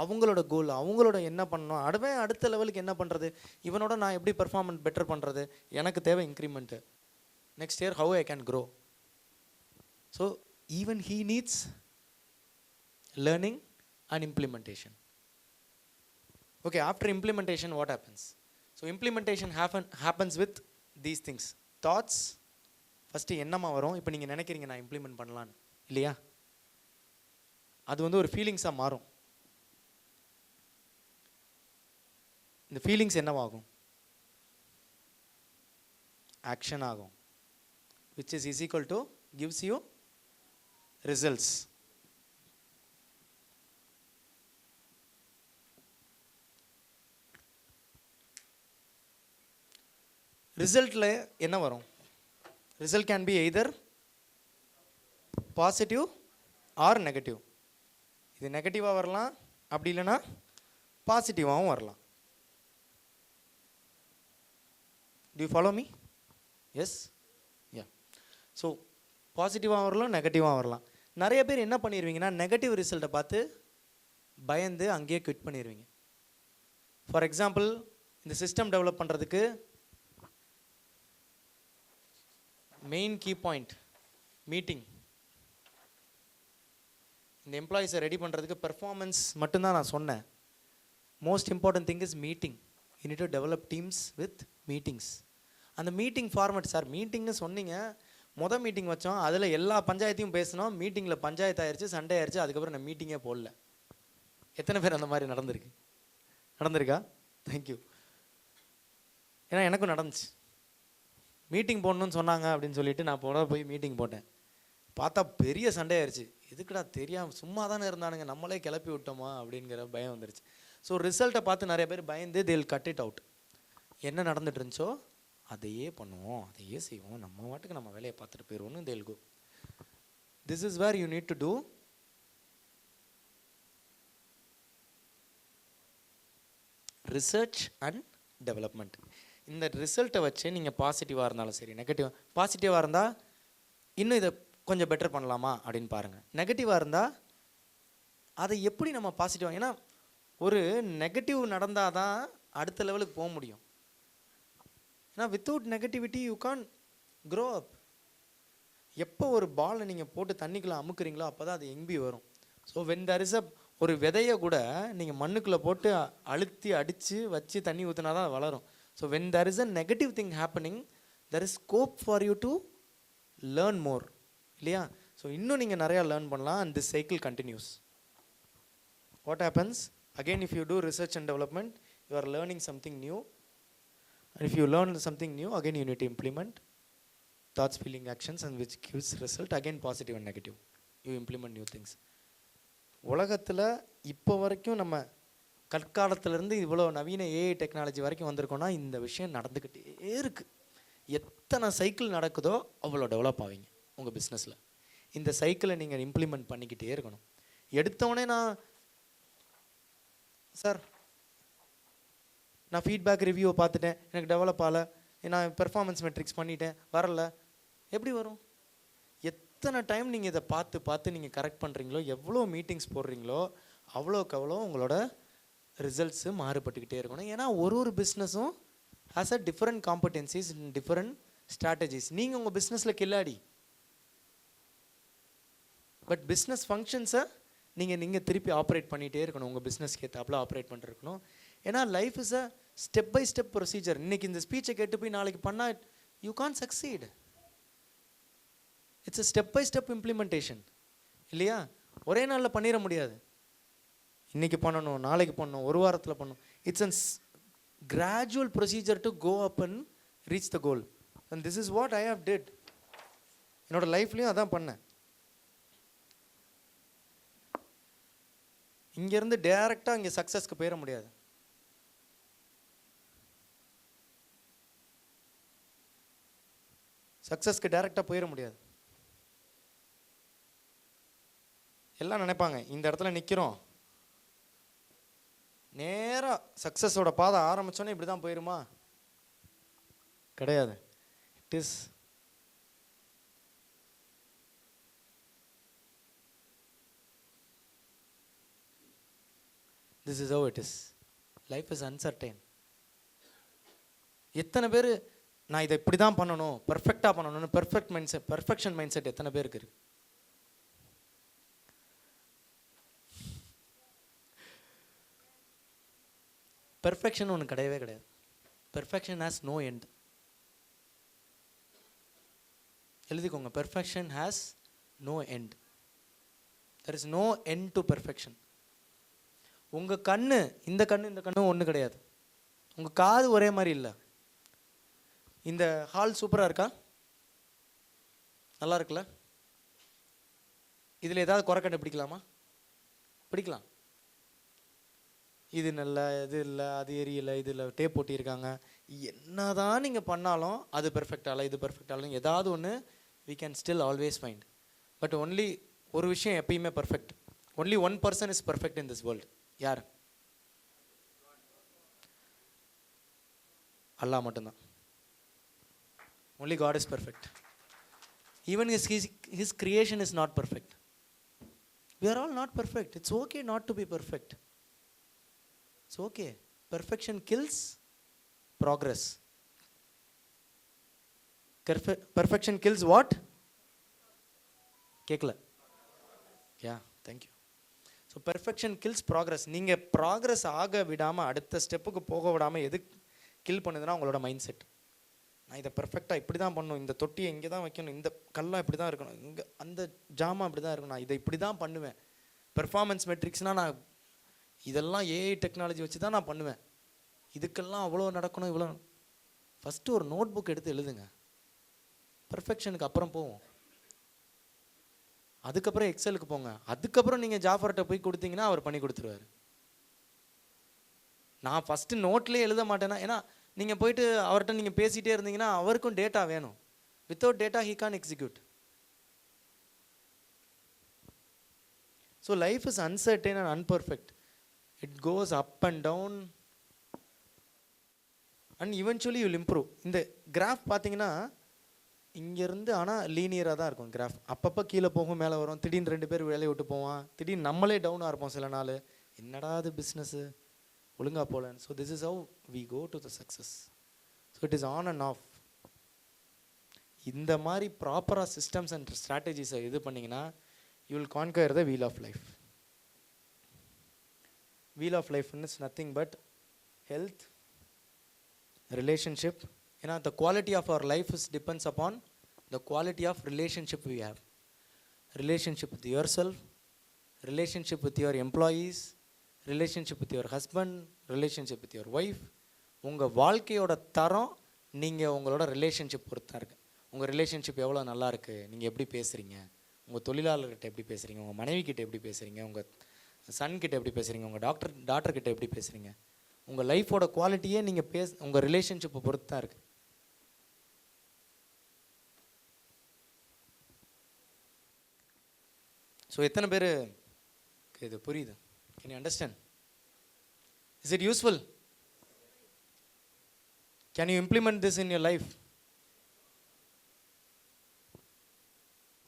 அவங்களோட கோல், அவங்களோட என்ன பண்ணணும், அடுத்த லெவலுக்கு என்ன பண்ணுறது, இவனோட நான் எப்படி பெர்ஃபார்மன்ஸ் பெட்டர் பண்ணுறது, எனக்கு தேவை increment, next year how I can grow. So even he needs learning and implementation. Okay, after implementation what happens? So implementation happens with these things. Thoughts first என்னமா வரும், இப்போ நீங்கள் நினைக்கிறீங்க நான் இம்ப்ளிமெண்ட் பண்ணலான்னு, இல்லையா? அது வந்து ஒரு ஃபீலிங்ஸாக மாறும். இந்த ஃபீலிங்ஸ் என்னவாகும், ஆக்ஷன் ஆகும், which is equal to gives you results. ரிசல்ட்டில் என்ன வரும்? Result can be either positive or negative. இது நெகட்டிவாக வரலாம், அப்படி இல்லைன்னா பாசிட்டிவாகவும் வரலாம். Do you follow me? Yes? Yeah. So பாசிட்டிவாக வரலாம், நெகட்டிவாக வரலாம். நிறைய பேர் என்ன பண்ணிடுவீங்கன்னா, நெகட்டிவ் ரிசல்ட்டை பார்த்து பயந்து அங்கேயே குவிட் பண்ணிடுவீங்க. ஃபார் எக்ஸாம்பிள், இந்த சிஸ்டம் டெவலப் பண்ணுறதுக்கு மெயின் கீ பாயிண்ட் மீட்டிங். இந்த எம்ப்ளாயீஸை ரெடி பண்ணுறதுக்கு பெர்ஃபார்மன்ஸ் மட்டும்தான் நான் சொன்னேன். Most important thing is meeting. You need to develop teams with meetings. அந்த மீட்டிங் ஃபார்மேட், சார் மீட்டிங்னு சொன்னீங்க, மொதல் மீட்டிங் வச்சோம், அதில் எல்லா பஞ்சாயத்தையும் பேசினோம், மீட்டிங்கில் பஞ்சாயத்து ஆயிடுச்சு, சண்டே ஆயிடுச்சு, அதுக்கப்புறம் நான் மீட்டிங்கே போடல. எத்தனை பேர் அந்த மாதிரி நடந்திருக்கா? தேங்க்யூ. ஏன்னா எனக்கும் நடந்துச்சு. மீட்டிங் போடணும்னு சொன்னாங்க அப்படின்னு சொல்லிட்டு நான் போய் மீட்டிங் போட்டேன். பார்த்தா பெரிய சண்டே ஆயிடுச்சு. எதுக்குடா தெரியாமல் சும்மா தானே இருந்தானுங்க, நம்மளே கிளப்பி விட்டோமா அப்படிங்கிற பயம் வந்துருச்சு. ஸோ ரிசல்ட்டை பார்த்து நிறைய பேர் பயந்து they'll cut it out. என்ன நடந்துட்டு இருந்துச்சோ அதையே பண்ணுவோம், அதையே செய்வோம், நம்ம வாட்டுக்கு நம்ம வேலையை பார்த்துட்டு போயிடுவோம்னு they'll go. This is where you need to do research and development. இந்த ரிசல்ட்டை வச்சு நீங்கள் பாசிட்டிவாக இருந்தாலும் சரி, பாசிட்டிவாக இருந்தால் இன்னும் இதை கொஞ்சம் பெட்டர் பண்ணலாமா அப்படின்னு பாருங்கள். நெகட்டிவாக இருந்தால் அதை எப்படி நம்ம பாசிட்டிவாக, ஏன்னா ஒரு நெகட்டிவ் நடந்தால் தான் அடுத்த லெவலுக்கு போக முடியும். ஏன்னா without negativity you can't grow up. எப்போ ஒரு பாலை நீங்கள் போட்டு தண்ணிக்குள்ளே அமுக்குறீங்களோ அப்போ தான் அது எம்பி வரும். So when there is a ஒரு விதையை கூட நீங்கள் மண்ணுக்குள்ளே போட்டு அழுத்தி அடித்து வச்சு தண்ணி ஊற்றினா தான் வளரும். So when there is a negative thing happening, there is scope for you to learn more, இல்லையா? ஸோ இன்னும் நீங்கள் நிறையா லேர்ன் பண்ணலாம். and this cycle continues. What happens? Again, if you do research and development, you are learning something new. And if you learn something new, again you need to implement thoughts, feeling, actions, and which gives result. Again, positive and negative. You implement new things. உலகத்தில் இப்போ வரைக்கும் நம்ம கற்காலத்திலேருந்து இவ்வளோ நவீன ஏஐ டெக்னாலஜி வரைக்கும் வந்திருக்கோன்னா இந்த விஷயம் நடந்துக்கிட்டே இருக்குது. எத்தனை சைக்கிள் நடக்குதோ அவ்வளோ டெவலப் ஆவீங்க உங்கள் பிஸ்னஸில். இந்த சைக்கிளை நீங்கள் இம்ப்ளிமெண்ட் பண்ணிக்கிட்டே இருக்கணும். எடுத்தோடனே நான் ஃபீட்பேக் ரிவ்யூவை பார்த்துட்டேன், எனக்கு டெவலப் ஆகலை, நான் பெர்ஃபார்மன்ஸ் மெட்ரிக்ஸ் பண்ணிட்டேன், வரல, எப்படி வரும்? எத்தனை டைம் நீங்கள் இதை பார்த்து நீங்கள் கரெக்ட் பண்ணுறீங்களோ, எவ்வளோ மீட்டிங்ஸ் போடுறீங்களோ அவ்வளோக்கு அவ்வளோ உங்களோட ரிசல்ட்ஸு மாறுபட்டுக்கிட்டே இருக்கணும். ஏன்னா ஒரு பிஸ்னஸும் has a different competencies, different strategies. நீங்கள் உங்கள் பிஸ்னஸில் கில்லாடி, பட் பிஸ்னஸ் ஃபங்க்ஷன்ஸை நீங்கள் திருப்பி ஆப்ரேட் பண்ணிகிட்டே இருக்கணும். உங்கள் பிஸ்னஸ்க்கு ஏற்றாப்புல ஆப்ரேட் பண்ணிருக்கணும். ஏன்னா life is a step by step procedure. இன்றைக்கி இந்த ஸ்பீச்சை கேட்டு போய் நாளைக்கு பண்ணால் you can't succeed. It's a step by step implementation, இல்லையா? ஒரே நாளில் பண்ணிட முடியாது. இன்றைக்கி பண்ணணும், நாளைக்கு பண்ணணும், ஒரு வாரத்தில் பண்ணணும். It's a gradual procedure to go up and reach the goal. And this is what I have did. என்னோடய லைஃப்லேயும் அதான் பண்ணேன். இங்கேருந்து டேரெக்டாக இங்கே சக்ஸஸ்க்கு போயிட முடியாது. சக்ஸஸ்க்கு டேரெக்டாக போயிட முடியாது. எல்லாம் நினைப்பாங்க இந்த இடத்துல நிற்கிறோம், நேராக சக்ஸஸோட பாதை ஆரம்பித்தோன்னே இப்படி தான் போயிருமா? கிடையாது. It is this is how it is. Life is uncertain. எத்தனை பேர் நான் இதை இப்படி தான் பண்ணணும், பர்ஃபெக்டாக பண்ணணும்னு பர்ஃபெக்ஷன் மைண்ட் செட் எத்தனை பேருக்கு இருக்கு? பெர்ஃபெக்ஷன் ஒன்று கிடையவே கிடையாது. Perfection has no end. எழுதிக்கோங்க, perfection has no end. There is no end to perfection. உங்கள் கண்ணு இந்த கண்ணு ஒன்று கிடையாது. உங்கள் காது ஒரே மாதிரி இல்லை. இந்த ஹால் சூப்பராக இருக்கா? நல்லா இருக்குல்ல? இதில் ஏதாவது குறை கண்டுபிடிக்கலாமா? பிடிக்கலாம். இது நல்ல, இது இல்லை, அது எரியலை, இதில் டேப் போட்டியிருக்காங்க. என்ன தான் நீங்கள் பண்ணாலும் அது பெர்ஃபெக்ட் ஆகலை, இது பெர்ஃபெக்ட் ஆகலை, ஏதாவது ஒன்று we can still always find. But only ஒரு விஷயம் எப்பயுமே perfect. Only one person is perfect in this world. யார்? அல்லாஹ் மட்டும்தான். only God is perfect. Even his creation is not perfect. We are all not perfect. It's okay not to be perfect. It's okay. Perfection kills progress. Perfection kills what? கேட்கல. Yeah, thank you. So perfection kills progress. நீங்கள் ப்ராக்ரஸ் ஆக விடாமல், அடுத்த ஸ்டெப்புக்கு போக விடாமல் எது கில் பண்ணுதுன்னா உங்களோட மைண்ட் செட். நான் இதை பெர்ஃபெக்டாக இப்படி தான் பண்ணணும், இந்த தொட்டியை இங்கே தான் வைக்கணும், இந்த கல்லாம் இப்படி தான் இருக்கணும், இங்கே அந்த ஜாமான் இப்படி தான் இருக்கணும், நான் இதை இப்படி தான் பண்ணுவேன். பெர்ஃபார்மன்ஸ் மெட்ரிக்ஸ்னால் நான் இதெல்லாம் ஏஐ டெக்னாலஜி வச்சு தான் நான் பண்ணுவேன், இதுக்கெல்லாம் அவ்வளோ நடக்கணும், இவ்வளோ. ஃபஸ்ட்டு ஒரு நோட் புக் எடுத்து எழுதுங்க. பெர்ஃபெக்ஷனுக்கு அப்புறம் போவோம். அதுக்கப்புறம் எக்ஸலுக்கு போங்க. அதுக்கப்புறம் நீங்கள் ஜாஃபர்கிட்ட போய் கொடுத்தீங்கன்னா அவர் பண்ணி கொடுத்துருவார். நான் ஃபஸ்ட்டு நோட்லேயே எழுத மாட்டேன்னா, ஏன்னா நீங்கள் போயிட்டு அவர்கிட்ட நீங்கள் பேசிகிட்டே இருந்தீங்கன்னா அவருக்கும் டேட்டா வேணும். Without data he can't execute. So life is uncertain and unperfect. It goes up and down and eventually you'll improve. இந்த கிராஃப் பார்த்தீங்கன்னா இங்கேருந்து ஆனால் லீனியராக தான் இருக்கும் கிராஃப். அப்பப்போ கீழே போகும், மேலே வரும், திடீர்னு 2 பேர் வேலையை விட்டு போவான், திடீர்னு நம்மளே டவுனாக இருப்போம் சில நாள். என்னடா அது பிஸ்னஸ்ஸு ஒழுங்காக போகலன்னு. So this is how we go to the success. So it is on and off. இந்த மாதிரி ப்ராப்பராக சிஸ்டம்ஸ் அண்ட் ஸ்ட்ராட்டஜிஸை இது பண்ணிங்கன்னா you will conquer the wheel of life. Wheel of life is nothing but health, relationship. ஏன்னா the quality of our life is depends upon the quality of relationship we have. Relationship with yourself, relationship with your employees, relationship with your husband, relationship with your wife. உங்கள் வாழ்க்கையோட தரம் நீங்கள் உங்களோட ரிலேஷன்ஷிப் பொறுத்து தான் இருக்குது. உங்கள் ரிலேஷன்ஷிப் எவ்வளோ நல்லா இருக்குது, நீங்கள் எப்படி பேசுகிறீங்க, உங்கள் தொழிலாளர்கிட்ட எப்படி பேசுகிறீங்க, உங்கள் மனைவி கிட்ட எப்படி பேசுகிறீங்க, உங்கள் சன் கிட்ட எப்படி பேசுகிறீங்க, உங்கள் டாக்டர் கிட்ட எப்படி பேசுகிறீங்க. உங்கள் லைஃபோட குவாலிட்டியே நீங்கள் உங்கள் ரிலேஷன்ஷிப்பை பொறுத்து தான் இருக்குது. ஸோ எத்தனை பேர் இது புரியுது? Can you understand? Is it useful? Can you implement this in your life?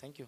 Thank you.